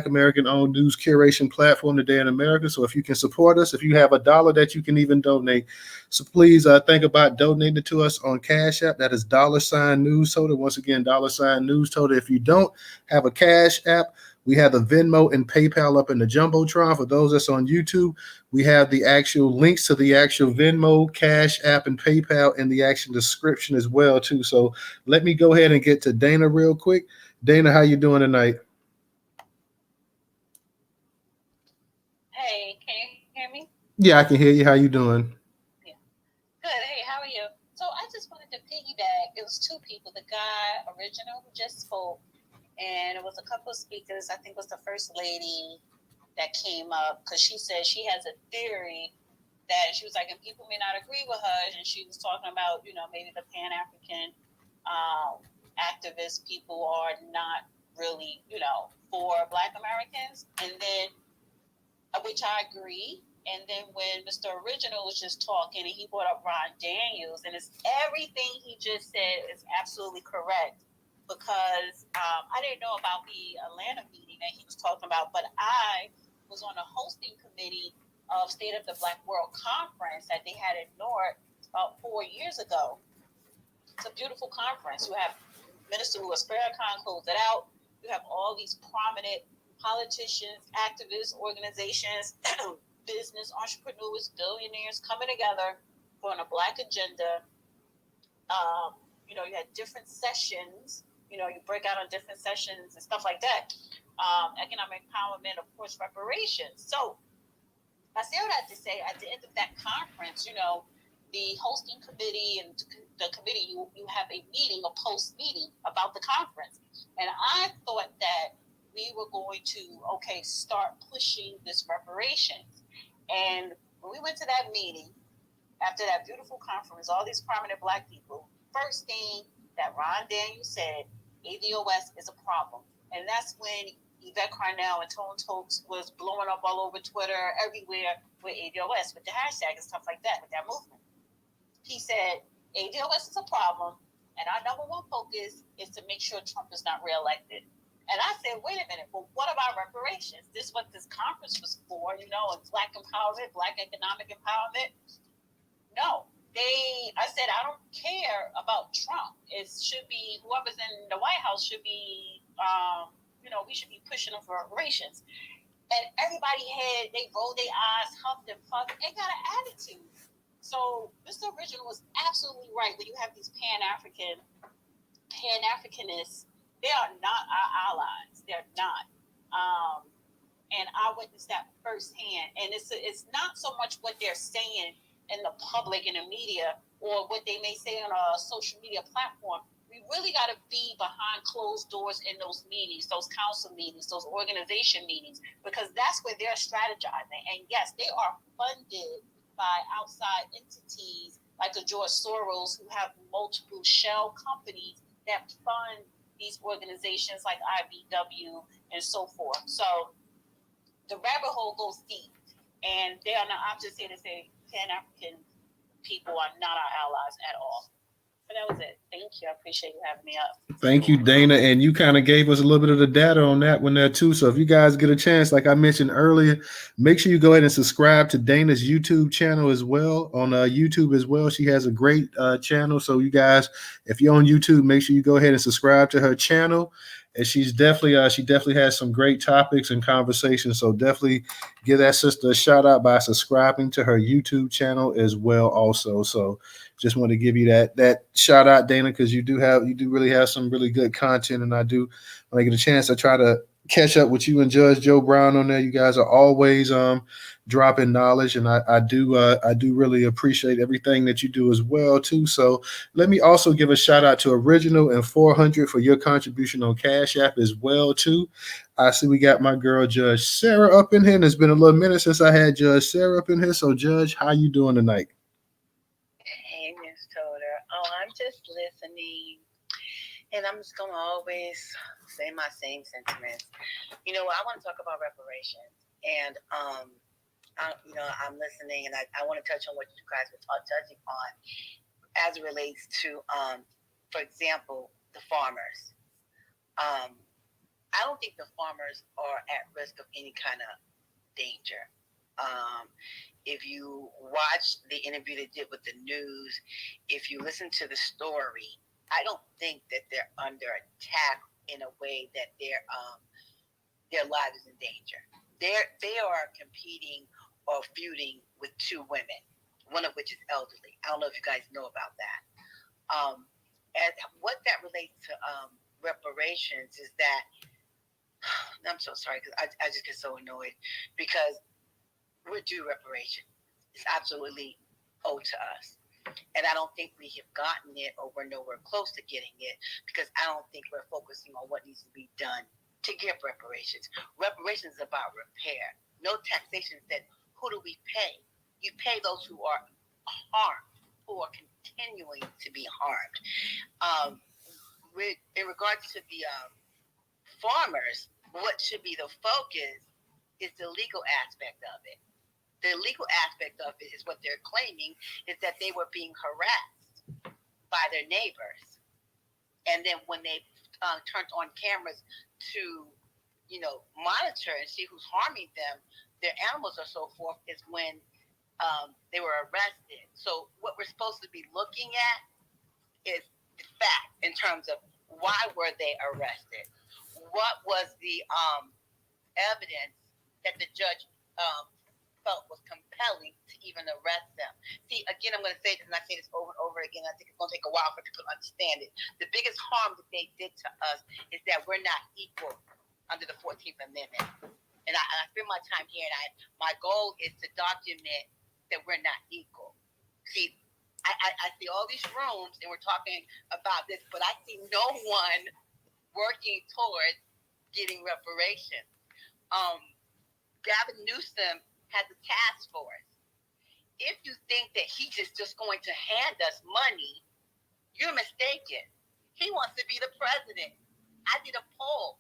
[SPEAKER 1] American-owned news curation platform today in America. So if you can support us, if you have $1 that you can even donate, so please think about donating to us on Cash App. That is $Newstoter. Once again, $Newstoter. If you don't have a Cash App, we have the Venmo and PayPal up in the Jumbotron. For those that's on YouTube, we have the actual links to the actual Venmo, Cash App, and PayPal in the actual description as well, too. So let me go ahead and get to Dana real quick. Dana, how you doing tonight?
[SPEAKER 14] Hey, can you hear me?
[SPEAKER 1] Yeah, I can hear you. How you doing?
[SPEAKER 14] Yeah. Good. Hey, how are you? So I just wanted to piggyback. It was two people. The guy, Original, who just spoke, and it was a couple of speakers. I think it was the first lady that came up because she said she has a theory that she was like, and people may not agree with her, and she was talking about, maybe the Pan-African activist people are not really, for Black Americans. And then, which I agree. And then when Mr. Original was just talking and he brought up Ron Daniels, and it's everything he just said is absolutely correct. Because I didn't know about the Atlanta meeting that he was talking about, but I was on a hosting committee of State of the Black World Conference that they had in Newark about 4 years ago. It's a beautiful conference. You have Minister Louis Farrakhan close it out. You have all these prominent politicians, activists, organizations, business entrepreneurs, billionaires coming together for a Black agenda. You had different sessions. You break out on different sessions and stuff like that. Economic empowerment, of course, reparations. So I say all that to say, at the end of that conference, the hosting committee and the committee, you have a meeting, a post meeting about the conference. And I thought that we were going to, start pushing this reparations. And when we went to that meeting, after that beautiful conference, all these prominent Black people, first thing that Ron Daniels said, ADOS is a problem. And that's when Yvette Carnell and Tone Tokes was blowing up all over Twitter, everywhere with ADOS, with the hashtag and stuff like that, with that movement. He said, ADOS is a problem, and our number one focus is to make sure Trump is not reelected. And I said, wait a minute, but what about reparations? This is what this conference was for, and Black empowerment, Black economic empowerment. No. I said, I don't care about Trump. It should be whoever's in the White House should be, we should be pushing them for reparations. And everybody they rolled their eyes, huffed and puffed. They got an attitude. So Mr. Original was absolutely right. When you have these Pan-Africanists, they are not our allies. They're not. And I witnessed that firsthand. And it's not so much what they're saying in the public and the media, or what they may say on a social media platform. We really got to be behind closed doors in those meetings, those council meetings, those organization meetings, because that's where they're strategizing. And yes, they are funded by outside entities like a George Soros, who have multiple shell companies that fund these organizations like IBW and so forth. So the rabbit hole goes deep, and they are not, I'm just here to say, Pan-African people are not our allies at all. But that was it. Thank you. I appreciate you having me up.
[SPEAKER 1] Thank you, Dana. And you kind of gave us a little bit of the data on that one there too. So if you guys get a chance, like I mentioned earlier, make sure you go ahead and subscribe to Dana's YouTube channel as well. On YouTube as well, she has a great channel. So you guys, if you're on YouTube, make sure you go ahead and subscribe to her channel. And she's definitely, she definitely has some great topics and conversations. So definitely give that sister a shout out by subscribing to her YouTube channel as well also. So just want to give you that shout out, Dana, because you do really have some really good content. And I do, when I get a chance, I try to catch up with you and Judge Joe Brown on there. You guys are always dropping knowledge, and I do really appreciate everything that you do as well too. So let me also give a shout out to Original and 400 for your contribution on Cash App as well too. I see we got my girl Judge Sarah up in here, and it's been a little minute since I had Judge Sarah up in here. So Judge, how you doing tonight?
[SPEAKER 15] Hey, Newstoter. Oh, I'm just listening, and I'm just gonna always say my same sentiments. You know, I want to talk about reparations, and I'm listening, and I want to touch on what you guys were touching on as it relates to, for example, the farmers. I don't think the farmers are at risk of any kind of danger. If you watch the interview they did with the news, if you listen to the story, I don't think that they're under attack in a way that their lives is in danger. They are competing or feuding with two women, one of which is elderly. I don't know if you guys know about that. And what that relates to reparations is that I'm so sorry because I just get so annoyed because we're due reparations. It's absolutely owed to us. And I don't think we have gotten it or we're nowhere close to getting it because I don't think we're focusing on what needs to be done to get reparations. Reparations is about repair. No taxation said, who do we pay? You pay those who are harmed, who are continuing to be harmed. In regards to the farmers, what should be the focus is the legal aspect of it. The legal aspect of it is what they're claiming is that they were being harassed by their neighbors. And then when they turned on cameras to, monitor and see who's harming them, their animals or so forth, is when they were arrested. So what we're supposed to be looking at is the fact in terms of why were they arrested? What was the evidence that the judge felt was compelling to even arrest them? See, again, I'm going to say this, and I say this over and over again. I think it's going to take a while for people to understand it. The biggest harm that they did to us is that we're not equal under the 14th Amendment. And I spend my time here, and my goal is to document that we're not equal. See, I see all these rooms, and we're talking about this, but I see no one working towards getting reparations. Gavin Newsom has a task force. If you think that he's just going to hand us money, you're mistaken. He wants to be the president. I did a poll.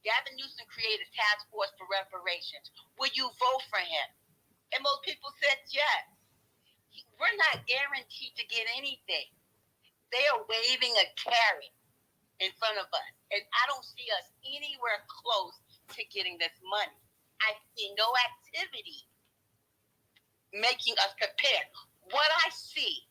[SPEAKER 15] Gavin Newsom created a task force for reparations. Will you vote for him? And most people said yes. We're not guaranteed to get anything. They are waving a carrot in front of us. And I don't see us anywhere close to getting this money. I see no activity making us prepared. What I see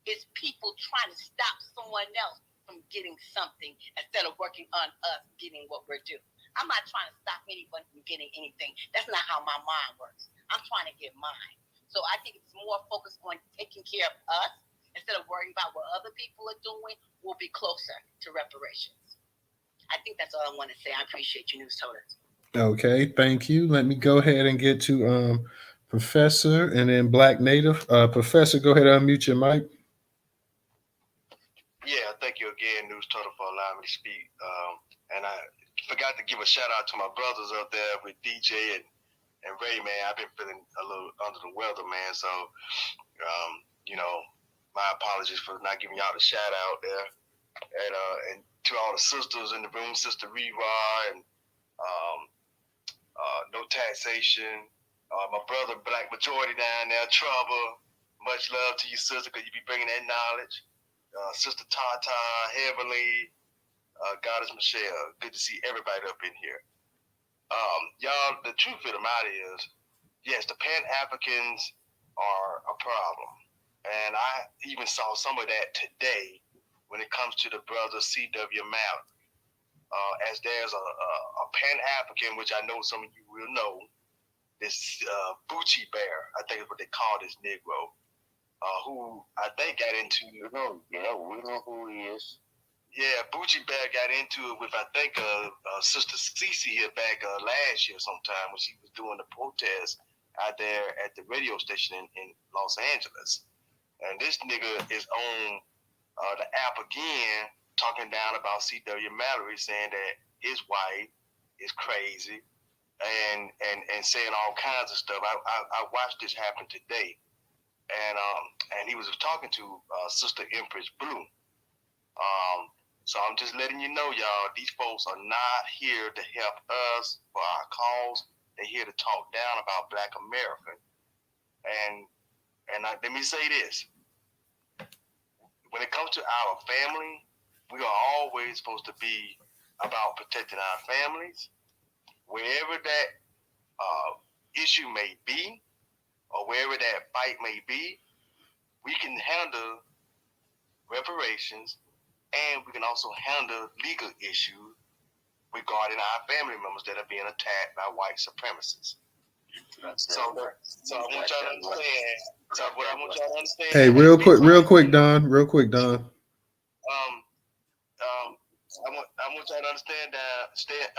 [SPEAKER 15] is people trying to stop someone else from getting something instead of working on us getting what we're due. I'm not trying to stop anyone from getting anything. That's not how my mind works. I'm trying to get mine. So I think it's more focused on taking care of us instead of worrying about what other people are doing. We'll be closer to reparations. I think that's all I want to say. I appreciate you, Newstoter.
[SPEAKER 1] Okay, thank you. Let me go ahead and get to Professor and then Black Native. Professor, go ahead and unmute your mic.
[SPEAKER 9] Yeah, thank you again, Newstoter, for allowing me to speak. And I forgot to give a shout out to my brothers up there with DJ and Ray, man. I've been feeling a little under the weather, man. So, my apologies for not giving y'all the shout out there. And to all the sisters in the room, Sister Reva and No Taxation. My brother, Black Majority down there, Trouble. Much love to you, sister, because you be bringing that knowledge. Sister Tata, Heavenly, Goddess Michelle. Good to see everybody up in here. Y'all, the truth of the matter is, yes, the Pan-Africans are a problem. And I even saw some of that today when it comes to the brother C.W. Mallett. As there's a Pan-African, which I know some of you will know, this Bucci Bear, I think is what they call this Negro, who I think got into.
[SPEAKER 7] Yeah, we know who he is.
[SPEAKER 9] Yeah, Bucci Bear got into it with, I think, Sister Cece here back last year sometime when she was doing the protest out there at the radio station in Los Angeles. And this nigga is on the app again, talking down about C.W. Mallory, saying that his wife is crazy and saying all kinds of stuff. I watched this happen today, and he was talking to Sister Empress Blue. So I'm just letting you know, y'all, these folks are not here to help us for our cause. They're here to talk down about Black America. And let me say this. When it comes to our family, we are always supposed to be about protecting our families. Wherever that issue may be, or wherever that fight may be, we can handle reparations, and we can also handle legal issues regarding our family members that are being attacked by white supremacists. So I want y'all to understand. So what I want y'all to understand.
[SPEAKER 1] Hey, real quick, Don.
[SPEAKER 9] I want y'all to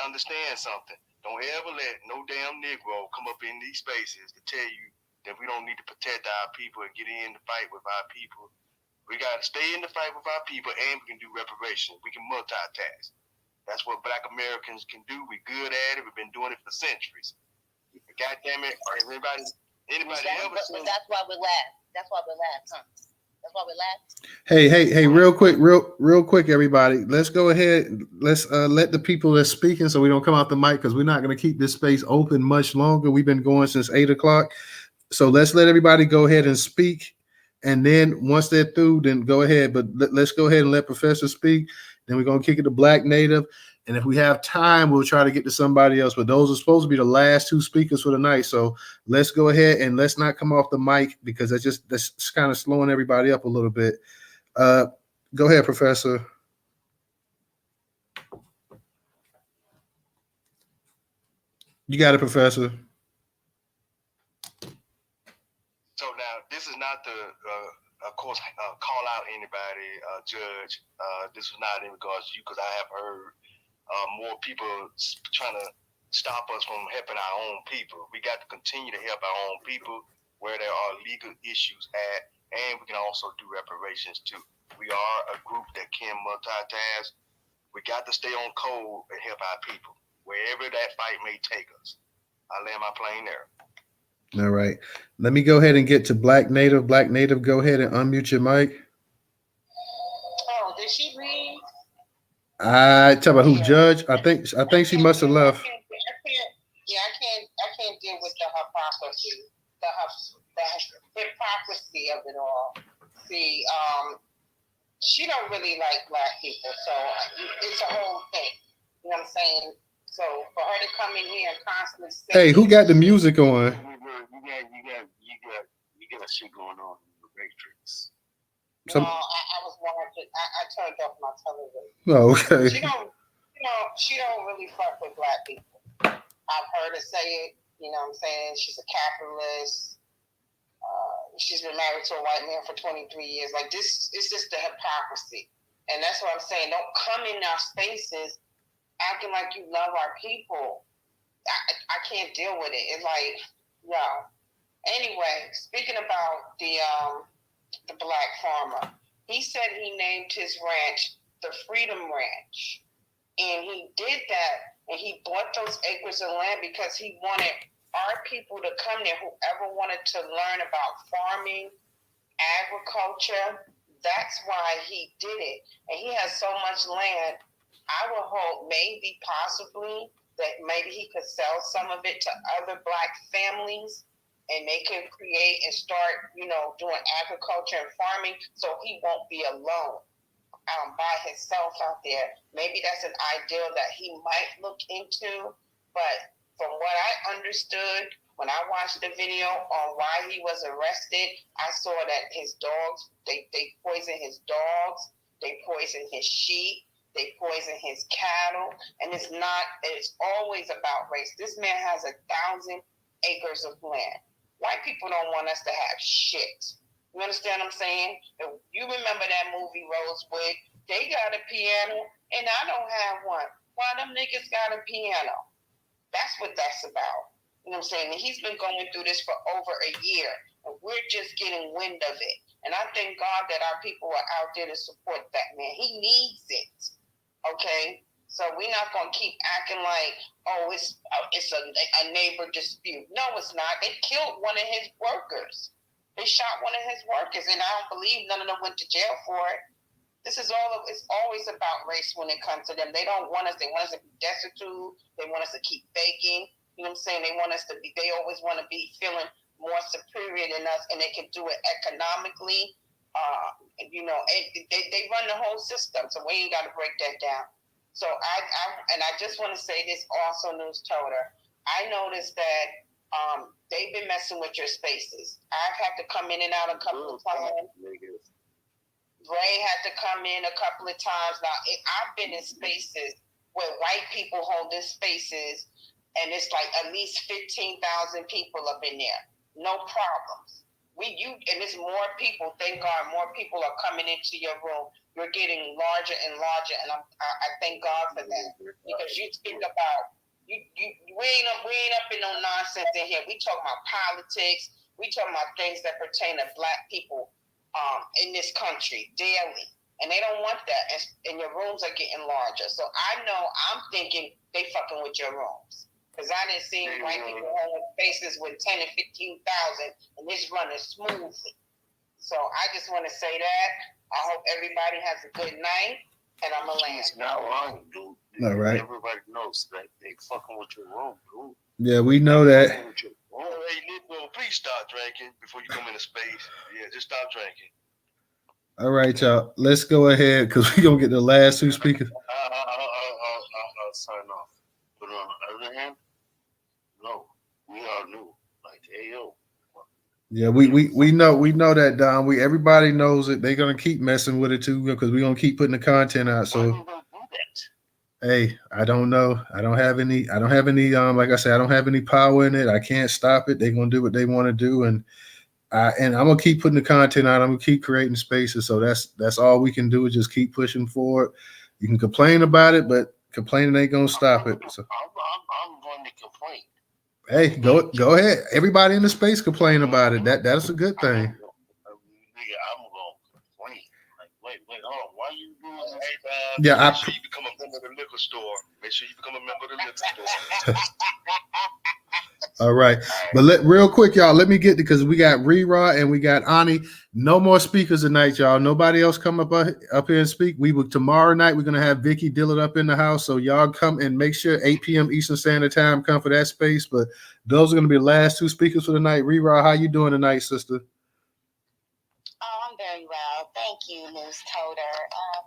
[SPEAKER 9] understand something. Don't ever let no damn Negro come up in these spaces to tell you that we don't need to protect our people and get in the fight with our people. We got to stay in the fight with our people, and we can do reparations. We can multitask. That's what Black Americans can do. We're good at it. We've been doing it for centuries. God damn it! Anybody ever?
[SPEAKER 15] But that's why we laugh. That's why we laugh, huh? That's why we laugh.
[SPEAKER 1] Hey, real quick, everybody. Let's go ahead. Let's let the people that's speaking, so we don't come out the mic, because we're not going to keep this space open much longer. We've been going since 8:00, so let's let everybody go ahead and speak, and then once they're through, then go ahead. But let's go ahead and let Professor speak. Then we're going to kick it to Black Native, and if we have time, we'll try to get to somebody else. But those are supposed to be the last two speakers for the night. So let's go ahead and let's not come off the mic, because that's kind of slowing everybody up a little bit. Go ahead, Professor. You got it, Professor.
[SPEAKER 9] So now, this is not the, of course, call out anybody, Judge. This is not in regards to you, because I have heard more people trying to stop us from helping our own people. We got to continue to help our own people where there are legal issues at, and we can also do reparations too. We are a group that can multitask. We got to stay on code and help our people, wherever that fight may take us. I land my plane there.
[SPEAKER 1] All right. Let me go ahead and get to Black Native. Black Native, go ahead and unmute your mic.
[SPEAKER 11] Oh, did she leave?
[SPEAKER 1] I tell about who, Judge? I think she must have left.
[SPEAKER 11] I can't deal with the hypocrisy, the hypocrisy of it all. See, she don't really like Black people, so it's a whole thing. You know what I'm saying? So for her to come in here and constantly say,
[SPEAKER 1] hey, who got the music on?
[SPEAKER 7] You got shit going on in the Matrix.
[SPEAKER 11] No, I was watching. I turned off my television.
[SPEAKER 1] Oh, okay.
[SPEAKER 11] She don't really fuck with Black people. I've heard her say it. You know what I'm saying? She's a capitalist. She's been married to a white man for 23 years. Like, this is just the hypocrisy. And that's what I'm saying. Don't come in our spaces acting like you love our people. I can't deal with it. It's like, no. Anyway, speaking about the Black farmer, he said he named his ranch the Freedom Ranch. And he did that, and he bought those acres of land because he wanted our people to come there, whoever wanted to learn about farming, agriculture. That's why he did it. And he has so much land. I would hope maybe possibly that maybe he could sell some of it to other Black families, and they can create and start, doing agriculture and farming, so he won't be alone by himself out there. Maybe that's an ideal that he might look into. But from what I understood, when I watched the video on why he was arrested, I saw that his dogs, they poison his dogs, they poison his sheep, they poison his cattle, and it's always about race. This man has 1,000 acres of land. White people don't want us to have shit. You understand what I'm saying? You remember that movie Rosewood? They got a piano, and I don't have one. Why them niggas got a piano? That's what that's about. You know what I'm saying? And he's been going through this for over a year, and we're just getting wind of it. And I thank God that our people are out there to support that man. He needs it. Okay? So we're not going to keep acting like, oh, it's a neighbor dispute. No, it's not. They killed one of his workers. They shot one of his workers, and I don't believe none of them went to jail for it. This is it's always about race when it comes to them. They don't want us, they want us to be destitute. They want us to keep begging. You know what I'm saying? They always want to be feeling more superior than us, and they can do it economically. They run the whole system, so we ain't got to break that down. So I just want to say this also, Newstoter. I noticed that they've been messing with your spaces. I've had to come in and out a couple of times. Ray had to come in a couple of times. Now, I've been in spaces where white people hold in spaces, and it's like at least 15,000 people up in there. No problems. And it's more people. Thank God, more people are coming into your room. You're getting larger and larger, and I thank God for that, because you speak about we ain't up in no nonsense in here. We talking about politics. We talking about things that pertain to Black people in this country daily, and they don't want that. And your rooms are getting larger. So I know I'm thinking they fucking with your rooms, because I didn't see white people holding spaces with 10 and 15,000, and it's running smoothly. So I just want to say that. I hope everybody has a good night, and I'm gonna land.
[SPEAKER 7] It's not lying, dude.
[SPEAKER 1] All right.
[SPEAKER 7] Everybody knows that they fucking with your room, dude.
[SPEAKER 1] Yeah, we know that.
[SPEAKER 9] Hey, Nico, please stop drinking before you come into space. Yeah, just stop drinking.
[SPEAKER 1] All right, y'all. Let's go ahead, because we're going to get the last two speakers.
[SPEAKER 7] I'll sign off. But on the other hand, no, we are new. Like, AO.
[SPEAKER 1] Yeah, we know that, Don. Everybody knows it. They're gonna keep messing with it too, because we're gonna keep putting the content out. So, hey, I don't know. I don't have any. Like I said, I don't have any power in it. I can't stop it. They're gonna do what they want to do, and I'm gonna keep putting the content out. I'm gonna keep creating spaces. So that's all we can do, is just keep pushing forward. You can complain about it, but complaining ain't gonna stop it. So
[SPEAKER 7] I'm going to complain.
[SPEAKER 1] hey, go ahead. Everybody in the space complain about it. That's a good thing.
[SPEAKER 7] I'm going to complain. Like, wait, hold on. Why you doing this?
[SPEAKER 1] Yeah,
[SPEAKER 9] Make sure you become a member of the liquor store. Make sure you become a member of the liquor store.
[SPEAKER 1] All right. But real quick, y'all, let me get because we got Rera and we got Ani. No more speakers tonight, y'all. Nobody else come up here and speak. Tomorrow night, we're gonna have Vicky Dillard up in the house. So y'all come and make sure 8 p.m. Eastern Standard Time, come for that space. But those are gonna be the last two speakers for the night. Rera, how you doing tonight, sister?
[SPEAKER 15] Oh, I'm very well. Thank you, Newstoter.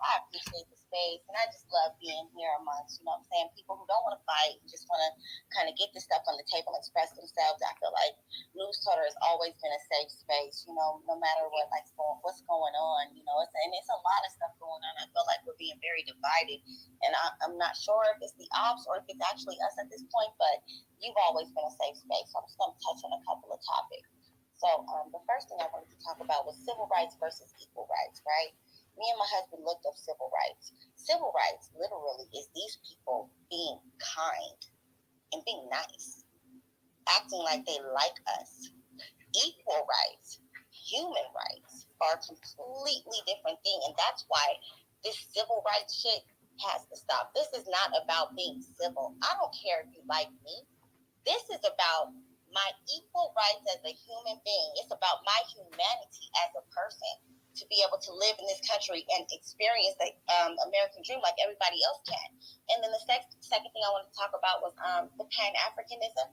[SPEAKER 15] I appreciate the space, and I just love being here amongst, people who don't want to fight, just want to kind of get this stuff on the table and express themselves. I feel like Newstoter has always been a safe space, no matter what's going on, it's a lot of stuff going on. I feel like we're being very divided, and I'm not sure if it's the ops or if it's actually us at this point, but you've always been a safe space, so I'm just going to touch on a couple of topics. So the first thing I wanted to talk about was civil rights versus equal rights, right? Me and my husband looked up civil rights. Civil rights literally is these people being kind and being nice, acting like they like us. Equal rights, human rights are a completely different thing, and that's why this civil rights shit has to stop. This is not about being civil. I don't care if you like me. This is about my equal rights as a human being. It's about my humanity as a person to be able to live in this country and experience the American dream like everybody else can. And then the second thing I wanted to talk about was the Pan-Africanism, I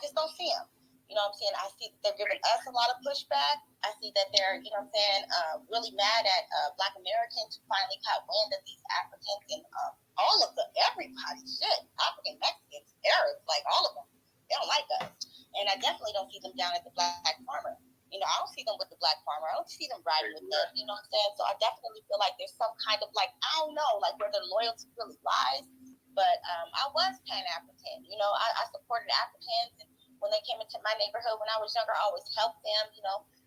[SPEAKER 15] just don't see them. I see that they're giving us a lot of pushback. I see that they're, really mad at Black Americans who finally caught wind of these Africans and all of them, everybody, African, Mexicans, Arabs, like all of them. They don't like us. And I definitely don't see them down at the Black farmer. I don't see them with the Black farmer. I don't see them riding with them. You know what I'm saying? So I definitely feel like there's some kind of where their loyalty really lies. But I was Pan-African. I supported Africans. And when they came into my neighborhood when I was younger, I always helped them.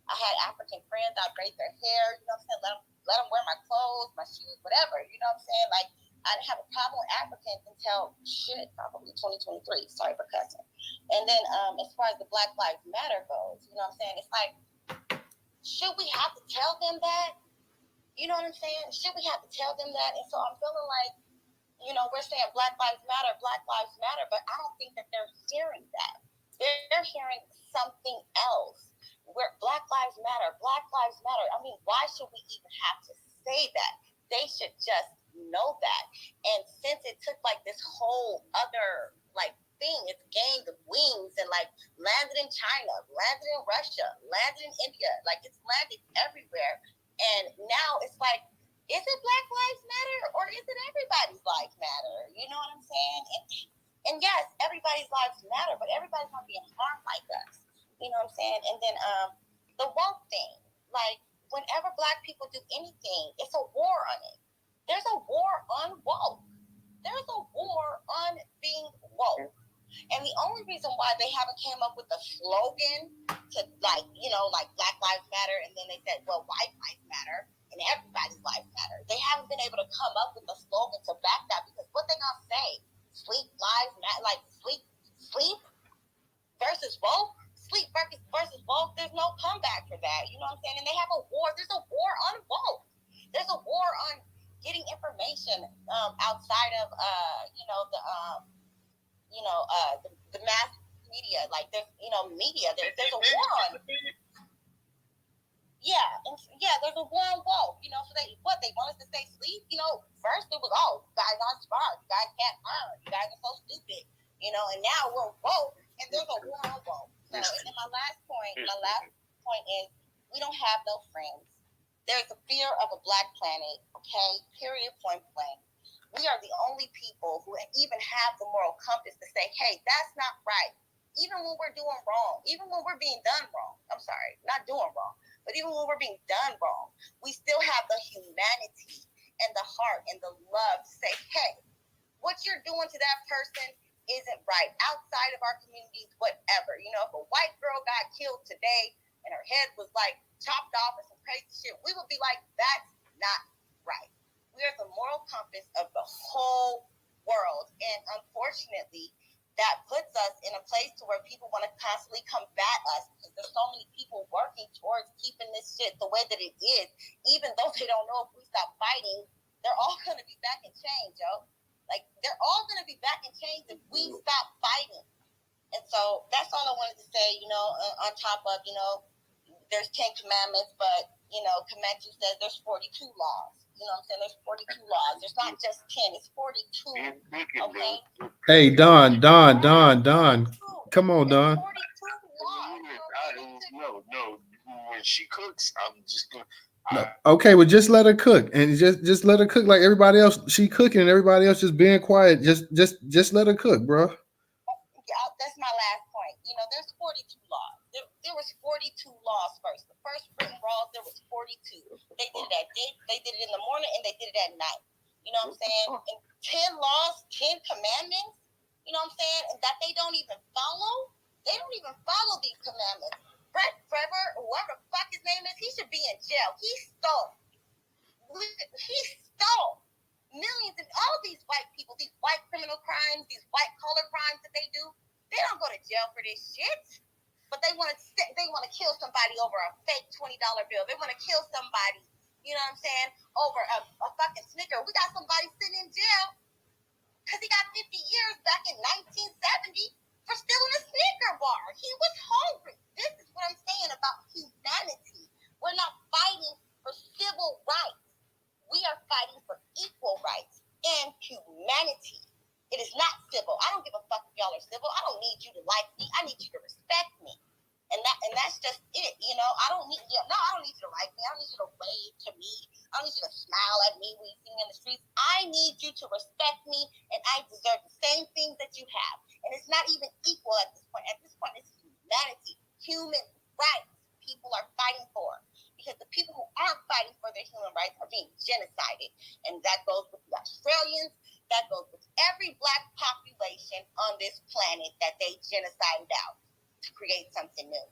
[SPEAKER 15] I had African friends. I'd braid their hair, let them
[SPEAKER 11] let them wear my clothes, my shoes, whatever. You know what I'm saying? Like, I didn't have a problem with Africans until probably 2023. Sorry for cussing. And then as far as the Black Lives Matter goes, you know what I'm saying? It's like, should we have to tell them that? You know what I'm saying? Should we have to tell them that? And so I'm feeling like, you know, we're saying Black Lives Matter, but I don't think that they're hearing that. They're hearing something else. Where Black Lives Matter. I mean, why should we even have to say that? They should just know that. And since it took like this whole other like thing, it's gained wings and like landed in China, landed in Russia, landed in India, like it's landed everywhere. And now it's like, is it Black Lives Matter or is it everybody's lives matter? You know what I'm saying? And yes, everybody's lives matter, but everybody's not being harmed like us. You know what I'm saying? And then the woke thing, like whenever Black people do anything, it's a war on it. There's a war on woke. There's a war on being woke. And the only reason why they haven't came up with a slogan to like, you know, like Black Lives Matter, and then they said, well, white lives matter and everybody's lives matter. They haven't been able to come up with a slogan to back that, because what they gonna say? Sleep lives matter, like sleep versus woke? Sleep versus woke, there's no comeback for that. You know what I'm saying? And they have a war. There's a war on woke. There's a war on getting information outside of the mass media. Like there's media. There's a war on. There's a war on woke. You know, so they want us to say sleep. You know, first it was guys aren't smart, you guys can't learn, you guys are so stupid. You know, and now we're woke, and there's a war on woke. So, and then my last point is we don't have no friends. There's a fear of a black planet, okay? Period, point blank. We are the only people who even have the moral compass to say, hey, that's not right. Even when we're doing wrong, even when we're being done wrong. I'm sorry, not doing wrong, but even when we're being done wrong, we still have the humanity and the heart and the love to say, hey, what you're doing to that person isn't right. Outside of our communities, whatever. You know, if a white girl got killed today and her head was like chopped off or some crazy shit, we would be like, that's not right. We are the moral compass of the whole world. And unfortunately, that puts us in a place to where people want to constantly combat us, because there's so many people working towards keeping this shit the way that it is, even though they don't know if we stop fighting, they're all going to be back in chains, yo. Like, they're all going to be back in chains if we stop fighting. And so that's all I wanted to say, you know, on top of, you know, there's 10 commandments, but, you know, Comanche says there's 42 laws. You know what I'm saying? There's 42 laws. There's not just 10, it's 42. Okay?
[SPEAKER 1] Hey, Don. Come on, Don.
[SPEAKER 11] 42 laws.
[SPEAKER 7] No. When she cooks, I'm just going
[SPEAKER 1] Okay, well, just let her cook, and just let her cook like everybody else. She cooking, and everybody else just being quiet. Just let her cook, bro.
[SPEAKER 11] Yeah, that's my last point. You know, there's 42 laws. There was 42 laws first. The first written laws, there was 42. They did it at day, they did it in the morning, and they did it at night. You know what I'm saying? And 10 laws, 10 commandments. You know what I'm saying? And that they don't even follow. They don't even follow these commandments. Brett Trevor, whoever the fuck his name is, he should be in jail. He stole millions, and all these white people, these white criminal crimes, these white collar crimes that they do, they don't go to jail for this shit. But they want to kill somebody over a fake $20 bill. They want to kill somebody, you know what I'm saying, over a fucking Snicker. We got somebody sitting in jail because he got 50 years back in 1970 for stealing a Snicker bar. He was hungry. This is what I'm saying about humanity. We're not fighting for civil rights. We are fighting for equal rights and humanity. It is not civil. I don't give a fuck if y'all are civil. I don't need you to like me. I need you to respect me. And that's just it, you know. I don't need you to like me. I don't need you to wave to me. I don't need you to smile at me when you see me in the streets. I need you to respect me, and I deserve the same things that you have. And it's not even equal at this point. At this point, it's humanity, human rights people are fighting for. Because the people who aren't fighting for their human rights are being genocided. And that goes with the Australians. That goes with every black population on this planet that they genocided out to create something new.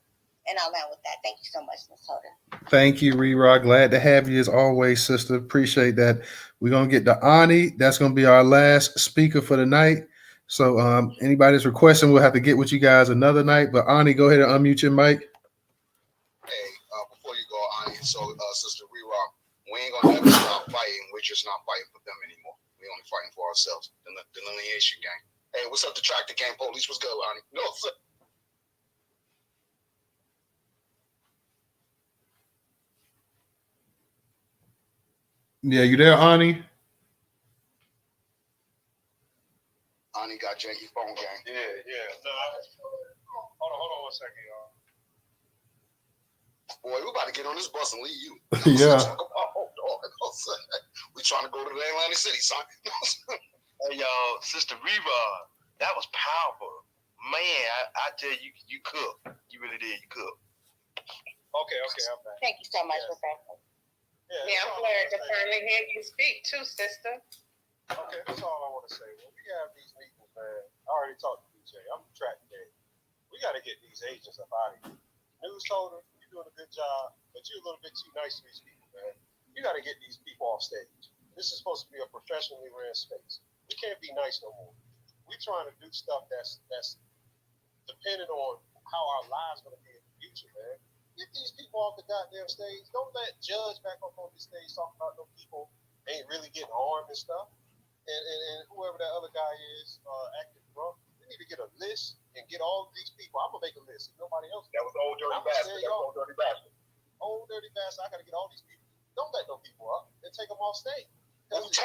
[SPEAKER 15] And I'll land with that. Thank you so much, Ms. Holder.
[SPEAKER 1] Thank you, Rerod. Glad to have you as always, sister. Appreciate that. We're gonna get to Ani. That's gonna be our last speaker for the night. So anybody that's requesting, we'll have to get with you guys another night. But Ani, go ahead and unmute your mic.
[SPEAKER 2] Hey, before you go, Ani, so Sister Re-Rock, we ain't gonna ever stop fighting. We're just not fighting for them anymore. We only fighting for ourselves. The delineation gang. Hey, what's up, the tractor gang police? What's good, Ani? No, sir.
[SPEAKER 1] Yeah, you there, Ani?
[SPEAKER 2] Ani got janky phone gang.
[SPEAKER 10] Yeah. No, hold on 1 second, y'all.
[SPEAKER 2] Boy, we about to get on this bus and leave you.
[SPEAKER 1] Yeah.
[SPEAKER 2] We trying to go to the Atlantic City, son.
[SPEAKER 9] Hey, y'all, Sister Rerod, that was powerful. Man, I tell you, you cook. You really did. You cook.
[SPEAKER 10] Okay, I'm back.
[SPEAKER 15] Thank you so much, Professor. Yeah, I'm glad to finally hear you speak too, sister.
[SPEAKER 10] Okay, that's all I want to say. When we have these meetings, man, I already talked to DJ. I'm the track day. We got to get these agents up out of here. Newstoter, you're doing a good job, but you're a little bit too nice to these people, man. You got to get these people off stage. This is supposed to be a professionally ran space. We can't be nice no more. We're trying to do stuff that's dependent on how our lives going to be in the future, man. Get these people off the goddamn stage. Don't let Judge back up on the stage talking about no people ain't really getting armed and stuff. And whoever that other guy is acting drunk, we need to get a list and get all of these people. I'm gonna make a list. If nobody else.
[SPEAKER 2] That was Old Dirty Bastard. Old Dirty Bastard.
[SPEAKER 10] Old Dirty Bastard. I gotta get all these people. Don't let no people up and take them off stage.
[SPEAKER 11] But I already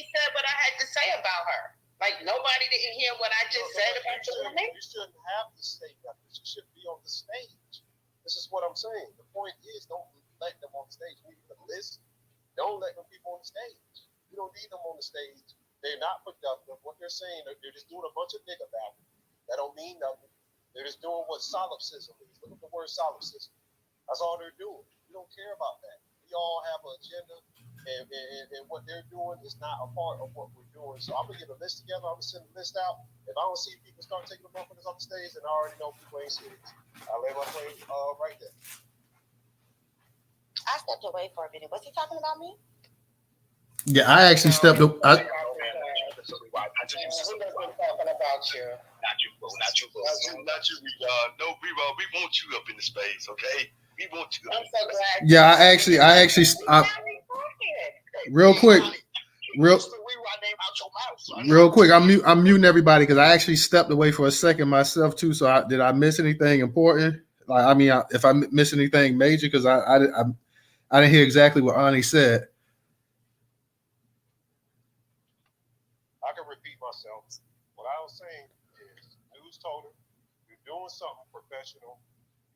[SPEAKER 11] said what I had to say about her. Like, nobody didn't hear what I just said about the woman.
[SPEAKER 10] You shouldn't have to say nothing. You should be on the stage. This is what I'm saying. The point is, don't let them on the stage. We need a list. Don't let them people on the stage. You don't need them on the stage. They're not productive. What they're saying, they're just doing a bunch of nigga babble. That don't mean nothing. They're just doing what solipsism is. Look at the word solipsism. That's all they're doing. We don't care about that. We all have an agenda, and what they're doing is not a part of what we're doing. So I'm going to get a list together. I'm going to send a list out. If I don't see people start taking the motherfuckers off the stage, then I already know people ain't serious. I'll lay my plane right there.
[SPEAKER 15] I stepped away for a minute. Was he talking about me?
[SPEAKER 1] Yeah, I actually stepped up.
[SPEAKER 15] He wasn't talking about you.
[SPEAKER 2] Not you.
[SPEAKER 9] No, Rerod, we want you up in the space, okay? We want you.
[SPEAKER 15] I'm so glad.
[SPEAKER 1] Yeah, real quick. I'm muting everybody because I actually stepped away for a second myself too. So did I miss anything important? Like, I mean, if I missed anything major, because I didn't hear exactly what Ani said.
[SPEAKER 10] I can repeat myself. What I was saying is, Newstoter, you're doing something professional,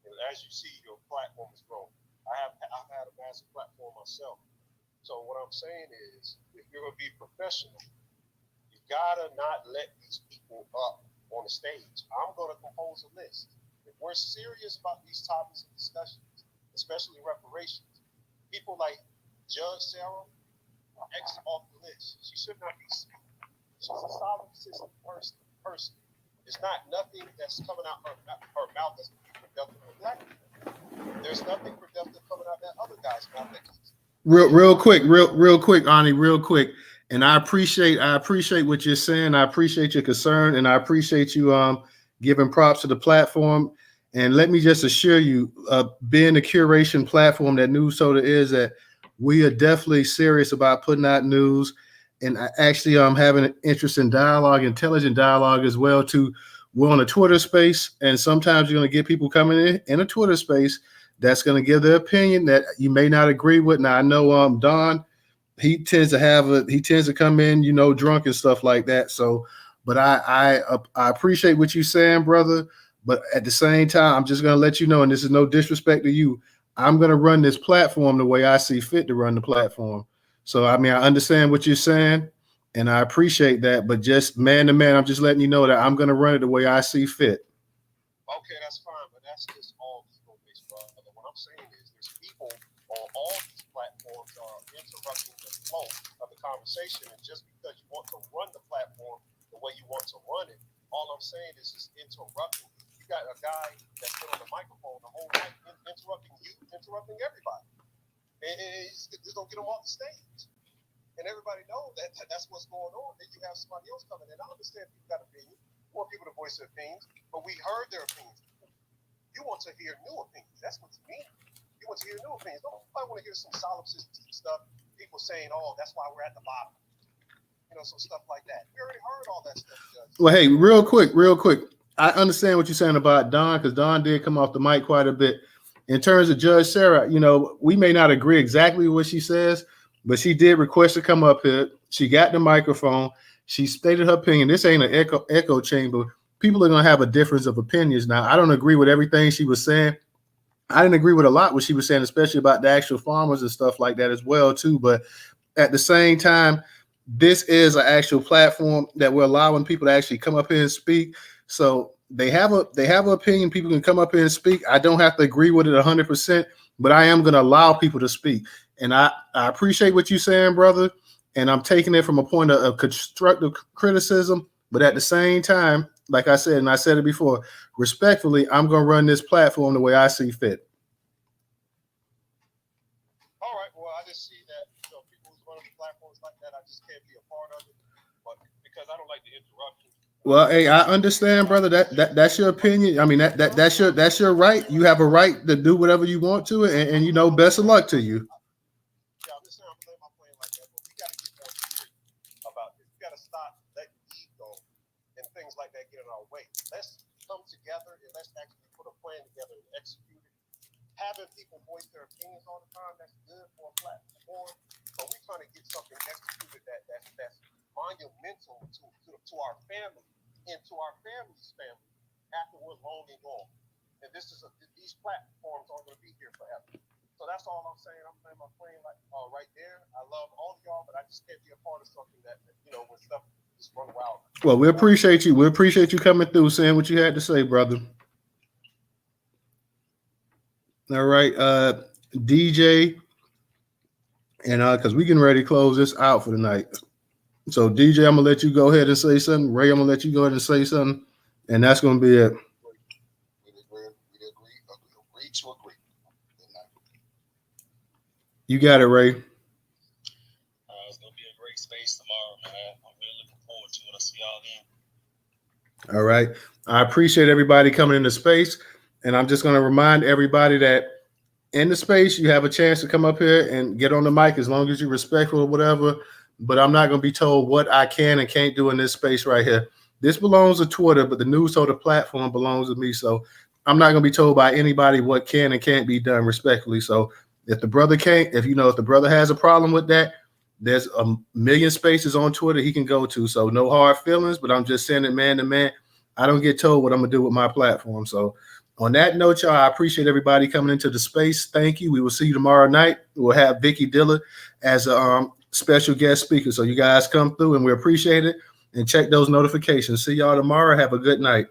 [SPEAKER 10] and as you see, your platform is growing. I've had a massive platform myself. So what I'm saying is, if you're gonna be professional, you gotta not let these people up on the stage. I'm gonna compose a list. If we're serious about these topics of discussions, especially reparations, people like Judge Sarah are X off the list. She should not be speaking. She's a solid, consistent person. It's not nothing that's coming out her mouth that's productive for black people. There's nothing productive coming out that other guy's mouth.
[SPEAKER 1] Real quick, Ani, real quick. And I appreciate what you're saying. I appreciate your concern, and I appreciate you giving props to the platform. And let me just assure you, being the curation platform that Newstoter is, that we are definitely serious about putting out news, and actually having an interest in dialogue, intelligent dialogue as well too. We're on a Twitter space, and sometimes you're going to get people coming in a Twitter space that's going to give their opinion that you may not agree with. Now I know Don, he tends to come in, drunk and stuff like that. So, but I appreciate what you're saying, brother. But at the same time, I'm just going to let you know, and this is no disrespect to you, I'm going to run this platform the way I see fit to run the platform. So, I mean, I understand what you're saying, and I appreciate that. But just man to man, I'm just letting you know that I'm going to run it the way I see fit.
[SPEAKER 10] Okay, that's fine, but that's just all ego-based, brother. What I'm saying is there's people on all these platforms are interrupting the flow of the conversation, and just because you want to run the platform the way you want to run it, all I'm saying is it's interrupting
[SPEAKER 16] you got a guy that's been on the microphone the whole night, interrupting you, interrupting everybody, and you just don't get him off the stage. And everybody knows that that's what's going on. Then you have somebody else coming in. I understand people got opinions. You want people to voice their opinions, but we heard their opinions. You want to hear new opinions. That's what you mean. You want to hear new opinions. Nobody want to hear some solipsism stuff. People saying, "Oh, that's why we're at the bottom." You know, some stuff like that. We already heard all that stuff, Judge.
[SPEAKER 1] Well, hey, real quick. I understand what you're saying about Don, because Don did come off the mic quite a bit. In terms of Judge Sarah, you know, we may not agree exactly with what she says, but she did request to come up here. She got the microphone. She stated her opinion. This ain't an echo chamber. People are going to have a difference of opinions. Now, I don't agree with everything she was saying. I didn't agree with a lot what she was saying, especially about the actual farmers and stuff like that as well, too. But at the same time, this is an actual platform that we're allowing people to actually come up here and speak. So they have an opinion. People can come up here and speak. I don't have to agree with it 100%, but I am going to allow people to speak. And I appreciate what you're saying, brother. And I'm taking it from a point of constructive criticism. But at the same time, like I said, and I said it before, respectfully, I'm going to run this platform the way I see fit.
[SPEAKER 16] All right. Well, I just see that, you know, people who's running platforms like that, I just can't be a part of it. But because I don't like the interruption.
[SPEAKER 1] Well, hey, I understand, brother. That's your opinion. I mean, that's your right. You have a right to do whatever you want to, and you know, best of luck to you.
[SPEAKER 16] Yeah, I'm just saying I'm playing my plan like that, but we got to get more serious about this. We got to stop letting ego and things like that get in our way. Let's come together and let's actually put a plan together and execute it. Having people voice their opinions all the time, that's good for a platform, but we're trying to get something executed that's monumental to our family and to our family's family after we're long and gone. And these platforms aren't going to be here forever. So that's all I'm saying. I'm playing my plan like right there. I love all of y'all, but I just can't be a part of something that, you know, when stuff just run wild.
[SPEAKER 1] Well, we appreciate you. We appreciate you coming through, saying what you had to say, brother. All right, DJ, and because we getting ready to close this out for the night. So DJ, I'm gonna let you go ahead and say something. Ray, I'm gonna let you go ahead and say something, and that's gonna be it.
[SPEAKER 2] We agree to agree.
[SPEAKER 1] You got it, Ray.
[SPEAKER 3] It's gonna be a great space tomorrow, man. I'm really looking forward to it. I'll see y'all then.
[SPEAKER 1] All right. I appreciate everybody coming into space, and I'm just gonna remind everybody that in the space you have a chance to come up here and get on the mic as long as you're respectful or whatever. But I'm not going to be told what I can and can't do in this space right here. This belongs to Twitter, but the Newstoter platform belongs to me. So I'm not going to be told by anybody what can and can't be done respectfully. So if the brother can't, if the brother has a problem with that, there's a million spaces on Twitter he can go to. So no hard feelings, but I'm just saying it man to man. I don't get told what I'm going to do with my platform. So on that note, y'all, I appreciate everybody coming into the space. Thank you. We will see you tomorrow night. We'll have Vicky Diller as a special guest speaker. So you guys come through and we appreciate it, and check those notifications. See y'all tomorrow. Have a good night.